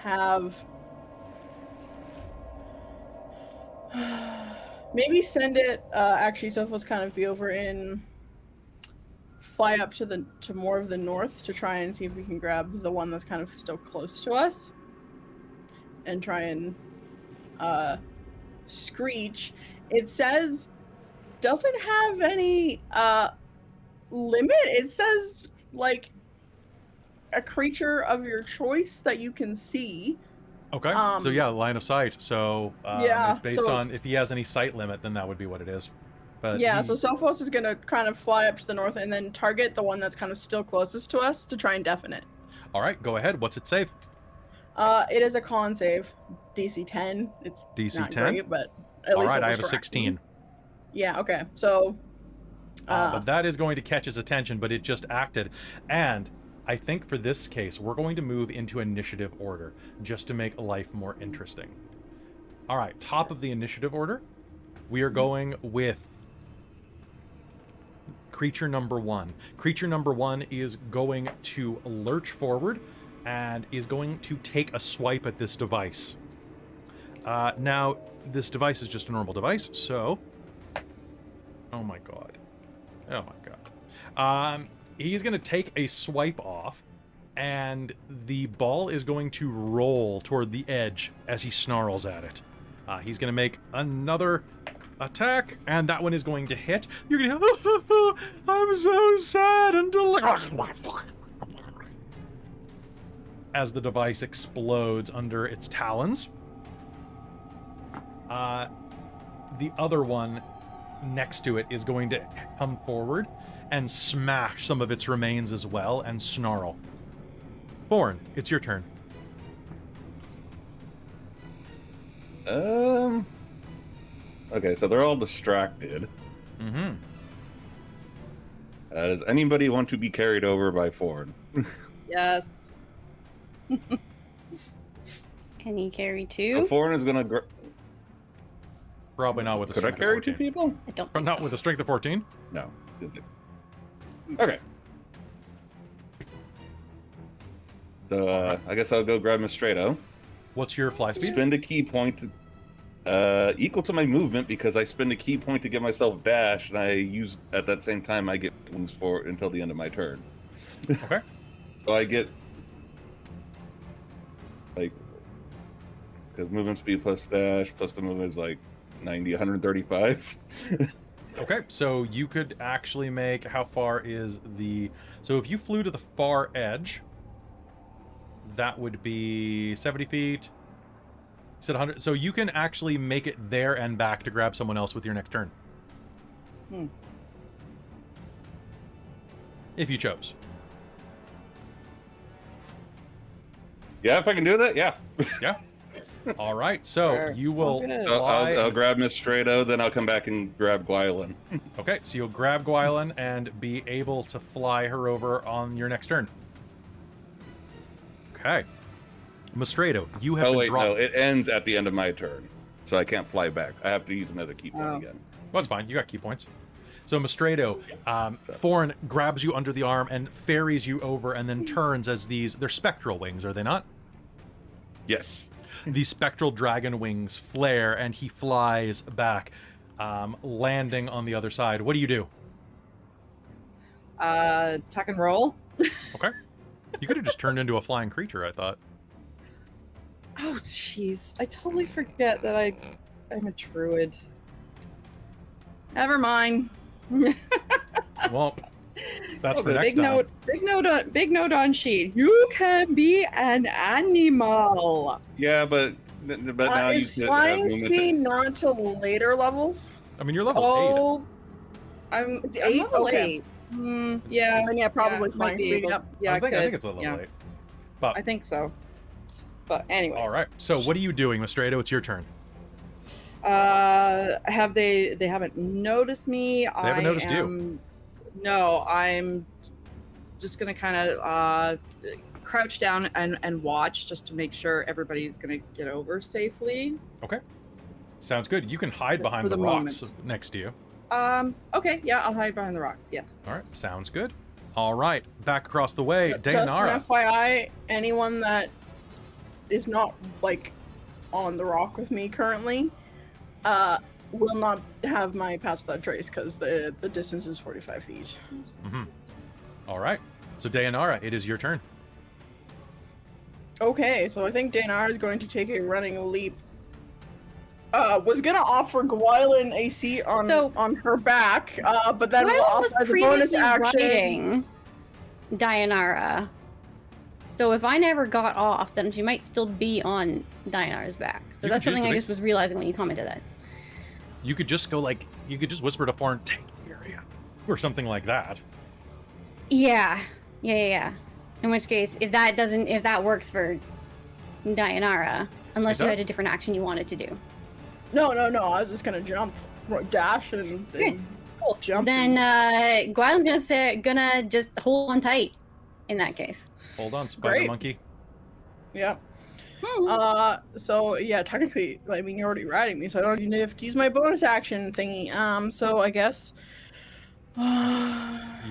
have maybe send it. Actually, Sophos kind of be over in. Fly up to more of the north to try and see if we can grab the one that's kind of still close to us, and try and screech. It says doesn't have any limit. It says like a creature of your choice that you can see. Okay. So yeah, line of sight. So yeah, it's based on if he has any sight limit, then that would be what it is. But yeah, so Sophos is gonna kind of fly up to the north and then target the one that's kind of still closest to us to try and deafen it. All right, go ahead. What's it save? It is a con save, DC 10. It's DC not 10. Great, but at least all right, it I was have a 16. Yeah. Okay. So. But that is going to catch his attention, but it just acted, and I think for this case we're going to move into initiative order just to make life more interesting. All right, top of the initiative order, we are going with. Creature number 1. Creature number 1 is going to lurch forward and is going to take a swipe at this device. Now, this device is just a normal device, so... Oh my god. Oh my god. He's going to take a swipe off, and the ball is going to roll toward the edge as he snarls at it. He's going to make another... attack, and that one is going to hit. You're gonna I'm so sad and as the device explodes under its talons. The other one next to it is going to come forward and smash some of its remains as well and snarl. Forn, it's your turn. Okay, so they're all distracted. Mm-hmm. Does anybody want to be carried over by Forn? Yes. Can he carry two? Forn is gonna. Probably not with a Could I strength carry of 14. 2 people? I don't But think not so. with a strength of 14? No. Okay. I guess I'll go grab Mystredo. What's your fly speed? Spend a key point equal to my movement because I spend a key point to get myself dash, and I use at that same time I get wings for until the end of my turn. Okay. So I get like because movement speed plus dash plus the movement is like 90, 135. Okay, so you could actually make, how far is the, so if you flew to the far edge, that would be 70 feet. You said 100, so you can actually make it there and back to grab someone else with your next turn. If you chose. Yeah, if I can do that, yeah. Yeah. All right, so Sure. you will Sounds good. So fly. I'll grab Mystredo, then I'll come back and grab Gwylan. Okay, so you'll grab Gwylan and be able to fly her over on your next turn. Okay. Mystredo, you have been dropped. No, it ends at the end of my turn, so I can't fly back. I have to use another key point again. Well, that's fine. You got key points. So Mystredo, Forn grabs you under the arm and ferries you over and then turns as these, they're spectral wings, are they not? Yes. These spectral dragon wings flare and he flies back, landing on the other side. What do you do? Tuck and roll. Okay. You could have just turned into a flying creature, I thought. Oh, jeez. I totally forget that I'm a druid. Never mind. Well, that's for next time. Big note on sheet. You can be an animal. Yeah, but now you is could have flying movement speed not till later levels? I mean, you're level 8. Oh, I'm I'm eight. level Okay. 8. Yeah. Then yeah, probably might flying be speed. able- Yep. Yeah, I think could. it's a little Yeah, late. But I think so. But anyway. all right. So what are you doing, Mystredo? It's your turn. Have they haven't noticed me? They haven't noticed you. No, I'm just gonna kind of crouch down and watch just to make sure everybody's gonna get over safely. Okay. Sounds good. You can hide behind For the the rocks moment. next to you. Okay, yeah, I'll hide behind the rocks. Yes. All right. Sounds good. All right. Back across the way, Just Deianera. an FYI, anyone that is not like on the rock with me currently, will not have my pass without trace because the distance is 45 feet. Mm-hmm. All right. So Deianera, it is your turn. Okay, so I think Deianera is going to take a running leap. Was gonna offer Gwylan a seat on her back, but then Gwylan also was as a bonus previously action. riding Deianera. So if I never got off, then she might still be on Deianera's back. So You that's could something choose I to just was realizing when you commented that. You could just go you could just whisper to Forn, take Tyria, or something like that. Yeah. In which case, if that works for Deianera, unless It you had does. a different action you wanted to do. No, I was just gonna jump, dash, and Cool. jump. Then Gwylan's gonna just hold on tight in that case. Hold on, spider Great. monkey. Yeah. So yeah, technically, I mean, you're already riding me, so I don't even have to use my bonus action thingy. So I guess. You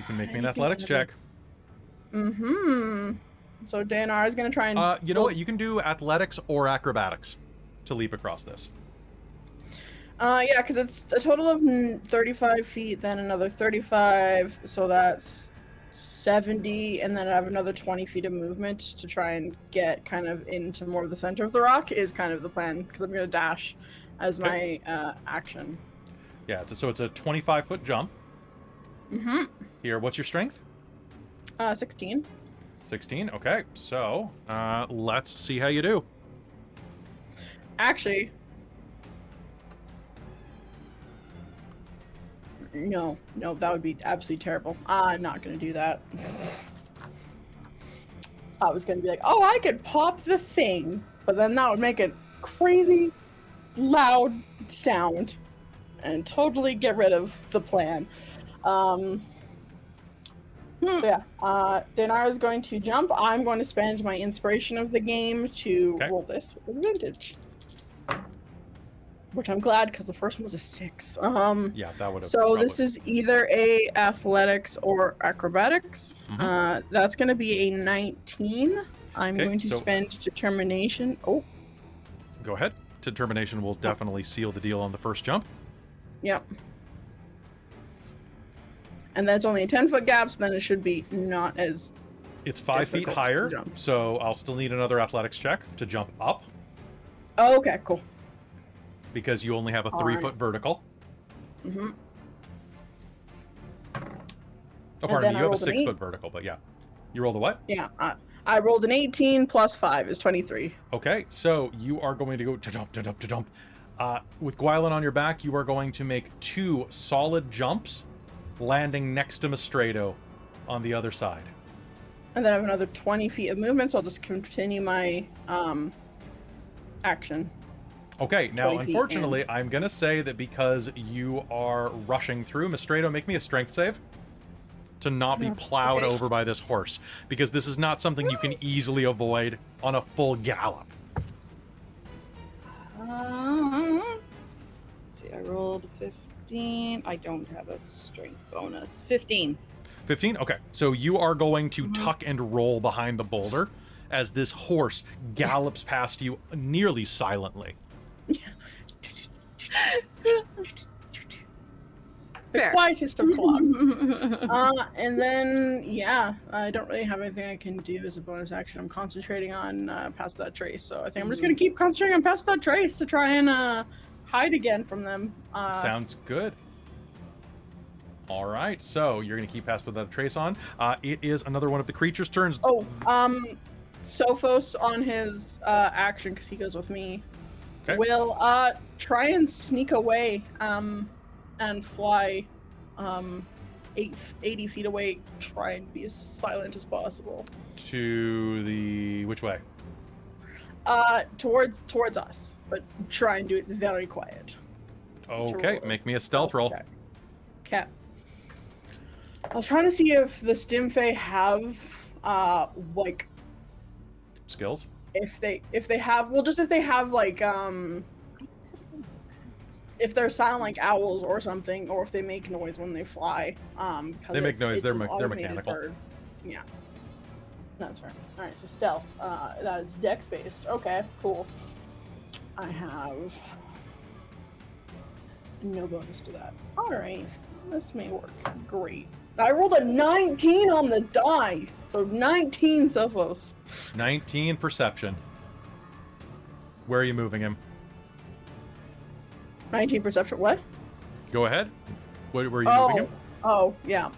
can make me an athletics check. So Deianera is gonna try and. You know what? You can do athletics or acrobatics to leap across this. Yeah, because it's a total of 35 feet, then another 35, so that's 70, and then I have another 20 feet of movement to try and get kind of into more of the center of the rock is kind of the plan, because I'm going to dash as my action. Yeah, so it's a 25-foot jump. Here, what's your strength? 16. 16, okay. So, let's see how you do. Actually... No, that would be absolutely terrible. I'm not going to do that. I was going to be like, oh, I could pop the thing, but then that would make a crazy loud sound and totally get rid of the plan. So yeah, Deianera is going to jump. I'm going to spend my inspiration of the game to roll this with advantage. Which I'm glad, because the first one was a 6. Yeah, that would have. So this is either a athletics or acrobatics. That's going to be a 19. I'm going to spend determination. Oh. Go ahead. Determination will definitely seal the deal on the first jump. Yep. And that's only a 10-foot gap, so then it should be not as. It's 5 feet higher, so I'll still need another athletics check to jump up. Oh, okay, cool. Because you only have a 3-foot vertical. Oh, pardon me, you have a 6-foot vertical, but yeah. You rolled a what? Yeah, I rolled an 18 plus 5 is 23. Okay, so you are going to go to-dump. With Gwylan on your back, you are going to make 2 solid jumps, landing next to Mystredo on the other side. And then I have another 20 feet of movement, so I'll just continue my action. Okay, now unfortunately, I'm going to say that because you are rushing through, Mystredo, make me a strength save to not be plowed over by this horse, because this is not something you can easily avoid on a full gallop. Let's see, I rolled 15. I don't have a strength bonus. 15. 15? Okay, so you are going to tuck and roll behind the boulder as this horse gallops past you nearly silently. The quietest of clocks. And then, yeah, I don't really have anything I can do as a bonus action. I'm concentrating on Pass Without Trace, so I think I'm just going to keep concentrating on Pass Without Trace to try and hide again from them. Sounds good. All right, so you're going to keep Pass Without Trace on. It is another one of the creature's turns. Oh, Sophos on his action, because he goes with me, will try and sneak away and fly 80 feet away, try and be as silent as possible. To the which way? Towards us, but try and do it very quiet. Okay, make me a stealth roll. Check. Okay. I was trying to see if the Stimfey have like Skills. if they have if they have like if they're silent like owls or something, or if they make noise when they fly. They make noise. They're mechanical. Bird. Yeah, that's fair. All right, so stealth. That is dex based. Okay, cool. I have no bonus to that. All right, this may work. Great. I rolled a 19 on the die, so 19 Sophos. 19 perception. Where are you moving him? 19 perception. What? Go ahead. Where are you moving him? Oh, yeah.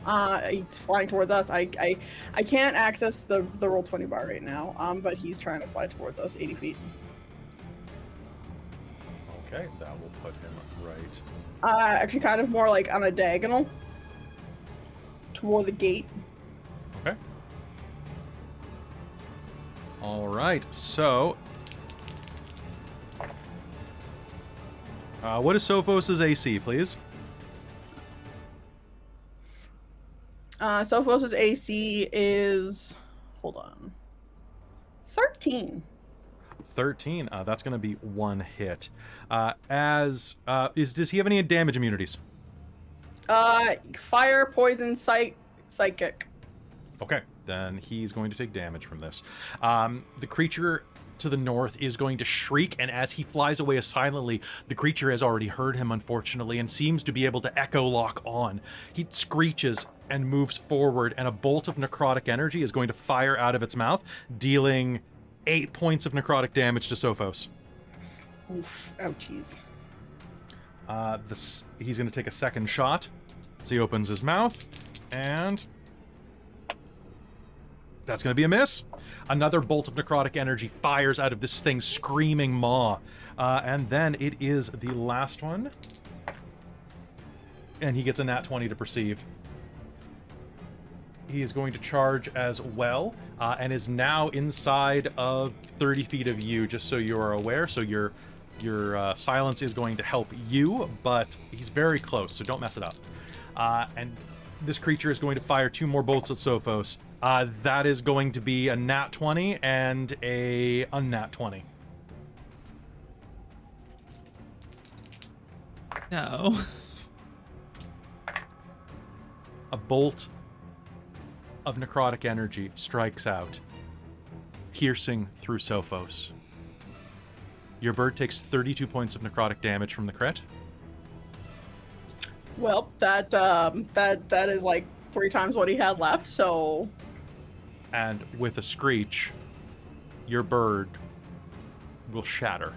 He's flying towards us. I can't access the roll 20 bar right now. But he's trying to fly towards us 80 feet. Okay, that will put him right. Actually, kind of more like on a diagonal toward the gate. Okay. All right. So, what is Sophos' AC, please? Sophos' AC is, hold on, 13. 13. That's going to be one hit. Does he have any damage immunities? Fire, poison, psychic. Okay, then he's going to take damage from this. The creature to the north is going to shriek, and as he flies away silently, the creature has already heard him, unfortunately, and seems to be able to echo lock on. He screeches and moves forward, and a bolt of necrotic energy is going to fire out of its mouth, dealing 8 points of necrotic damage to Sophos. Oof, ouchies. He's going to take a second shot. So he opens his mouth, and that's going to be a miss. Another bolt of necrotic energy fires out of this thing's screaming maw. And then it is the last one. And he gets a nat 20 to perceive. He is going to charge as well, and is now inside of 30 feet of you, just so you are aware. So your silence is going to help you, but he's very close, so don't mess it up. And this creature is going to fire 2 more bolts at Sophos. That is going to be a nat 20 and a unnat 20. No. A bolt of necrotic energy strikes out, piercing through Sophos. Your bird takes 32 points of necrotic damage from the crit. Well, that is like 3 times what he had left, so... And with a screech, your bird will shatter,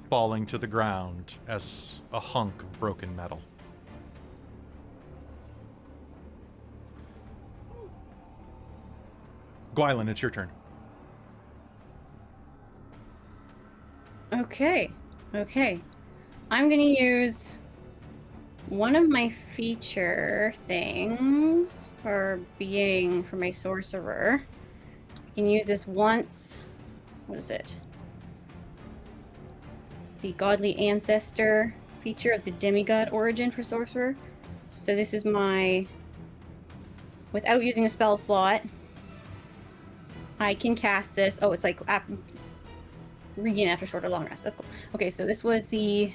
falling to the ground as a hunk of broken metal. Gwylan, it's your turn. Okay. I'm gonna use one of my feature things for my sorcerer. I can use this once. What is it? The godly ancestor feature of the demigod origin for sorcerer. So this is my, without using a spell slot, I can cast this. Oh, it's like regain after short or long rest. That's cool. Okay, so this was the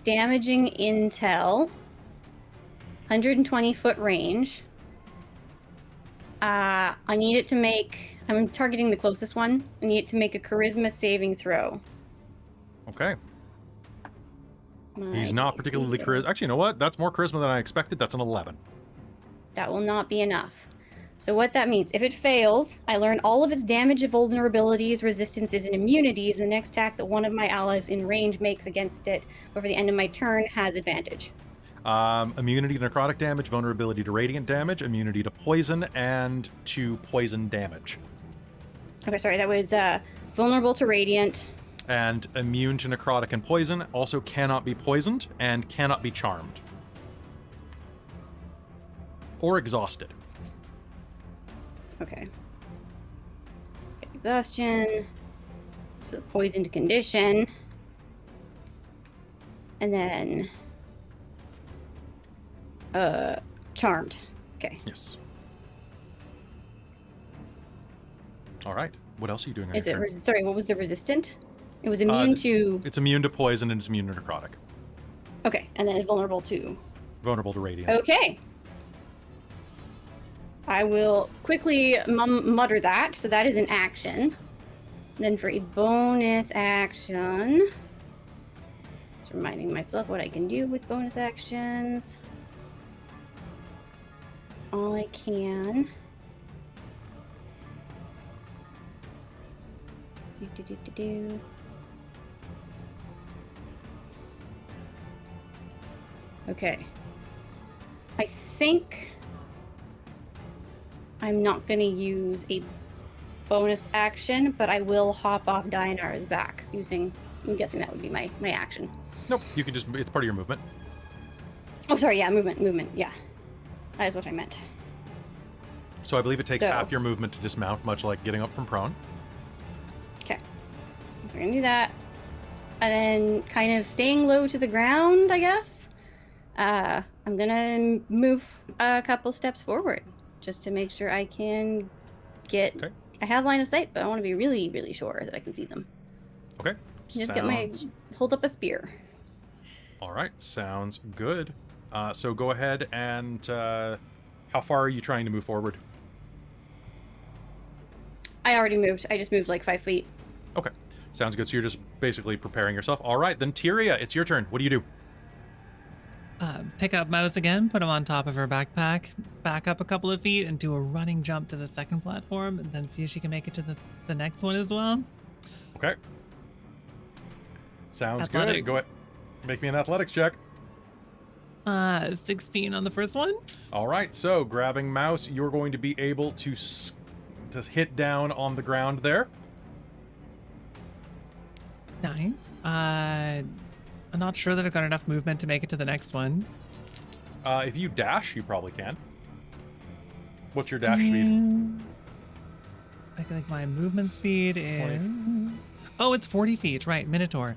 damaging intel, 120 foot range. I need it to make, I'm targeting the closest one. I need it to make a charisma saving throw. Okay. He's not particularly charisma. Actually, you know what? That's more charisma than I expected. That's an 11. That will not be enough. So what that means, if it fails, I learn all of its damage, vulnerabilities, resistances, and immunities. The next attack that one of my allies in range makes against it before the end of my turn has advantage. Immunity to necrotic damage, vulnerability to radiant damage, immunity to poison, and to poison damage. Okay, sorry, that was vulnerable to radiant. and immune to necrotic and poison, also cannot be poisoned, and cannot be charmed. Or exhausted. Okay. Exhaustion. So the poisoned condition. And then charmed. Okay. Yes. All right. What else are you doing on Is your it turn? sorry, what was the resistant? It was immune to It's immune to poison and it's immune to necrotic. okay, and then vulnerable to Vulnerable to radiant. okay. I will quickly mutter that, so that is an action. Then for a bonus action, just reminding myself what I can do with bonus actions. All I can. Do. Okay. I think I'm not going to use a bonus action, but I will hop off Deianera's back using, I'm guessing that would be my action. Nope, you can just, it's part of your movement. Oh, sorry, yeah, movement, yeah. That is what I meant. So I believe it takes So- half your movement to dismount, much like getting up from prone. Okay. We're going to do that. And then kind of staying low to the ground, I guess. I'm going to move a couple steps forward just to make sure I can get... Okay. I have line of sight, but I want to be really, really sure that I can see them. Okay. Just get my... Hold up a spear. All right, sounds good. So go ahead and how far are you trying to move forward? I already moved. I just moved like 5 feet. Okay, sounds good. So you're just basically preparing yourself. All right, then Tyria, it's your turn. What do you do? Pick up Mouse again, put him on top of her backpack, back up a couple of feet, and do a running jump to the second platform, and then see if she can make it to the next one as well. Okay. Sounds Athletics. good. Go ahead. Make me an athletics check. 16 on the first one. All right, so grabbing Mouse, you're going to be able to hit down on the ground there. Nice. I'm not sure that I've got enough movement to make it to the next one. If you dash, you probably can. What's your dash speed? I think my movement speed is... Oh, it's 40 feet, right, Minotaur.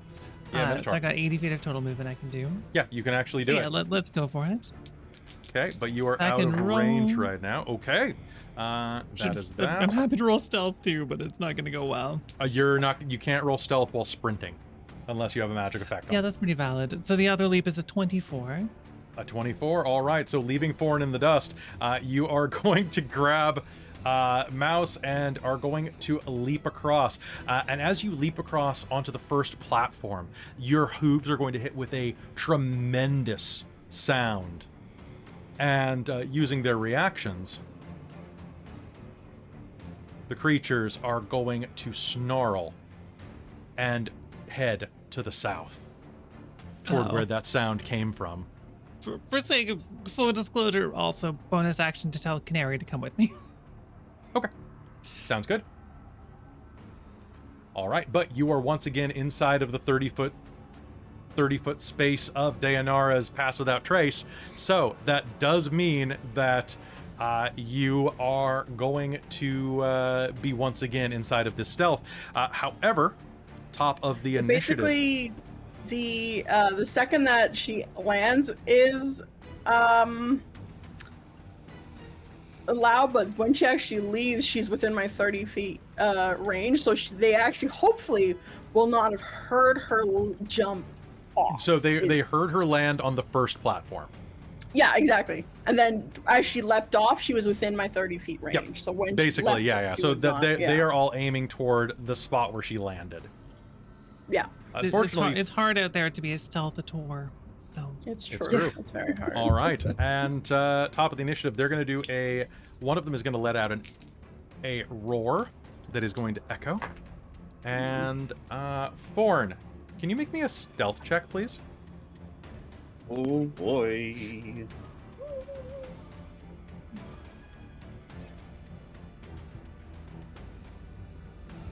Yeah, Minotaur. So I got 80 feet of total movement I can do. Yeah, you can actually So do yeah, it. let's go for it. Okay, but you are Second out of range roll. right now. Okay, that is I'm that. happy to roll stealth too, but it's not going to go well. You can't roll stealth while sprinting, unless you have a magic effect on Yeah, it. that's pretty valid. So the other leap is a 24. A 24. All right. So leaving Forn in the dust, you are going to grab Mouse and are going to leap across. And as you leap across onto the first platform, your hooves are going to hit with a tremendous sound. And using their reactions, the creatures are going to snarl and head to the south toward where that sound came from. For sake of full disclosure, also bonus action to tell Canary to come with me. Okay. Sounds good. All right, but you are once again inside of the 30-foot space of Deianera's Pass Without Trace. So that does mean that you are going to be once again inside of this stealth. However, top of the initiative. Basically, the second that she lands is allowed, but when she actually leaves, she's within my 30 feet range. So they actually, hopefully, will not have heard her jump off. So they heard her land on the first platform. Yeah, exactly. And then as she leapt off, she was within my 30 feet range. Yep. So when Basically, she left, yeah. she So was not- they are all aiming toward the spot where she landed. Yeah, Unfortunately, It's hard out there to be a stealth-ator. So it's true. true. It's very hard. all right. And top of the initiative, they're going to do one of them is going to let out a roar that is going to echo. And Forn, can you make me a stealth check, please? Oh boy.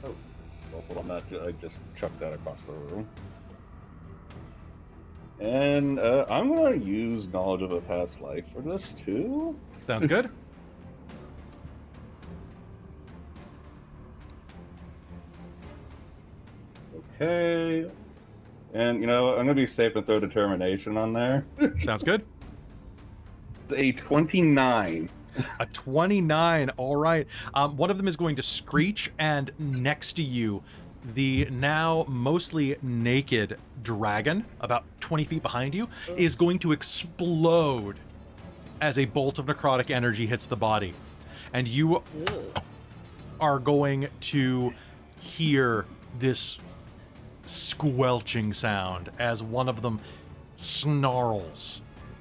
Oh, hold on, that I just chucked that across the room. And I'm going to use Knowledge of a Past Life for this, too. Sounds good. Okay. And, you know, I'm going to be safe and throw Determination on there. Sounds good. It's a 29. A 29, all right. One of them is going to screech, and next to you, the now mostly naked dragon, about 20 feet behind you, is going to explode as a bolt of necrotic energy hits the body. And you are going to hear this squelching sound as one of them snarls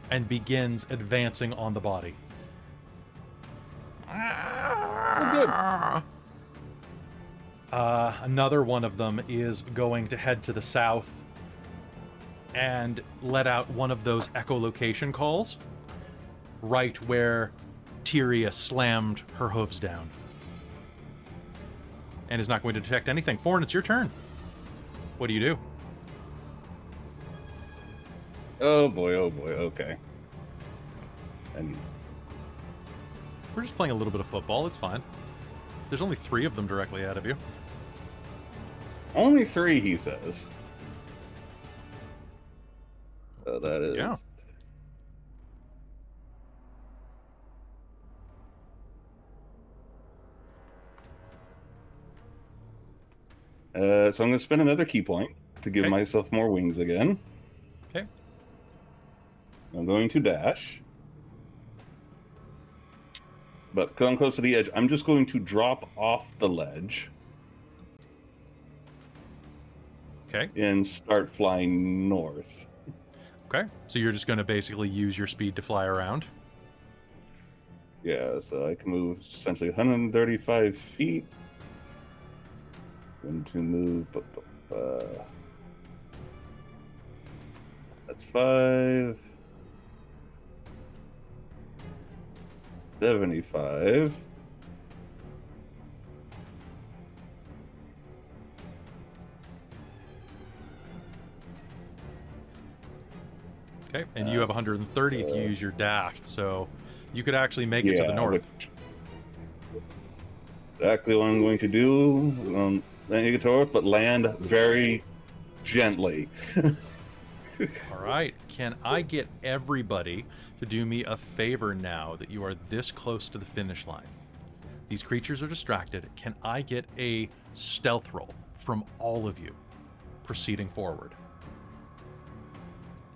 and begins advancing on the body. Another one of them is going to head to the south and let out one of those echolocation calls right where Tyria slammed her hooves down. And is not going to detect anything. Forn, it's your turn. What do you do? Oh boy, okay. I mean, We're just playing a little bit of football, it's fine. There's only 3 of them directly ahead of you. only 3, he says. So that is... Yeah. So I'm going to spend another key point to give myself more wings again. Okay. I'm going to dash. But because I'm close to the edge, I'm just going to drop off the ledge. Okay. And start flying north. Okay. So you're just going to basically use your speed to fly around? Yeah, so I can move essentially 135 feet. Going to move... that's 5... 75. Okay, and you have 130 if you use your dash, so you could actually make it to the north. Exactly what I'm going to do. Landing to north, but land very gently. All right, can I get everybody to do me a favor now that you are this close to the finish line? These creatures are distracted. Can I get a stealth roll from all of you proceeding forward?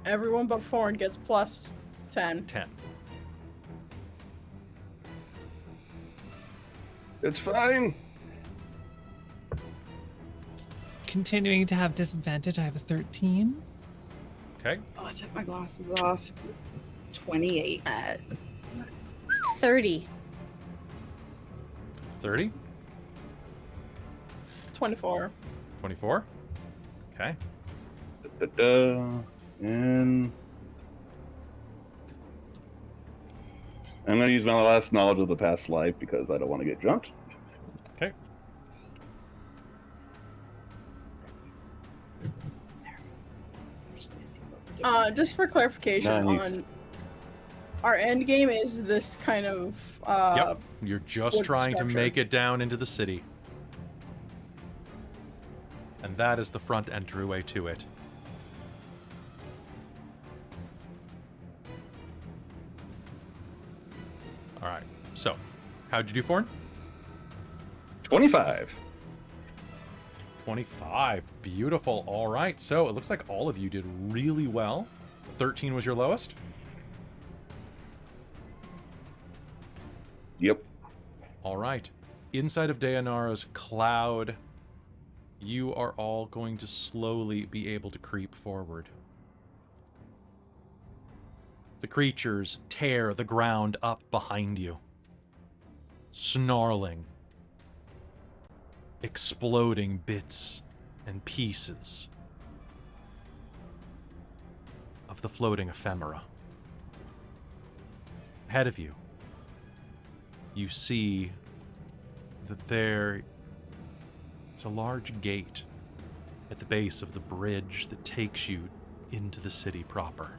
Everyone but Forn gets plus 10. 10. It's fine. Continuing to have disadvantage, I have a 13. Okay. Oh, I took my glasses off. 28. 30. 30. 24. 24. Okay. And I'm going to use my last knowledge of the past life because I don't want to get jumped. Okay. Just for clarification, Nice. on our end game is this kind of Yep. You're just wood trying structure. to make it down into the city. And that is the front entryway to it. All right. So, how'd you do, Forn? 25. 25. Beautiful. All right. So, it looks like all of you did really well. 13 was your lowest. Yep. All right. Inside of Deianera's cloud, you are all going to slowly be able to creep forward. The creatures tear the ground up behind you, snarling, exploding bits and pieces of the floating ephemera. Ahead of you, you see that there It's a large gate at the base of the bridge that takes you into the city proper.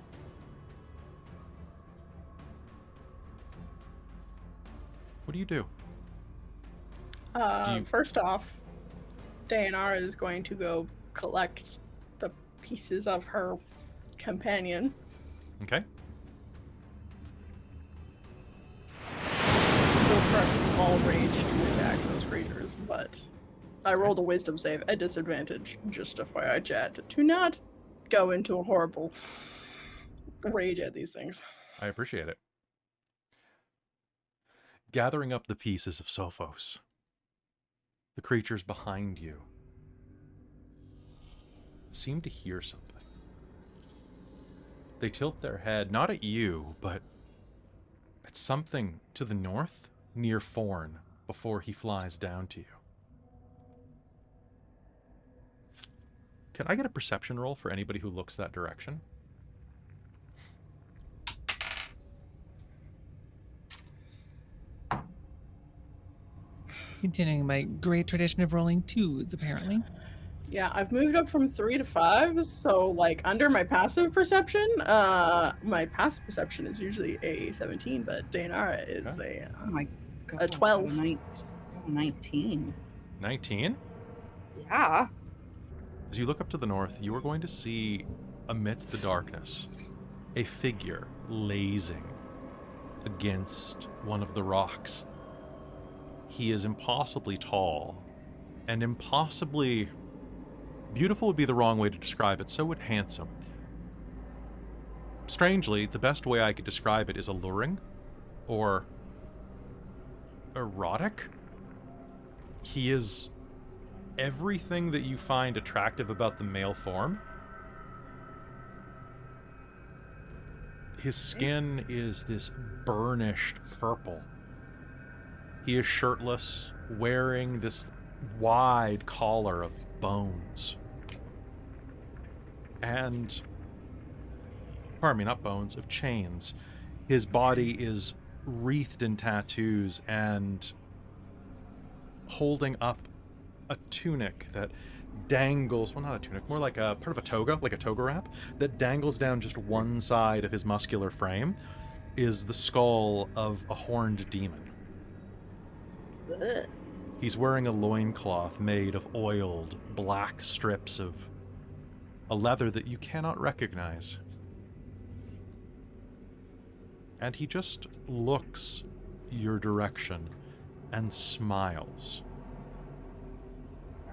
What do you do? First off, Deianera is going to go collect the pieces of her companion. Okay. We'll prep all rage to attack those creatures, but I rolled a wisdom save at disadvantage, just FYI chat, to not go into a horrible rage at these things. I appreciate it. Gathering up the pieces of Sophos, the creatures behind you seem to hear something. They tilt their head, not at you, but at something to the north, near Forn, before he flies down to you. Can I get a perception roll for anybody who looks that direction? Continuing my great tradition of rolling 2s, apparently. Yeah, I've moved up from 3 to 5, so like under my passive perception, my passive perception is usually a 17, but Deianera is Oh my god. a 12. 19. 19? Yeah. As you look up to the north, you are going to see, amidst the darkness, a figure lazing against one of the rocks. He is impossibly tall, and impossibly... beautiful would be the wrong way to describe it, so would handsome. Strangely, the best way I could describe it is alluring, or erotic. He is everything that you find attractive about the male form. His skin is this burnished purple. He is shirtless, wearing this wide collar of bones. And, pardon me, not bones, of chains. His body is wreathed in tattoos and holding up a tunic that dangles, well, not a tunic, more like a part of a toga, like a toga wrap, that dangles down just one side of his muscular frame, is the skull of a horned demon. Ugh. He's wearing a loincloth made of oiled black strips of a leather that you cannot recognize. And he just looks your direction and smiles.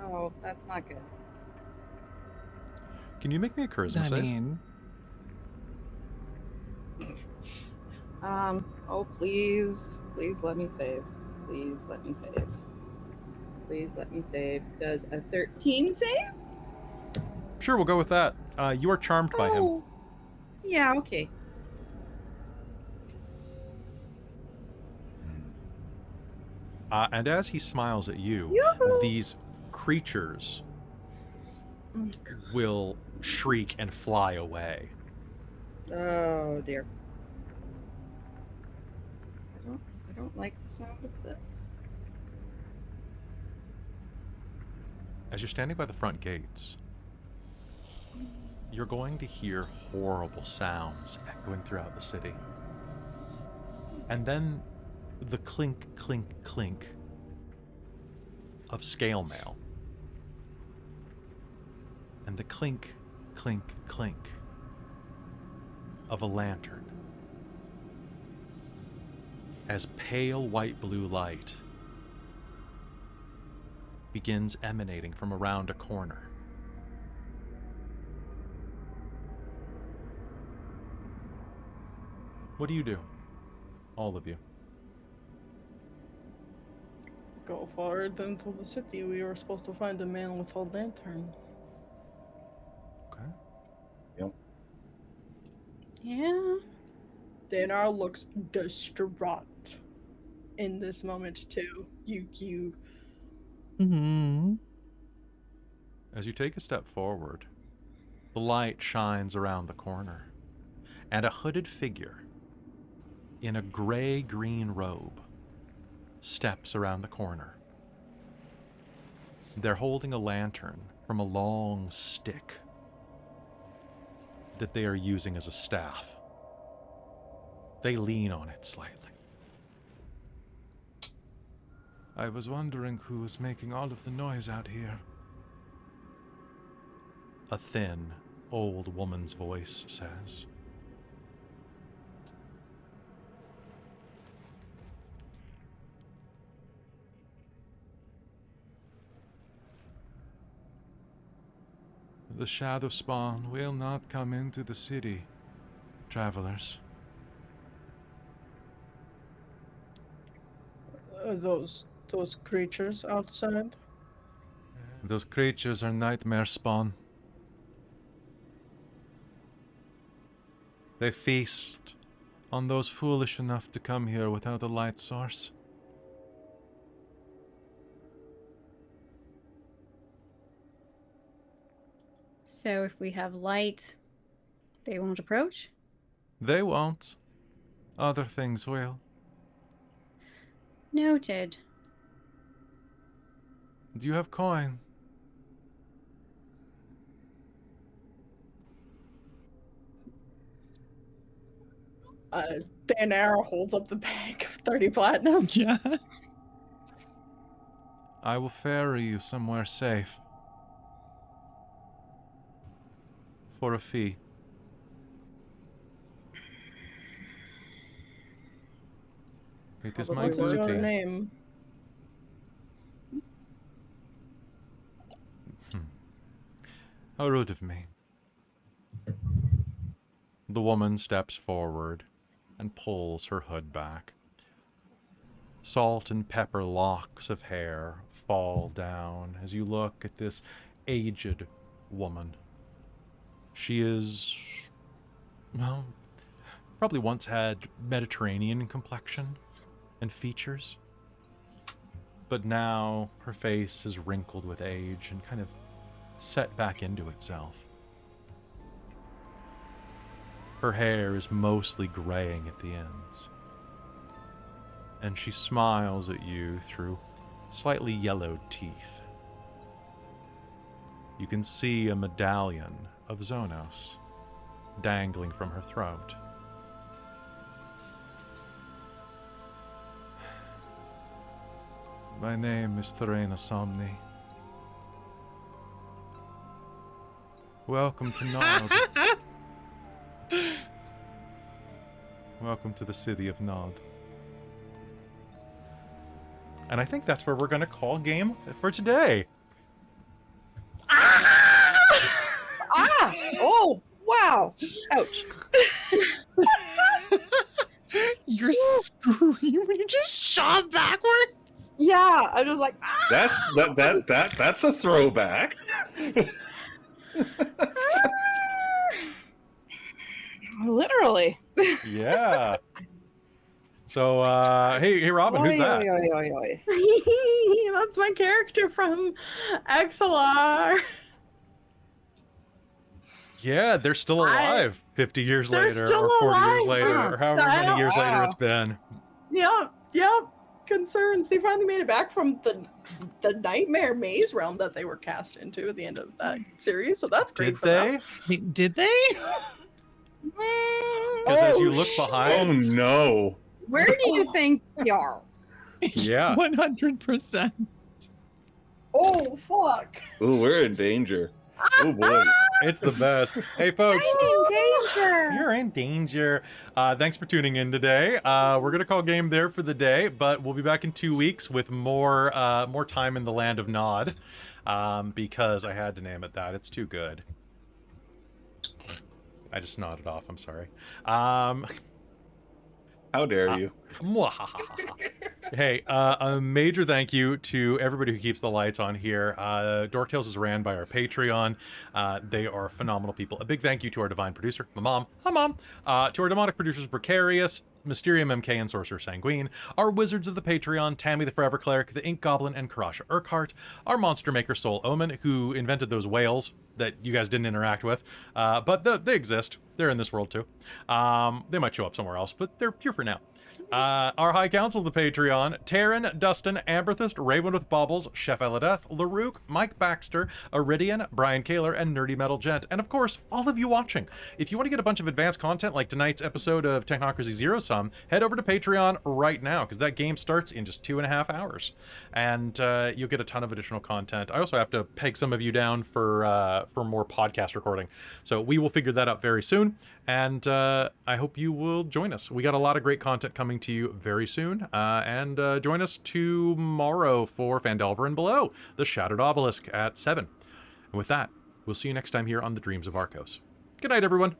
Oh, that's not good. Can you make me a charisma I save? mean, Oh, please let me save. Please let me save. Please let me save. Does a 13 save? Sure, we'll go with that. You are charmed by him. Oh. Yeah, okay. And as he smiles at you, Yoo-hoo! these creatures will shriek and fly away. Oh dear. I don't like the sound of this. As you're standing by the front gates, you're going to hear horrible sounds echoing throughout the city. And then the clink, clink, clink of scale mail. And the clink, clink, clink of a lantern. As pale white blue light begins emanating from around a corner. What do you do? All of you. Go forward into the city. We were supposed to find the man with a lantern. Okay. Yeah. Deianera looks distraught in this moment too. You mm-hmm. As you take a step forward, the light shines around the corner, and a hooded figure in a gray-green robe steps around the corner. They're holding a lantern from a long stick that they are using as a staff. They lean on it slightly. I was wondering who was making all of the noise out here. A thin, old woman's voice says. The shadow spawn will not come into the city, travelers. Those creatures outside. Those creatures are nightmare spawn. They feast on those foolish enough to come here without a light source. So if we have light, they won't approach? They won't. Other things will. Noted. Do you have coin? Deianera holds up the bag of 30 platinum. Yeah. I will ferry you somewhere safe. For a fee. It is my What is your duty. name? How rude of me. The woman steps forward and pulls her hood back. Salt and pepper locks of hair fall down as you look at this aged woman. She is, well, probably once had Mediterranean complexion and features, but now her face is wrinkled with age and kind of set back into itself. Her hair is mostly graying at the ends, and she smiles at you through slightly yellowed teeth. You can see a medallion of Zenos dangling from her throat. My name is Somni. Welcome to Nod. Welcome to the city of Nod. And I think that's where we're going to call game for today. Ah! Oh, wow. Ouch. You're screaming when you just shot backwards. Yeah, I was like, ah! That's a throwback. Literally. Yeah. So, hey, Robin, who's that? That's my character from XLR. Yeah, they're still alive 50 years They're later, still or 40 years alive, later, huh? or however many years later Wow. it's been. Yep. Concerns. They finally made it back from the nightmare maze realm that they were cast into at the end of that series, so that's great Did for they? them. Wait, did they? Because as you look Oh behind, no. Where do you think we are? yeah, 100%. Oh, fuck. Oh, we're in danger. Oh boy. it's the best. Hey, folks, In danger. you're in danger. Thanks for tuning in today. We're gonna call game there for the day, but we'll be back in 2 weeks with more time in the land of Nod, because I had to name it that. It's too good. I just nodded off. I'm sorry. How dare you? Hey, a major thank you to everybody who keeps the lights on here. Dork Tales is ran by our Patreon. They are phenomenal people. A big thank you to our divine producer, my mom. Hi, Mom. To our demonic producers, Precarious, Mysterium MK, and Sorcerer Sanguine. Our wizards of the Patreon, Tammy the Forever Cleric, the Ink Goblin, and Karasha Urquhart. Our monster maker, Soul Omen, who invented those whales that you guys didn't interact with. But they exist. They're in this world too. They might show up somewhere else, but they're here for now. Our High Council of the Patreon, Taryn, Dustin, Amberthist, Raven with Baubles, Chef Eladeth, Larouk, Mike Baxter, Iridian, Brian Kaler, and Nerdy Metal Gent. And of course, all of you watching. If you want to get a bunch of advanced content like tonight's episode of Technocracy Zero Sum, head over to Patreon right now, because that game starts in just 2.5 hours. And you'll get a ton of additional content. I also have to peg some of you down for more podcast recording. So we will figure that out very soon. And I hope you will join us. We got a lot of great content coming to you very soon. And join us tomorrow for Phandelver and Below, the Shattered Obelisk at 7. And with that, we'll see you next time here on the Dreams of Arkos. Good night, everyone.